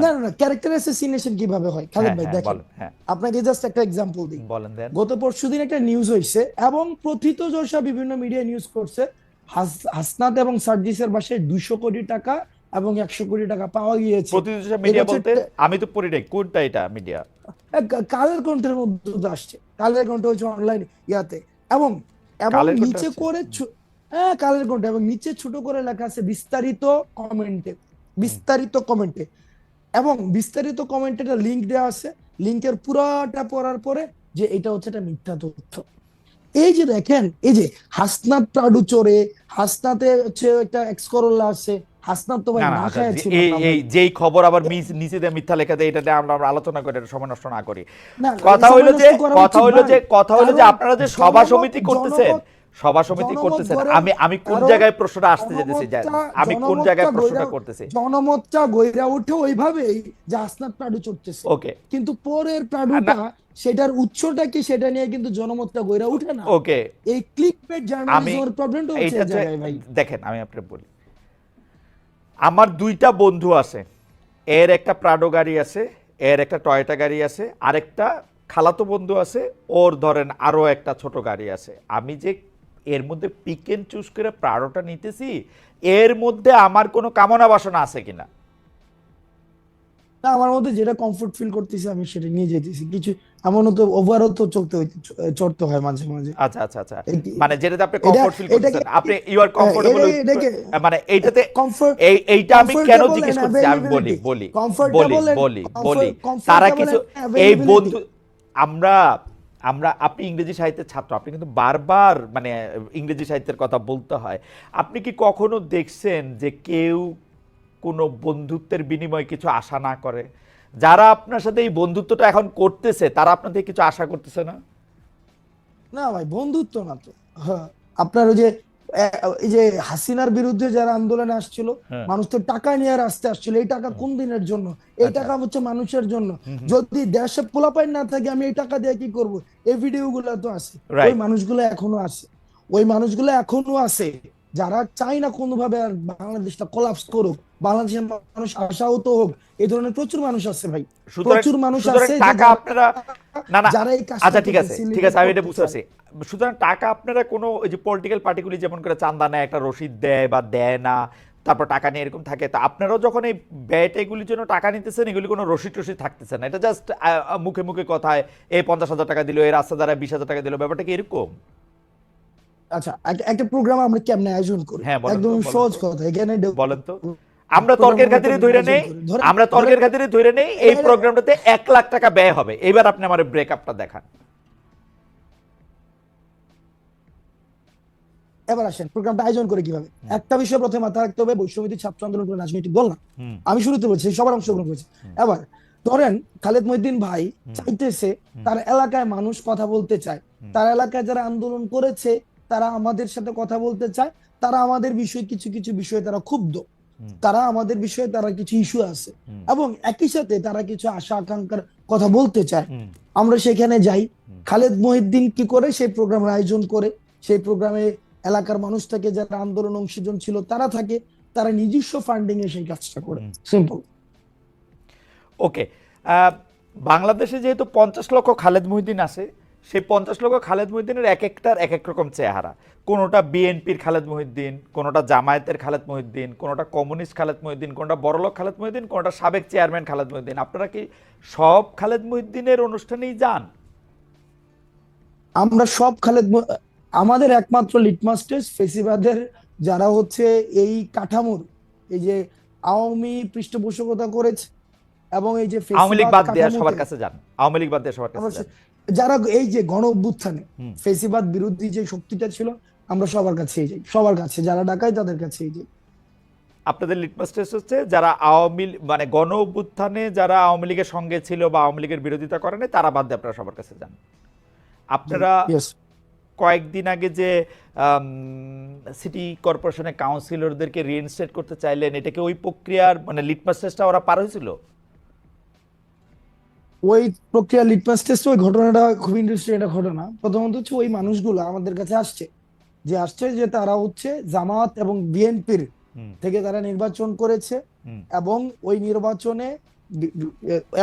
না না, ক্যারেক্টার অ্যাসাসিনেশন কিভাবে হয় খালেদ ভাই দেখেন, আপনাকে জাস্ট একটা এক্সাম্পল দিই। গত পরশুদিন একটা নিউজ হইছে এবং প্রথিতযশা বিভিন্ন মিডিয়া নিউজ করছে, হাসনাত এবং সার্জিসের বাসায় 200 কোটি টাকা এবং 100 কোটি টাকা পাওয়া গিয়েছে। প্রতিদিন মিডিয়া বলতে আমি তো পড়ি নাই, কোনটা এটা মিডিয়া? কালের কণ্ঠের মধ্যে আসছে, কালের কণ্ঠ হচ্ছে অনলাইন ইয়াতে, এবং নিচে করে হ্যাঁ কালের কণ্ঠ, এবং নিচে ছোট করে লেখা আছে বিস্তারিত কমেন্টে, এবং বিস্তারিত কমেন্টে একটা লিংক দেওয়া আছে, লিংকের পুরাটা পড়ার পরে যে এটা হচ্ছে একটা মিথ্যা তথ্য। এই যে দেখেন, এই যে হাসনাত প্রাডু চোরে, হাসনাতে হচ্ছে একটা এক্স করোলা আছে, হাসনাত তো ভাই না খায় ছিল। এই যেই খবর আবার নিচে দিয়ে মিথ্যা লেখা দেয়, এটা আমরা আলোচনা করে সময় নষ্ট না করি। কথা হইলো যে আপনারা যে সভা সমিতি করতেছেন, আমি কোন জায়গায় প্রশ্নটা আসতে যেতেছি, আমি কোন জায়গায় প্রশ্নটা করতেছি, জনমতটা গইরা উঠে ওইভাবেই যে হাসনাত প্রাডু চড়তেছে, ওকে, কিন্তু পরের প্রাডুটা সেটার উৎসটা কি সেটা নিয়ে কিন্তু জনমতটা গইরা উঠে না। ওকে, এই ক্লিকবেট জার্নালিজমের প্রবলেমটা হচ্ছে এই জায়গায় ভাই। দেখেন আমি আপনাকে বলি, আমার 2টা বন্ধু আছে, এর একটা প্রাডো গাড়ি আছে, এর একটা টয়োটা গাড়ি আছে, আরেকটা খালাতো বন্ধু আছে, ওর ধরেন আরো একটা ছোট গাড়ি আছে। আমি যে এর মধ্যে পিক এন্ড চুজ করে প্রাডোটা নিতেছি, এর মধ্যে আমার কোনো কামনা বাসনা আছে কিনা? না, আমার মধ্যে যেটা কমফোর্ট ফিল করতেছি আমি সেটা নিয়ে যেতেছি। কিছু এমনও তো ওভারও তো চড়তে হয় মাঝে মাঝে। আচ্ছা আচ্ছা আচ্ছা, এই- মানে যেটাতে আপনি এটা কমফোর্ট ফিল এটাকে করতেছেন, আপনি ইউ আর কমফোর্টেবল এটাকে মানে এইটাতে কমফোর্ট এইটা আমি কেন কমফোর্টেবল জিজ্ঞেস এন্ড করছি আমি বলি অ্যাভেলেবিলিটি, বলি বলি কমফোর্টেবল এন্ড বলি বলি তারা কিছু এই বন্ধু আমরা আমরা আপনি ইংরেজি সাহিত্যের ছাত্র, আপনি কিন্তু বারবার মানে ইংরেজি সাহিত্যের কথা বলতে হয়। আপনি কি কখনো দেখছেন যে কেউ কোনো বন্ধুত্বের বিনিময়ে কিছু আশা না করে? যারা আপনার সাথে এই বন্ধুত্বটা এখন করতেছে তারা আপনার থেকে কিছু আশা করতেছে না? না ভাই, বন্ধুত্ব না তো। হ্যাঁ, আপনার ওই যে এই যে হাসিনার বিরুদ্ধে যারা আন্দোলনে আসছিল, হ্যাঁ। মানুষ তো টাকা নিয়ে রাস্তায় আসছিল। এই টাকা কোন দিনের জন্য? এই আচ্ছা। টাকা হচ্ছে মানুষের জন্য। যদি দেশে পোলাপাইন না থাকে আমি এই টাকা দিয়ে কি করব? এই ভিডিও গুলো তো আছে, Right. ওই মানুষগুলো এখনো আছে, ওই মানুষগুলো এখনো আছে যারা চাই না কোনোভাবে আর বাংলাদেশটা কোলাপস করুক, বাংলাদেশের মানুষ আশাহত হোক। এই ধরনের প্রচুর মানুষ আছে ভাই, প্রচুর মানুষ আছে টাকা আপনারা না না যারা এই কাজটা আচ্ছা ঠিক আছে করতেছে, ঠিক আছে, আমি এটা বুঝতে করতে পারছি। সুতরাং টাকা আপনারা কোনো ওই যে পলিটিক্যাল পার্টিগুলি যেমন করে চাঁদা নেয়, একটা রসিদ দেয় বা দেয় না, তারপর টাকা নিয়ে এরকম থাকে, তা আপনারাও যখন এই ব্যয়টা এগুলির জন্য টাকা নিতেছেন, এগুলি কোনো রসিদ টসিদ থাকতেছে না, এটা জাস্ট মুখে মুখে কথায় এই 50,000 টাকা দিল, এই রাস্তা দ্বারা 20,000 টাকা দিল, ব্যাপারটা কি এরকম? আচ্ছা, একটা প্রোগ্রাম আমরা কেমনে আয়োজন করি? হ্যাঁ, বলেন তো, একদম বলেন তো। সহজ কথা, এখানে বলেন তো। আমরা তর্কের খাতিরে ধরে নেই, আমরা তর্কের খাতিরে ধরে নেই এই প্রোগ্রামটাতে 1 লাখ টাকা ব্যয় হবে। এবার আপনি আমার ব্রেকআপটা দেখান। এবার আসেন প্রোগ্রামটা আয়োজন করে কিভাবে। একটা বিষয় প্রথমে মাথায় রাখতে হবে, বৈষম্যবিরোধী ছাত্র আন্দোলন কোনো রাজনৈতিক দল না। আমি শুরুতে বলছি সবার অংশগ্রহণ করেছে। এবার ধরেন খালেদ মহিউদ্দিন ভাই চাইতেছে তার এলাকায় মানুষ কথা বলতে চায়, তার এলাকায় যারা আন্দোলন করেছে তারা আমাদের সাথে কথা বলতে চায়, তারা আমাদের বিষয়ে কিছু কিছু বিষয়ে তারা ক্ষুব্ধ, তারা আমাদের বিষয়ে তারা কিছু ইস্যু আছে, এবং একই সাথে তারা কিছু আশা আকাঙ্ক্ষার কথা বলতে চায়। আমরা সেখানে যাই, খালেদ মহিউদ্দিন কি করে সেই প্রোগ্রামের আয়োজন করে, সেই প্রোগ্রামে এলাকার মানুষ থাকে, যারা আন্দোলন অংশীজন ছিল তারা থাকে, তারা নিজস্ব ফান্ডিং এ সেই কাজটা করে। সিম্পল। ওকে, বাংলাদেশে যেহেতু 50 লক্ষ খালেদ মহিউদ্দিন আছে, সেই 50 লক্ষ খালেদ মহিউদ্দিনের এক একটার এক এক রকম চেহারা। কোনোটা বিএনপির খালেদ মহিউদ্দিন, কোনোটা জামায়াতের খালেদ মহিউদ্দিন, কোনোটা কমিউনিস্ট খালেদ মহিউদ্দিন, কোনোটা বড়লোক খালেদ মহিউদ্দিন, কোনোটা সাবেক চেয়ারম্যান খালেদ মহিউদ্দিন। আপনারা কি সব খালেদ মহিউদ্দিনের অনুষ্ঠানেই যান? আমরা সব আমাদের একমাত্র লিটমাস টেস্ট ফেসিবাদের যারা হচ্ছে এই কাঠামোর, এই যে আওয়ামী পৃষ্ঠপোষকতা করেছে এবং এই যে আওয়ামী লীগ বাদ দিয়ে কাঠামোতে সবার কাছে যান, আওয়ামী লীগ বাদ দিয়ে সবার কাছে যান। যারা এই যে গণ অভ্যুত্থানে ফেসিবাদ বিরোধী যে শক্তিটা ছিল, আমরা সবার কাছেই যাই, সবার কাছে যারা ডাকায় তাদের কাছেই যাই। আপনাদের লিটমাস টেস্ট হচ্ছে যারা আওয়ামী মানে গণ অভ্যুত্থানে যারা আওয়ামী লীগের সঙ্গে ছিল বা আওয়ামী লীগের বিরোধিতা করেনি, তারা বাদ দিয়ে আপনারা সবার কাছে যান। আপনারা কয়েকদিন আগে যে সিটি কর্পোরেশনের কাউন্সিলরদেরকে রিইনস্টেট করতে চাইলেন, এটাকে ওই প্রক্রিয়ার মানে লিটমাস টেস্টটা ওরা পার হয়েছিল? ওই প্রক্রিয়া লিটমাস টেস্ট, ওই ঘটনাটা খুব ইন্টারেস্টিং একটা ঘটনা। প্রথমত হচ্ছে ওই মানুষগুলো আমাদের কাছে আসছে যে তারা হচ্ছে জামাত এবং বিএনপির থেকে তারা নির্বাচন করেছে, এবং ওই নির্বাচনে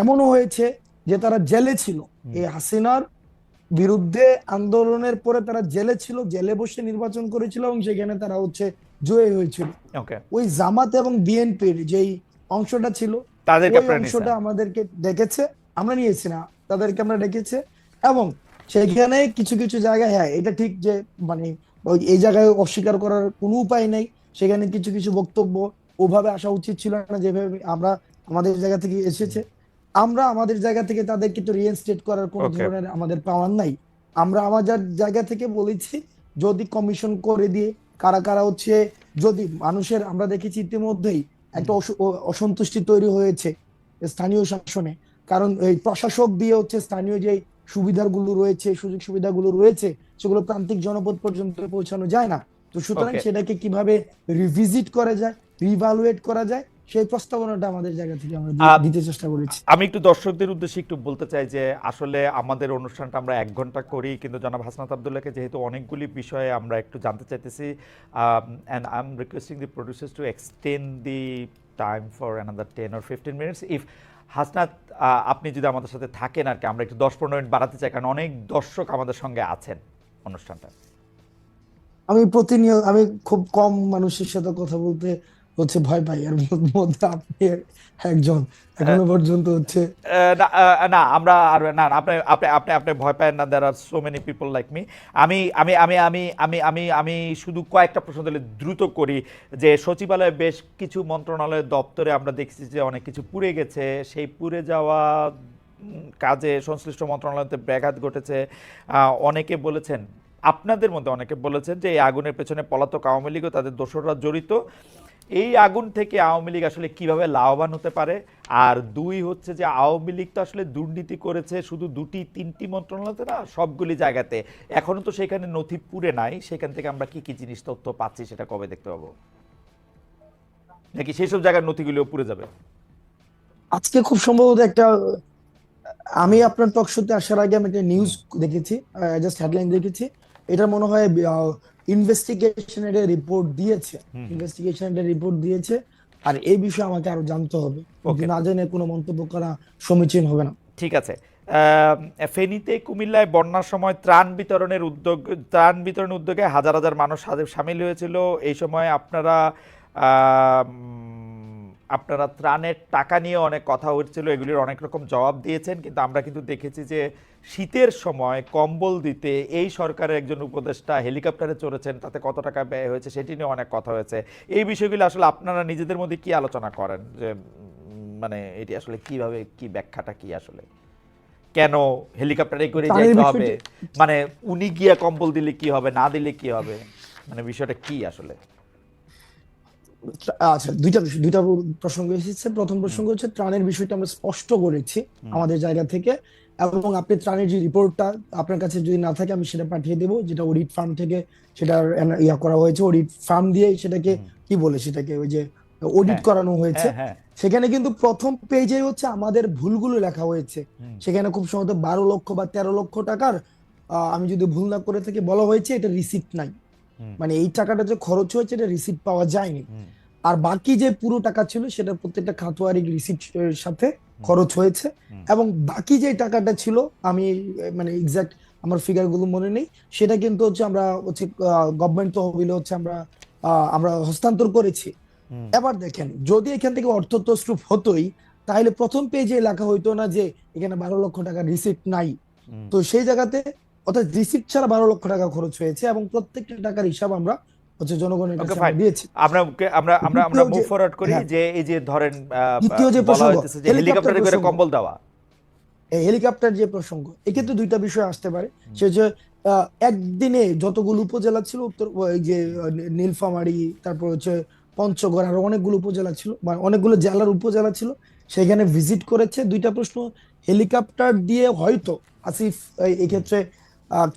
এমনও হয়েছে যে তারা জেলে ছিল, এই হাসিনার বিরুদ্ধে আন্দোলনের পরে তারা জেলে ছিল, জেলে বসে নির্বাচন করেছিল এবং সেখানে তারা হচ্ছে জয়ী হয়েছিল। ওই জামাত এবং বিএনপির যেই অংশটা ছিল, ওই অংশটা আমাদেরকে ডেকেছে, আমরা নিয়েছি না, তাদেরকে আমরা ডেকেছে, এবং সেখানে কিছু কিছু জায়গায়, হ্যাঁ এটা ঠিক যে মানে এই জায়গায় অস্বীকার করার কোনো উপায় নেই, সেখানে কিছু কিছু বক্তব্য ওভাবে আসা উচিত ছিল না যেভাবে আমরা আমাদের জায়গা থেকে এসেছে। আমরা আমাদের জায়গা থেকে তাদেরকে তো রিইনস্টেট করার কোনো ধরনের আমাদের পাওয়ার নাই। আমরা আমাদের জায়গা থেকে বলেছি যদি কমিশন করে দিয়ে কারা কারা হচ্ছে, যদি মানুষের, আমরা দেখেছি ইতিমধ্যেই একটা অসন্তুষ্টি তৈরি হয়েছে স্থানীয় শাসনে, কারণ এই প্রশাসক দিয়ে হচ্ছে স্থানীয় যে সুবিধাগুলো রয়েছে, সুযোগ সুবিধাগুলো রয়েছে, সেগুলো প্রান্তিক জনপদ পর্যন্ত পৌঁছানো যায় না। তো সুতরাং সেটাকে কিভাবে রিভিজিট করা যায়, রিভালুয়েট করা যায়, সেই প্রস্তাবনাটা আমাদের জায়গা থেকে আমরা দিতে চেষ্টা করেছি। আমি একটু দর্শকদের উদ্দেশ্যে একটু বলতে চাই যে আসলে আমাদের অনুষ্ঠানটা আমরা 1 ঘন্টা করি, কিন্তু জনাব হাসনাত আব্দুল্লাহকে যেহেতু অনেকগুলি বিষয়ে আমরা একটু জানতে চাইতেছি, and I'm requesting the producers to extend the time for another 10 or 15 minutes. If Hasnat আপনি যদি আমাদের সাথে থাকেন আর কি, আমরা একটু 10-15 মিনিট বাড়াতে চাই, কারণ অনেক দর্শক আমাদের সঙ্গে আছেন অনুষ্ঠানটা। আমি প্রতিনিয়ত, আমি খুব কম মানুষের সাথে কথা বলতে হচ্ছে ভয় পাই, এর মধ্যে আপনি একজন এখনো পর্যন্ত হচ্ছে। না না আমরা আর না না, আপনি আপনি আপনি আপনি ভয় পায় না, there are so many people like me. আমি আমি আমি আমি আমি আমি আমি শুধু কয়েকটা প্রশ্ন দিলে দ্রুত করি যে সচিবালয়ে বেশ কিছু মন্ত্রণালয়ের দপ্তরে আমরা দেখছি যে অনেক কিছু পুড়ে গেছে, সেই পুড়ে যাওয়া কাজে সংশ্লিষ্ট মন্ত্রণালয়তে ব্যাঘাত ঘটেছে। অনেকে বলেছেন, আপনাদের মধ্যে অনেকে বলেছেন যে এই আগুনের পেছনে পলাতক আওয়ামী লীগ ও তাদের দোসররা জড়িত। এই আগুন থেকে আওয়ামী লীগ আসলে কিভাবে লাভবান হতে পারে? আর দুই হচ্ছে যে আওয়ামী লীগ তো আসলে দুর্নীতি করেছে শুধু 2-3টি মন্ত্রণালয়তে না, সবগুলি জায়গাতে। এখনো তো সেখানে নথি পুড়ে নাই, সেখান থেকে আমরা কি কি জিনিস তথ্য পাচ্ছি সেটা কবে দেখতে পাবো? নাকি সেই সব জায়গার নথিগুলো পুড়ে যাবে? আজকে খুব সম্ভবত একটা, আমি আপনার টক শোতে আসার আগে আমি একটা নিউজ দেখেছি, জাস্ট হেডলাইন দেখেছি। এটা মনে হয় ইনভেস্টিগেশনের রিপোর্ট দিয়েছে, আর এই বিষয়ে আমাকে আরো জানতে হবে। না জেনে কোনো মন্তব্য করা সমীচীন হবে না। ঠিক আছে। ফেনীতে কুমিল্লায় বন্যার সময় ত্রাণ বিতরণের উদ্যোগে হাজার হাজার মানুষ সামিল হয়েছিল। এই সময় আপনারা ত্রাণের টাকা নিয়ে অনেক কথা হচ্ছিল, এগুলির অনেক রকম জবাব দিয়েছেন, কিন্তু আমরা কিন্তু দেখেছি যে শীতের সময় কম্বল দিতে এই সরকারের একজন উপদেষ্টা হেলিকপ্টারে চড়েছেন, তাতে কত টাকা ব্যয় হয়েছে সেটি নিয়ে অনেক কথা হয়েছে। এই বিষয়গুলো আসলে আপনারা নিজেদের মধ্যে কি আলোচনা করেন যে মানে এটি আসলে কিভাবে, কি ব্যাখ্যাটা কি আসলে, কেন হেলিকপ্টারে করে যেতে হবে, মানে উনি গিয়া কম্বল দিলে কি হবে, না দিলে কি হবে, মানে বিষয়টা কি আসলে? আচ্ছা, দুইটা প্রসঙ্গ এসেছে। প্রথম প্রসঙ্গ হচ্ছে ত্রাণের বিষয়টা আমরা স্পষ্ট করেছি আমাদের জায়গা থেকে, এবং আপনি ত্রাণের যে রিপোর্টটা আপনার কাছে যদি না থাকে আমি সেটা পাঠিয়ে দেবো, যেটা অডিট ফার্ম থেকে সেটা করা হয়েছে। অডিট ফার্ম দিয়ে সেটাকে কি বলে, সেটাকে ওই যে অডিট করানো হয়েছে। সেখানে কিন্তু প্রথম পেজে হচ্ছে আমাদের ভুলগুলো লেখা হয়েছে। সেখানে খুব সম্ভবত 12 লক্ষ বা 13 লক্ষ টাকার, আমি যদি ভুল না করে থাকি, বলা হয়েছে এটা রিসিপ্ট নাই, মানে এই টাকাটা যে খরচ হয়েছে এটা রিসিপ্ট পাওয়া যায়নি। আর বাকি যে পুরো টাকা ছিল সেটা প্রত্যেকটা খাতওয়ারি রিসিপ্টের সাথে খরচ হয়েছে। এবং বাকি যে টাকাটা ছিল, আমি মানে এক্সাক্ট আমার ফিগার গুলো মনে নেই, সেটা কিন্তু হচ্ছে আমরা হচ্ছে গভর্নমেন্ট তহবিলে হচ্ছে আমরা হস্তান্তর করেছি। এবার দেখেন, যদি এখান থেকে অর্থ তছরূপ হতোই তাহলে প্রথম পেজে লেখা হইতো না যে এখানে 12 লক্ষ টাকা রিসিপ্ট নাই। তো সেই জায়গাতে অর্থাৎ রিসিপ্ট ছাড়া 12 লক্ষ টাকা খরচ হয়েছে এবং প্রত্যেকটা টাকার হিসাব আমরা হচ্ছে জনগণের কাছে দিয়েছি। আমরা মুভ ফরওয়ার্ড করি যে এই যে ধরেন দ্বিতীয় যে বলা প্রসঙ্গ, হইতেছে যে হেলিকপ্টারে করে কম্বল দেওয়া, এই হেলিকপ্টার যে প্রসঙ্গ, এক্ষেত্রে দুইটা বিষয় আসতে পারে। সে যে একদিনে যতগুলো উপজেলা ছিল, উত্তর এই যে নীলফামারী, তারপর হচ্ছে পঞ্চগড়, আরো অনেকগুলো উপজেলা ছিল, মানে অনেকগুলো জেলার উপজেলা ছিল, সেখানে ভিজিট করেছে। দুইটা প্রশ্ন, হেলিকপ্টার দিয়ে হয়তো আসিফ এই ক্ষেত্রে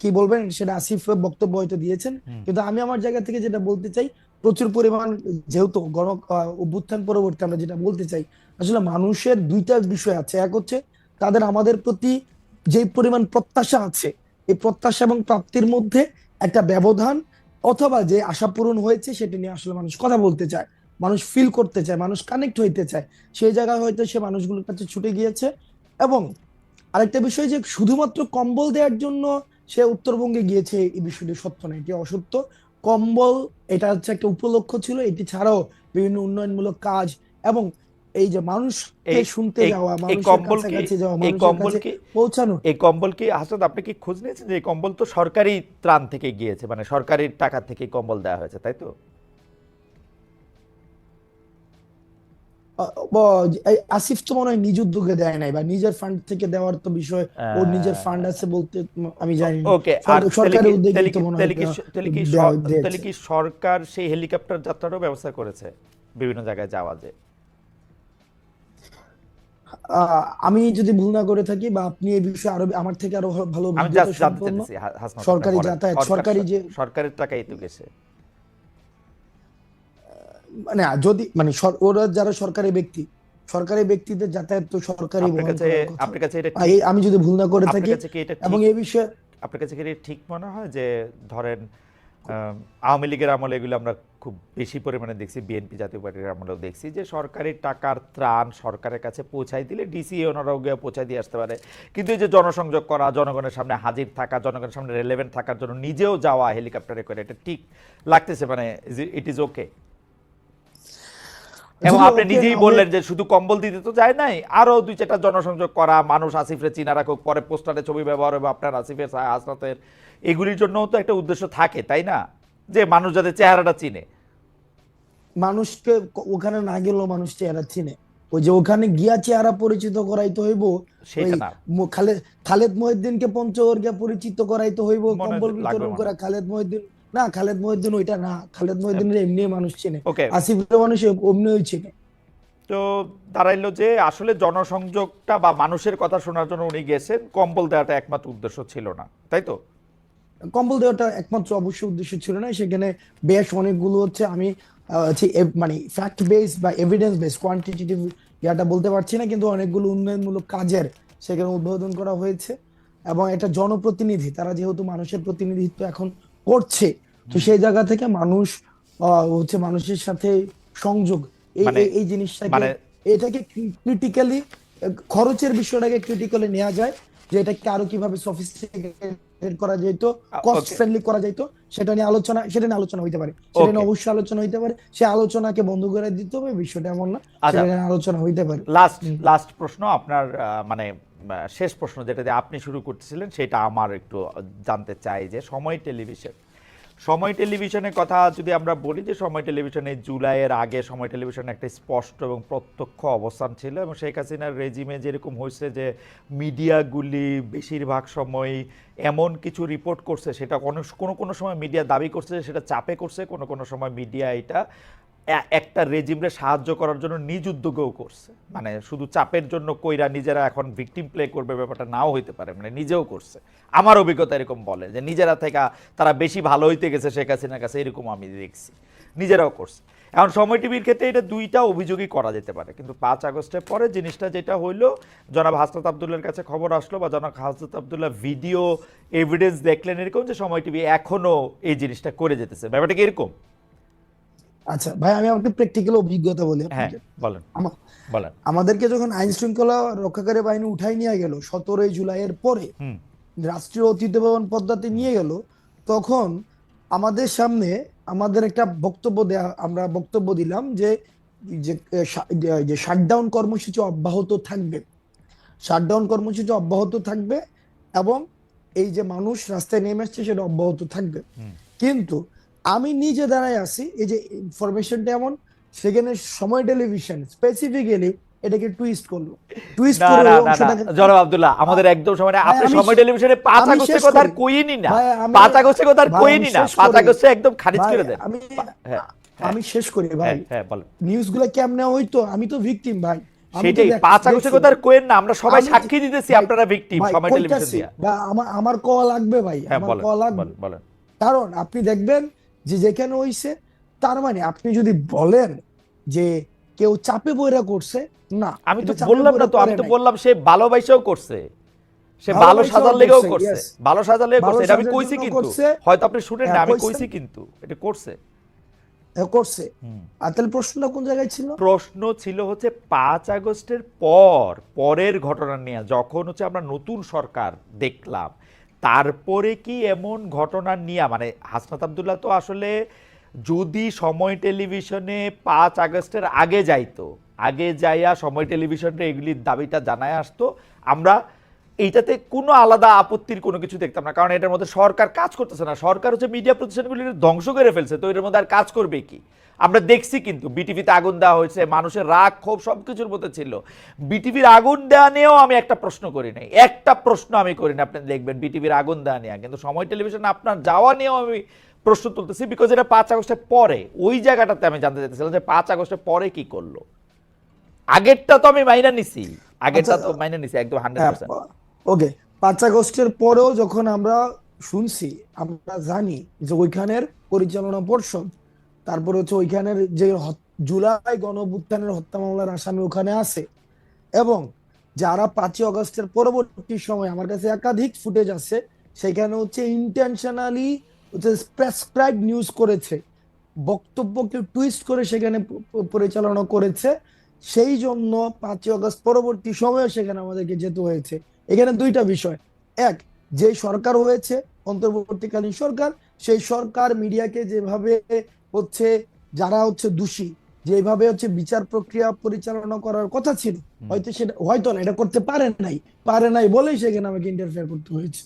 কি বলবেন সেটা আসিফ বক্তব্য হয়তো দিয়েছেন, কিন্তু আমি আমার জায়গা থেকে যেটা বলতে চাই, প্রচুর পরিমাণ যেহেতু গণ অভ্যুত্থান পরবর্তী, আমরা যেটা বলতে চাই আসলে মানুষের দুইটা বিষয় আছে। এক হচ্ছে তাদের আমাদের প্রতি যে পরিমাণ প্রত্যাশা আছে, এই প্রত্যাশা এবং প্রাপ্তির মধ্যে একটা ব্যবধান, অথবা যে আশা পূরণ হয়েছে সেটা নিয়ে আসলে মানুষ কথা বলতে চায়, মানুষ ফিল করতে চায়, মানুষ কানেক্ট হইতে চায়। সেই জায়গায় হয়তো সে মানুষগুলোর কাছে ছুটে গিয়েছে। এবং আরেকটা বিষয় যে শুধুমাত্র কম্বল দেওয়ার জন্য সে উত্তরবঙ্গে গিয়েছে, এই বিষয়টি সত্য না, এটি অসত্য। কম্বল এটা হচ্ছে একটা উপলক্ষ্য ছিল, এটি ছাড়াও বিভিন্ন উন্নয়নমূলক কাজ এবং এই যে মানুষকে শুনতে যাওয়া, মানুষের কাছাকাছি যাওয়া, মানুষের কাছে পৌঁছানো। এই কম্বল কি হাসান, আপনি কি খোঁজ নিয়েছেন যে এই কম্বল তো সরকারি ত্রাণ থেকে গিয়েছে, মানে সরকারি টাকা থেকে কম্বল দেওয়া হয়েছে, তাই তো? আসিফ তো মনে হয় নিজ উদ্যোগে দেয় নাই, বা নিজের ফান্ড থেকে দেওয়ার তো বিষয়, ওর নিজের ফান্ড আছে বলতে আমি জানি না। ওকে, আর সরকারি উদ্যোগে তো মনে হয় তাহলে কি সরকার সেই হেলিকপ্টার যাত্রারও ব্যবস্থা করেছে বিভিন্ন জায়গায় যাওয়া? যে আমি যদি ভুল না করে থাকি, বা আপনি এই বিষয়ে আরো আমার থেকে আরো ভালো সরকারি যাতায়াত, সরকারের টাকাই তো গেছে, মানে যদি মানে ওরা যারা সরকারি ব্যক্তিদের যাতায়াত তো সরকারি বহন করার কথা। আপনার কাছে এটা আমি যদি ভুল না করে থাকি, এবং এই বিষয়ে আপনার কাছে কি ঠিক মনে হয় যে ধরেন আওয়ামী লীগের আমলে এগুলো আমরা খুব বেশি পরিমাণে দেখছি, বিএনপি জাতীয় পার্টির আমলেও দেখছি যে সরকারি টাকার ত্রাণ সরকারের কাছে পৌঁছাই দিলে ডিসি ওনারাও গিয়ে পৌঁছাই দিয়ে আসতে পারে, কিন্তু এই যে জনসংযোগ করা, জনগণের সামনে হাজির থাকা, জনগণের সামনে রেলেভেন্ট থাকার জন্য নিজেও যাওয়া হেলিকপ্টারে করে, এটা ঠিক লাগতেছে? মানে ইট ইজ ওকে? এবং যদি আপনি ওকে নিজেই আমি- বললেন যে শুধু কম্বল দিতে তো যায় নাই, আরো 2-4টা জনসংযোগ করা, মানুষ আসিফরে চিনা রাখুক, পরে পোস্টারে ছবি ব্যবহার হবে আপনার আসিফের হাসনাতের, এগুলির জন্য তো একটা উদ্দেশ্য থাকে, তাই না? যে মানুষ যাতে চেহারাটা চিনে। মানুষকে ওখানে না গেলেও মানুষ চেহারা চিনে, ওই যে ওখানে গিয়া চেহারা পরিচিত করাইতে হইব, সেটা ওই না। খালেদ মহিউদ্দিনকে পঞ্চগড়কে পরিচিত করাইতে হইব, মনে কম্বল লাগবে বিতরণ মনে। করা। খালেদ মহিউদ্দিন না, খালেদ মহিউদ্দিন ওইটা না, খালেদ মহিউদ্দিনের এমনি মানুষ চিনে, ওকে, আসিফের মানুষ এমনিও চিনে। তো দাঁড়াইলো যে আসলে জনসংযোগটা বা মানুষের কথা শোনার জন্য উনি গেছেন, কম্বল দেওয়াটা একমাত্র উদ্দেশ্য ছিল না, তাই তো? কম্বল দেওয়াটা একমাত্র অবশ্য উদ্দেশ্য ছিল না, সেখানে বেশ অনেকগুলো হচ্ছে আমি মানে ফ্যাক্ট বেস বা এভিডেন্স বেস কোয়ান্টিটেটিভ ইয়াটা বলতে পারছি না, কিন্তু অনেকগুলো উন্নয়নমূলক কাজের সেখানে উদ্বোধন করা হয়েছে। এবং একটা জনপ্রতিনিধি, তারা যেহেতু মানুষের প্রতিনিধিত্ব এখন করছে, তো সেই জায়গা থেকে মানুষ হচ্ছে মানুষের সাথে সংযোগ, এই জিনিসটাকে এটাকে ক্রিটিক্যালি খরচের বিষয়টাকে ক্রিটিক্যালি নেওয়া যায়, যে এটাকে আরো কিভাবে সফিস্টিকেটেড করা যেত, কস্ট ফ্রেন্ডলি করা যেত, সেটা নিয়ে আলোচনা হইতে পারে, সেটা নিয়ে অবশ্যই আলোচনা হইতে পারে। সে আলোচনাকে বন্ধ করে দিতে হবে বিষয়টা এমন না, সেটা নিয়ে আলোচনা হইতে পারে। লাস্ট প্রশ্ন আপনার, মানে শেষ প্রশ্ন যেটা দিয়ে আপনি শুরু করতেছিলেন, সেটা আমার একটু জানতে চাই যে সময় টেলিভিশনের কথা যদি আমরা বলি, যে সময় টেলিভিশনে জুলাইয়ের আগে সময় টেলিভিশনে একটা স্পষ্ট এবং প্রত্যক্ষ অবস্থান ছিল, এবং শেখ হাসিনার রেজিমে যেরকম হয়েছে যে মিডিয়াগুলি বেশিরভাগ সময় এমন কিছু রিপোর্ট করছে, সেটা কোনো সময় মিডিয়া দাবি করছে যে সেটা চাপে করছে, কোনো সময় মিডিয়া এটা একটা রেজিমরে সাহায্য করার জন্য নিজ উদ্যোগেও করছে, মানে শুধু চাপের জন্য কইরা নিজেরা এখন ভিকটিম প্লে করবে ব্যাপারটা নাও হইতে পারে, মানে নিজেও করছে। আমার অভিজ্ঞতা এরকম বলে যে নিজেরা থেকে তারা বেশি ভালো হইতে গেছে শেখ হাসিনার কাছে, এরকম আমি দেখছি, নিজেরাও করছে। এখন সময় টিভির ক্ষেত্রে এটা দুইটা অভিযোগই করা যেতে পারে, কিন্তু 5 আগস্টের পরে জিনিসটা যেটা হইলো, জনাব হাসনাত আবদুল্লাহর কাছে খবর আসলো বা জনাব হাসনাত আবদুল্লাহ ভিডিও এভিডেন্স দেখলেন এরকম, যে সময় টিভি এখনো এই জিনিসটা করে যেতেছে, ব্যাপারটা কি এরকম? আচ্ছা ভাই, আমি আমাকে প্র্যাকটিক্যাল অভিজ্ঞতা বলি। হ্যাঁ বলেন। আমাদেরকে যখন আইন শৃঙ্খলা রক্ষাকারী বাহিনী উঠাই নিয়ে গেল 17 জুলাইয়ের পরে, রাষ্ট্রীয় অতিথি ভবন পদ্মাতে নিয়ে গেল, তখন আমাদের সামনে আমাদের একটা আমরা বক্তব্য দিলাম যে শাটডাউন কর্মসূচি অব্যাহত থাকবে এবং এই যে মানুষ রাস্তায় নেমে আসছে সেটা অব্যাহত থাকবে। কিন্তু আমি নিজে দাঁড়ায় আছি, এই যে ইনফরমেশনটা এমন, সেখানে সময় টেলিভিশন স্পেসিফিক্যালি এটাকে টুইস্ট করলো। জনাব আব্দুল্লাহ, আমাদের একদম সময় না, আপনি সময় টেলিভিশনে 5 আগস্টের কথা আর কইনি না, 5 আগস্টের কথা আর কইনি না, 5 আগস্টে একদম খারিজ করে দেন। আমি শেষ করি ভাই, হ্যাঁ বলেন। নিউজগুলো কেমনে হইতো, আমি তো ভিকটিম ভাই, সেটাই 5 আগস্টের কথা আর কইেন না, আমরা সবাই সাক্ষী দিতেছি আপনারা ভিকটিম সময় টেলিভিশন দিয়া। আমার কল লাগবে ভাই, আমার কল লাগবে, বলেন। কারণ আপনি দেখবেন যে যেখানে হইছে, তার মানে আপনি যদি বলেন যে কেউ চাপে বইরা করছে, না, আমি তো বললাম না, তো আমি তো বললাম সে ভালোবাসাও করছে, সে ভালো সাজার লেগেও করছে, ভালো সাজার লেগে করছে, এটা আমি কইছি, কিন্তু হয়তো আপনি শুনেন না, আমি কইছি কিন্তু এটা করছে। আর তাহলে প্রশ্নটা কোন জায়গায় ছিল? প্রশ্ন ছিল হচ্ছে 5 আগস্টের পরের ঘটনা নিয়ে, যখন হচ্ছে আমরা নতুন সরকার দেখলাম, তারপরে কি এমন ঘটনা নিয়ে, মানে হাসনাত আবদুল্লাহ তো আসলে যদি সময় টেলিভিশনে 5 আগস্টের আগে যাইতো, আগে যাইয়া সময় টেলিভিশনে এগুলির দাবিটা জানায় আসতো, আমরা এইটাতে কোনো আলাদা আপত্তির কোনো কিছু দেখতাম না, কারণ এটার মধ্যে সরকার কাজ করতেছে না, সরকার হচ্ছে মিডিয়া প্রতিষ্ঠানগুলি ধ্বংস করে ফেলছে, তো এর মধ্যে আর কাজ করবে কি? আমরা দেখছি কিন্তু বিটিভিতে আগুন দেওয়া হয়েছে, মানুষের রাগ ক্ষোভ সবকিছুর মধ্যে ছিল। বিটিভির আগুন দেওয়া নিয়েও আমি একটা প্রশ্ন করি নাই, একটা প্রশ্ন আমি করি না, আপনি দেখবেন বিটিভির আগুন দেওয়া নিয়ে, কিন্তু সময় টেলিভিশনে আপনার যাওয়া নিয়েও আমি প্রশ্ন তুলতেছি, বিকজ এটা 5 আগস্টের পরে, ওই জায়গাটাতে আমি জানতে চাইতেছিলাম যে 5 আগস্টের পরে কি করলো। আগেরটা তো আমি মাইনা নিছি, একদম 100%। ওকে, 5 আগস্টের পরেও যখন আমরা শুনছি, আমরা জানি যে ওইখানের পরিচালনা পর্ষদ, তারপরে হচ্ছে ওইখানের যে জুলাই গণঅভ্যুত্থানের হত্যা মামলার আসামি ওখানে আছে, এবং যারা 5 আগস্টের পরবর্তী সময়, আমার কাছে একাধিক ফুটেজ আছে, সেখানে হচ্ছে ইন্টেনশনালি হচ্ছে প্রেসক্রাইব নিউজ করেছে, বক্তব্যকে টুইস্ট করে সেখানে পরিচালনা করেছে, সেই জন্য 5 আগস্ট পরবর্তী সময়ে সেখানে আমাদেরকে যেতে হয়েছে। এখানে দুইটা বিষয়, এক, যে সরকার হয়েছে অন্তর্বর্তীকালীন সরকার, সেই সরকার মিডিয়াকে যেভাবে হচ্ছে, যারা হচ্ছে দোষী যেভাবে হচ্ছে বিচার প্রক্রিয়া পরিচালনা করার কথা ছিল, হয়তো সেটা হয়তো না, এটা করতে পারে নাই বলেই সেখানে আমাকে ইন্টারফেয়ার করতে হয়েছে।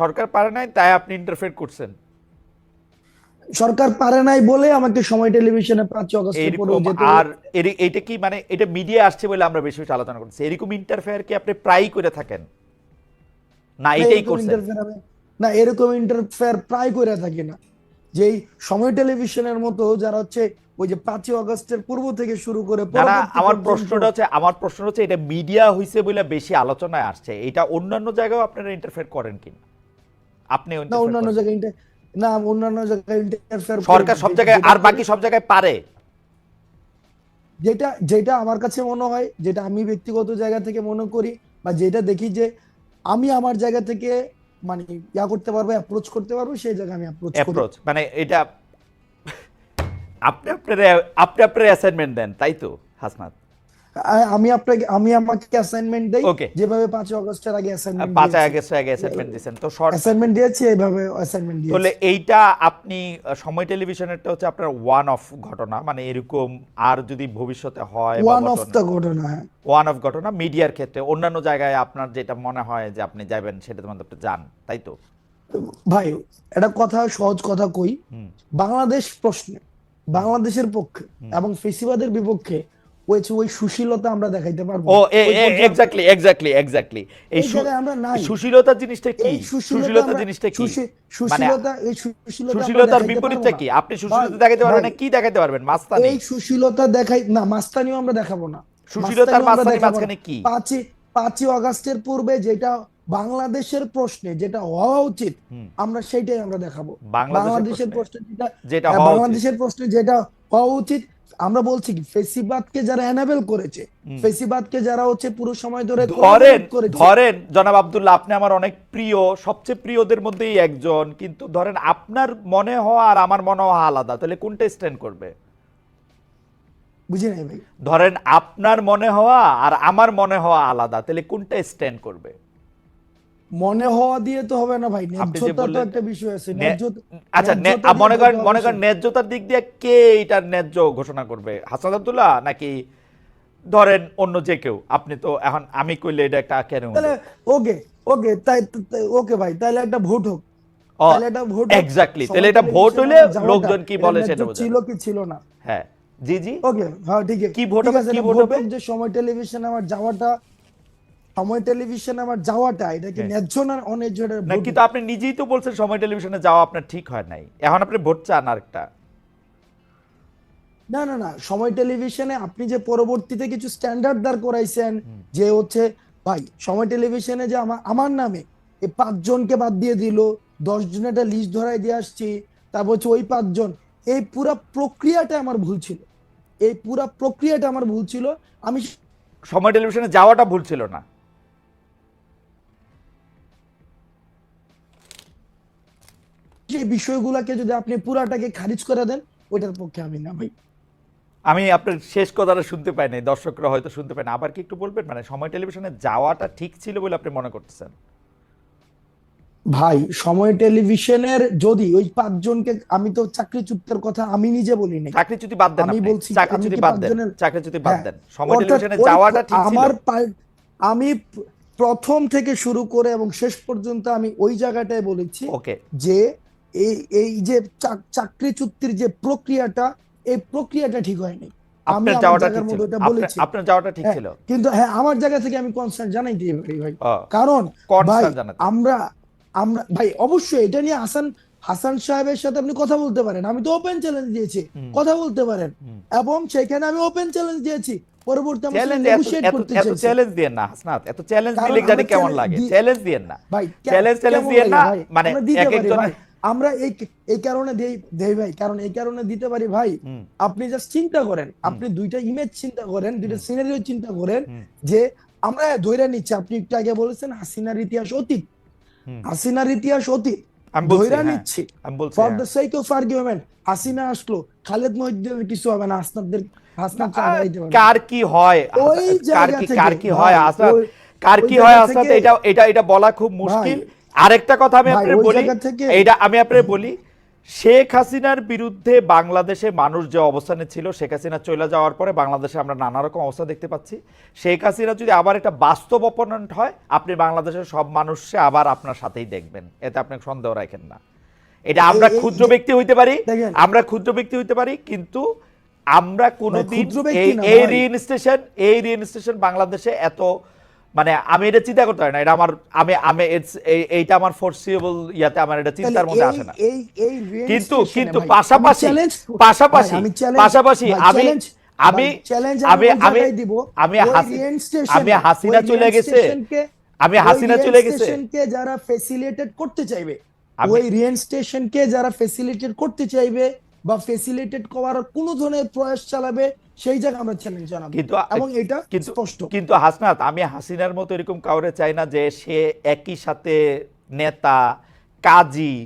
সরকার পারে নাই তাই আপনি ইন্টারফেয়ার করছেন? সরকার পারে নাই বলে আমাকে সময় টেলিভিশনে 5 আগস্টের পরে এরকম যেতে আর এটা কি মানে এটা মিডিয়া আসছে বলে আমরা বেশি বেশি আলোচনা করছি, এরকম ইন্টারফেয়ার কি আপনি প্রায়ই করে থাকেন না এটাই করছেন? না, এরকম ইন্টারফেয়ার প্রায় করে থাকি না। যেই সময় টেলিভিশনের মতো যারা হচ্ছে ওই যে 5 আগস্টের পূর্ব থেকে শুরু করে না পরবর্তী আমার পর্যন্ত- প্রশ্নটা হচ্ছে এটা মিডিয়া হইছে বলে বেশি আলোচনায় আসছে, এটা অন্যান্য জায়গায় আপনারা ইন্টারফেয়ার করেন কিনা? আপনি না অন্যান্য জায়গায় অন্যান্য জায়গায় ইন্টারফেয়ার সরকার সব জায়গায় আর বাকি সব জায়গায় পারে? যেটা আমার কাছে মনে হয়, যেটা আমি ব্যক্তিগত জায়গা থেকে মনে করি বা যেটা দেখি যে আমি আমার জায়গা থেকে মানে করতে পারবো, অ্যাপ্রোচ করতে পারবো, সেই জায়গায় আমি অ্যাপ্রোচ করি। মানে এটা আপনি আপনার অ্যাসাইনমেন্ট দেন তাই তো হাসনাত? আমি আমাকে অ্যাসাইনমেন্ট দেই, Okay. যেভাবে 5 আগস্টের আগে অ্যাসাইনমেন্ট 5 আগস্টের আগে অ্যাসাইনমেন্ট দিয়েছেন তো অ্যাসাইনমেন্ট দিয়েছি, এইভাবে অ্যাসাইনমেন্ট দিয়েছি। তাহলে এইটা আপনি সময় টেলিভিশনেরটা হচ্ছে আপনার ওয়ান অফ ঘটনা, মানে এরকম আর যদি ভবিষ্যতে হয় ওয়ান অফ দ্য ঘটনা। ওয়ান অফ ঘটনা মিডিয়ার ক্ষেত্রে অন্যান্য জায়গায় আপনার যেটা মনে হয় যে আপনি যাবেন সেটা তোমাদের আপনি যান তাই তো? ভাই এটা সহজ কথা কই, বাংলাদেশ প্রশ্নে বাংলাদেশের পক্ষে এবং ফেসিবাদের বিপক্ষে ওই সুশীলতা আমরা দেখাইতে পারবো। ও এক্স্যাক্টলি এই আমরা নাই। সুশীলতা জিনিসটা কি? এই সুশীলতা জিনিসটা কি? সুশীলতার বিপরীতটা কি? আপনি সুশীলতা দেখাতে পারবেন না, কি দেখাতে পারবেন? মাস্তানি? এই সুশীলতা দেখাই না, মাস্তানিও আমরা দেখাবো না। সুশীলতার মাস্তানি মাঝখানে কি? 5 আগস্টের পূর্বে যেটা বাংলাদেশের প্রশ্নে যেটা হওয়া উচিত আমরা সেইটাই আমরা দেখাবো। বাংলাদেশের প্রশ্নে বাংলাদেশের প্রশ্নে যেটা হওয়া উচিত, আমরা বলছি কি ফেসিবাদকে যারা এনাবেল করেছে, ফেসিবাদকে যারা হচ্ছে পুরো সময় ধরে ধরেন জনাব আব্দুল্লাহ, আপনি আমার অনেক প্রিয়, সবচেয়ে প্রিয়দের মধ্যেই একজন, কিন্তু ধরেন আপনার মনে হওয়া আর আমার মনে হওয়া আলাদা, তাহলে কোনটা স্ট্যান্ড করবে? বুঝি নাই ভাই। ধরেন আপনার মনে হওয়া আর আমার মনে হওয়া আলাদা, তাহলে কোনটা স্ট্যান্ড করবে? মনে হওয়া দিয়ে তো হবে না ভাই, ন্যায্যতা তো একটা বিষয় আছে। আচ্ছা মনে করেন ন্যায্যতার দিক দিয়ে কে এটার ন্যায্য ঘোষণা করবে? হাসান আব্দুল্লাহ নাকি ধরেন অন্য যে কেউ? আপনি তো এখন আমি কইলে এটা একটা কেন? ওকে তাই ওকে ভাই, তাহলে একটা ভোট হোক। এক্স্যাক্টলি, তাহলে এটা ভোট হলে লোকজন কি বলে সেটা বোঝা ছিল কি ছিল না। হ্যাঁ জি ওকে, হ্যাঁ ঠিক আছে। কি ভোট হবে? কি ভোট হবে? যে সময় টেলিভিশনে আমার যাওয়াটা এটা কি ন্যায্য না অন্যায্য? না, কিন্তু আপনি নিজেই তো বলছেন সময় টেলিভিশনে যাওয়া আপনার ঠিক হয় নাই, এখন আপনি ভোট চান আরেকটা। না, সময় টেলিভিশনে আপনি যে পরবর্তীতে কিছু স্ট্যান্ডার্ড দাঁড় করাইছেন, যে হচ্ছে ভাই সময় টেলিভিশনে যে আমার নামে এই 5 জনকে বাদ দিয়ে দিল, 10 জনের একটা লিস্ট ধরাই দিয়ে আসছি, তারপর হচ্ছে ওই 5 জন, এই পুরা প্রক্রিয়াটা আমার ভুল ছিল। আমি সময় টেলিভিশনে যাওয়াটা ভুল ছিল না? এই বিষয়গুলোকে যদি আপনি পুরাটাকে খারিজ করে দেন, ওইটার পক্ষে আমি না ভাই। আমি আপনার শেষ কথাটা শুনতে পাই নাই, দর্শকরা হয়তো শুনতে পায় না, আবার কি একটু বলবেন? মানে সময় টেলিভিশনে যাওয়াটা ঠিক ছিল বলে আপনি মনে করতেছেন? ভাই সময় টেলিভিশনের যদি ওই 5 জনকে, আমি তো চাকরিচ্যুতের কথা আমি নিজে বলি নাই, চাকরিচ্যুতি বাদ দেন, আমি বলছি চাকরিচ্যুতি বাদ দেন, সময় টেলিভিশনে যাওয়াটা ঠিক ছিল? আমি প্রথম থেকে শুরু করে এবং শেষ পর্যন্ত আমি ওই জায়গাটায় বলেছি যে এই যে চাকরিচ্যুতির যে প্রক্রিয়াটা, এই প্রক্রিয়াটা ঠিক হয়নি। আপনার যাওয়াটা ঠিক ছিল? আপনার যাওয়াটা ঠিক ছিল, কিন্তু হ্যাঁ আমার জায়গা থেকে আমি কনসার্ন জানাই দিই ভাই, কারণ ভাই আমরা ভাই অবশ্যই এটা নিয়ে হাসান সাহেবের সাথে আপনি কথা বলতে পারেন, আমি তো ওপেন চ্যালেঞ্জ দিয়েছি, কথা বলতে পারেন, এবং সেখানে আমি ওপেন চ্যালেঞ্জ দিয়েছি। পরবর্তী আমরা নেগোশিয়েট করতে চাইছি। এত চ্যালেঞ্জ দেন না হাসনাত, এত চ্যালেঞ্জ দিলে জানি কেমন লাগে। চ্যালেঞ্জ দেন না ভাই, চ্যালেঞ্জ দিয়েন না, মানে এক একজন আমরা এই কারণে দেই ভাই, কারণ এই কারণে দিতে পারি ভাই, আপনি জাস্ট চিন্তা করেন, আপনি দুইটা ইমেজ চিন্তা করেন, দুইটা সিনারিও চিন্তা করেন, যে আমরা ধইরা নিচ্ছি, আপনি একটু আগে বলেছেন হাসিনার ইতিহাস অতীত, ধইরা নিচ্ছি for the sake of argument. Hasina আসলো, খালেদ মহিউদ্দিনের কিছু হবে না, কার কি হয় হাসনাত, এটা বলা খুব মুশকিল। আরেকটা কথা আমি আপনাকে বলি, এইটা আমি আপনাকে বলি, শেখ হাসিনার বিরুদ্ধে বাংলাদেশে মানুষ যে অবস্থানে ছিল, শেখ হাসিনা চলে যাওয়ার পরে বাংলাদেশে আমরা নানা রকম অবস্থা দেখতে পাচ্ছি। শেখ হাসিনা যদি আবার একটা বাস্তব অপোনেন্ট হয়, আপনি বাংলাদেশের সব মানুষকে আবার আপনার সাথেই দেখবেন, এতে আপনি সন্দেহ রাখেন না। এটা আমরা ক্ষুদ্র ব্যক্তি হইতে পারি, কিন্তু আমরা কোনোদিন এই রিইনস্টেশন বাংলাদেশে এত, মানে আমি এটা চিন্তা করতে পারি না। এটা আমার এইটা আমার ফোরসিয়েবল ইয়াতে আমার এটা চিন্তার মধ্যে আসে না। কিন্তু পাশাপাশি আমি হাসিনা চলে গেছে, যারা ফেসিলিটেট করতে চাইবে, ওই রিইনস্টেশনকে যারা ফেসিলিটেট করতে চাইবে বা ফেসিলিটেট করার কোন ধরনের প্রয়াস চালাবে, সেই জায়গায় আমরা চ্যালেঞ্জ জানাবো, এবং এটা স্পষ্ট। কিন্তু হাসনাত, আমি হাসিনার মতো এরকম কাউরে চাই না যে সে একই সাথে নেতা, কাজী,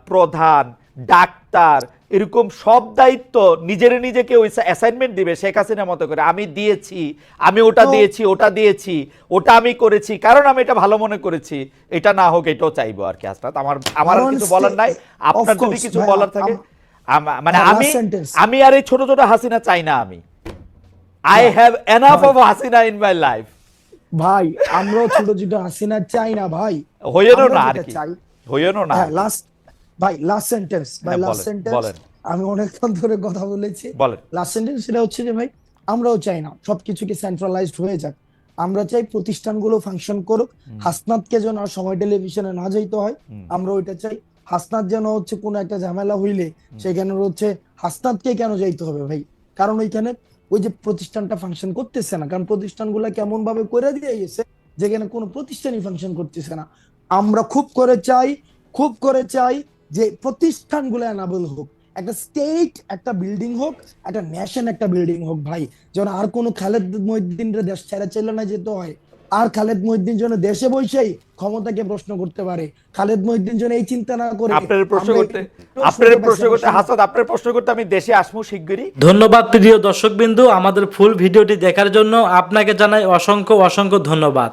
প্রধান, ডাক্তার, এরকম সব দায়িত্ব নিজেকে ওই অ্যাসাইনমেন্ট দিবে শেখ হাসিনার মতো করে। আমি দিয়েছি, আমি ওটা দিয়েছি, ওটা আমি করেছি কারণ আমি এটা ভালো মনে করেছি, এটা না হোক, এটাও চাইবো আর কি। হাসনাত, আমার কিছু বলার নাই, আপনার যদি কিছু বলার থাকে। মানে আমি আর এই ছোট ছোট হাসিনা চাই না। আমি I have enough of Hasina in my life. ভাই আমরাও ছোট ছোট হাসিনা চাই না ভাই, হইও না আর কি, হইও না। লাস্ট সেন্টেন্স আমি অনেকক্ষণ ধরে কথা বলেছি। লাস্ট সেন্টেন্স সেটা হচ্ছে যে ভাই, আমরাও চাই না সবকিছুকে সেন্ট্রালাইজড হয়ে যাক। আমরা চাই প্রতিষ্ঠানগুলো ফাংশন করুক, হাসনাতকে যেন আর সময় টেলিভিশনে না যাইতে হয়, আমরা ওইটা চাই। হাসনাত যেন হচ্ছে কোনো একটা ঝামেলা হইলে সেখানে হচ্ছে হাসনাতকে কেন যাইতে হবে ভাই, কারণ ওইখানে ওই যে প্রতিষ্ঠানটা ফাংশন করতেছে না, কারণ প্রতিষ্ঠানগুলো কেমন ভাবে করে দিয়ে গেছে যেখানে কোনো প্রতিষ্ঠানই ফাংশন করতেছে না। আমরা খুব করে চাই যে প্রতিষ্ঠানগুলো এনাবল হোক, একটা স্টেট একটা বিল্ডিং হোক, একটা ন্যাশন একটা বিল্ডিং হোক ভাই, যেন আর কোনো খালেদ মহিউদ্দিনের দেশ ছেড়ে চলে না যেতে হয়, আর খালেদ মহিউদ্দিন যেন দেশে বসেই ক্ষমতাকে প্রশ্ন করতে পারে, খালেদ মহিউদ্দিন যেন এই চিন্তা না করে। আপনার প্রশ্ন করতে আমি দেশে আসবো শিগগিরই। ধন্যবাদ প্রিয় দর্শকবিন্দু, আমাদের ফুল ভিডিওটি দেখার জন্য আপনাকে জানাই অসংখ্য ধন্যবাদ।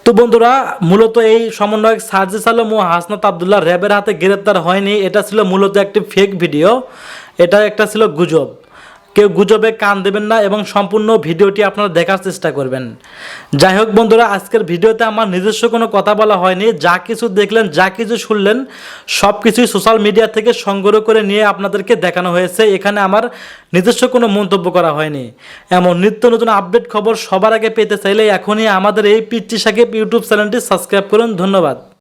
তো বন্ধুরা, মূলত এই সমন্বয়ক সার্জিস আলম ও হাসনাত আব্দুল্লাহ র্যাবের হাতে গ্রেপ্তার হয়নি, এটা ছিল মূলত একটি ফেক ভিডিও, এটা একটা ছিল গুজব। কেউ গুজবে কান দেবেন না এবং সম্পূর্ণ ভিডিওটি আপনারা দেখার চেষ্টা করবেন। যাই হোক বন্ধুরা, আজকের ভিডিওতে আমার নিজস্ব কোনো কথা বলা হয়নি, যা কিছু দেখলেন, যা কিছু শুনলেন, সব কিছুই সোশ্যাল মিডিয়া থেকে সংগ্রহ করে নিয়ে আপনাদেরকে দেখানো হয়েছে। এখানে আমার নিজস্ব কোনো মন্তব্য করা হয়নি। এমন নিত্য নতুন আপডেট খবর সবার আগে পেতে চাইলে এখনই আমাদের এই পিচ্চি সাকিব ইউটিউব চ্যানেলটি সাবস্ক্রাইব করুন। ধন্যবাদ।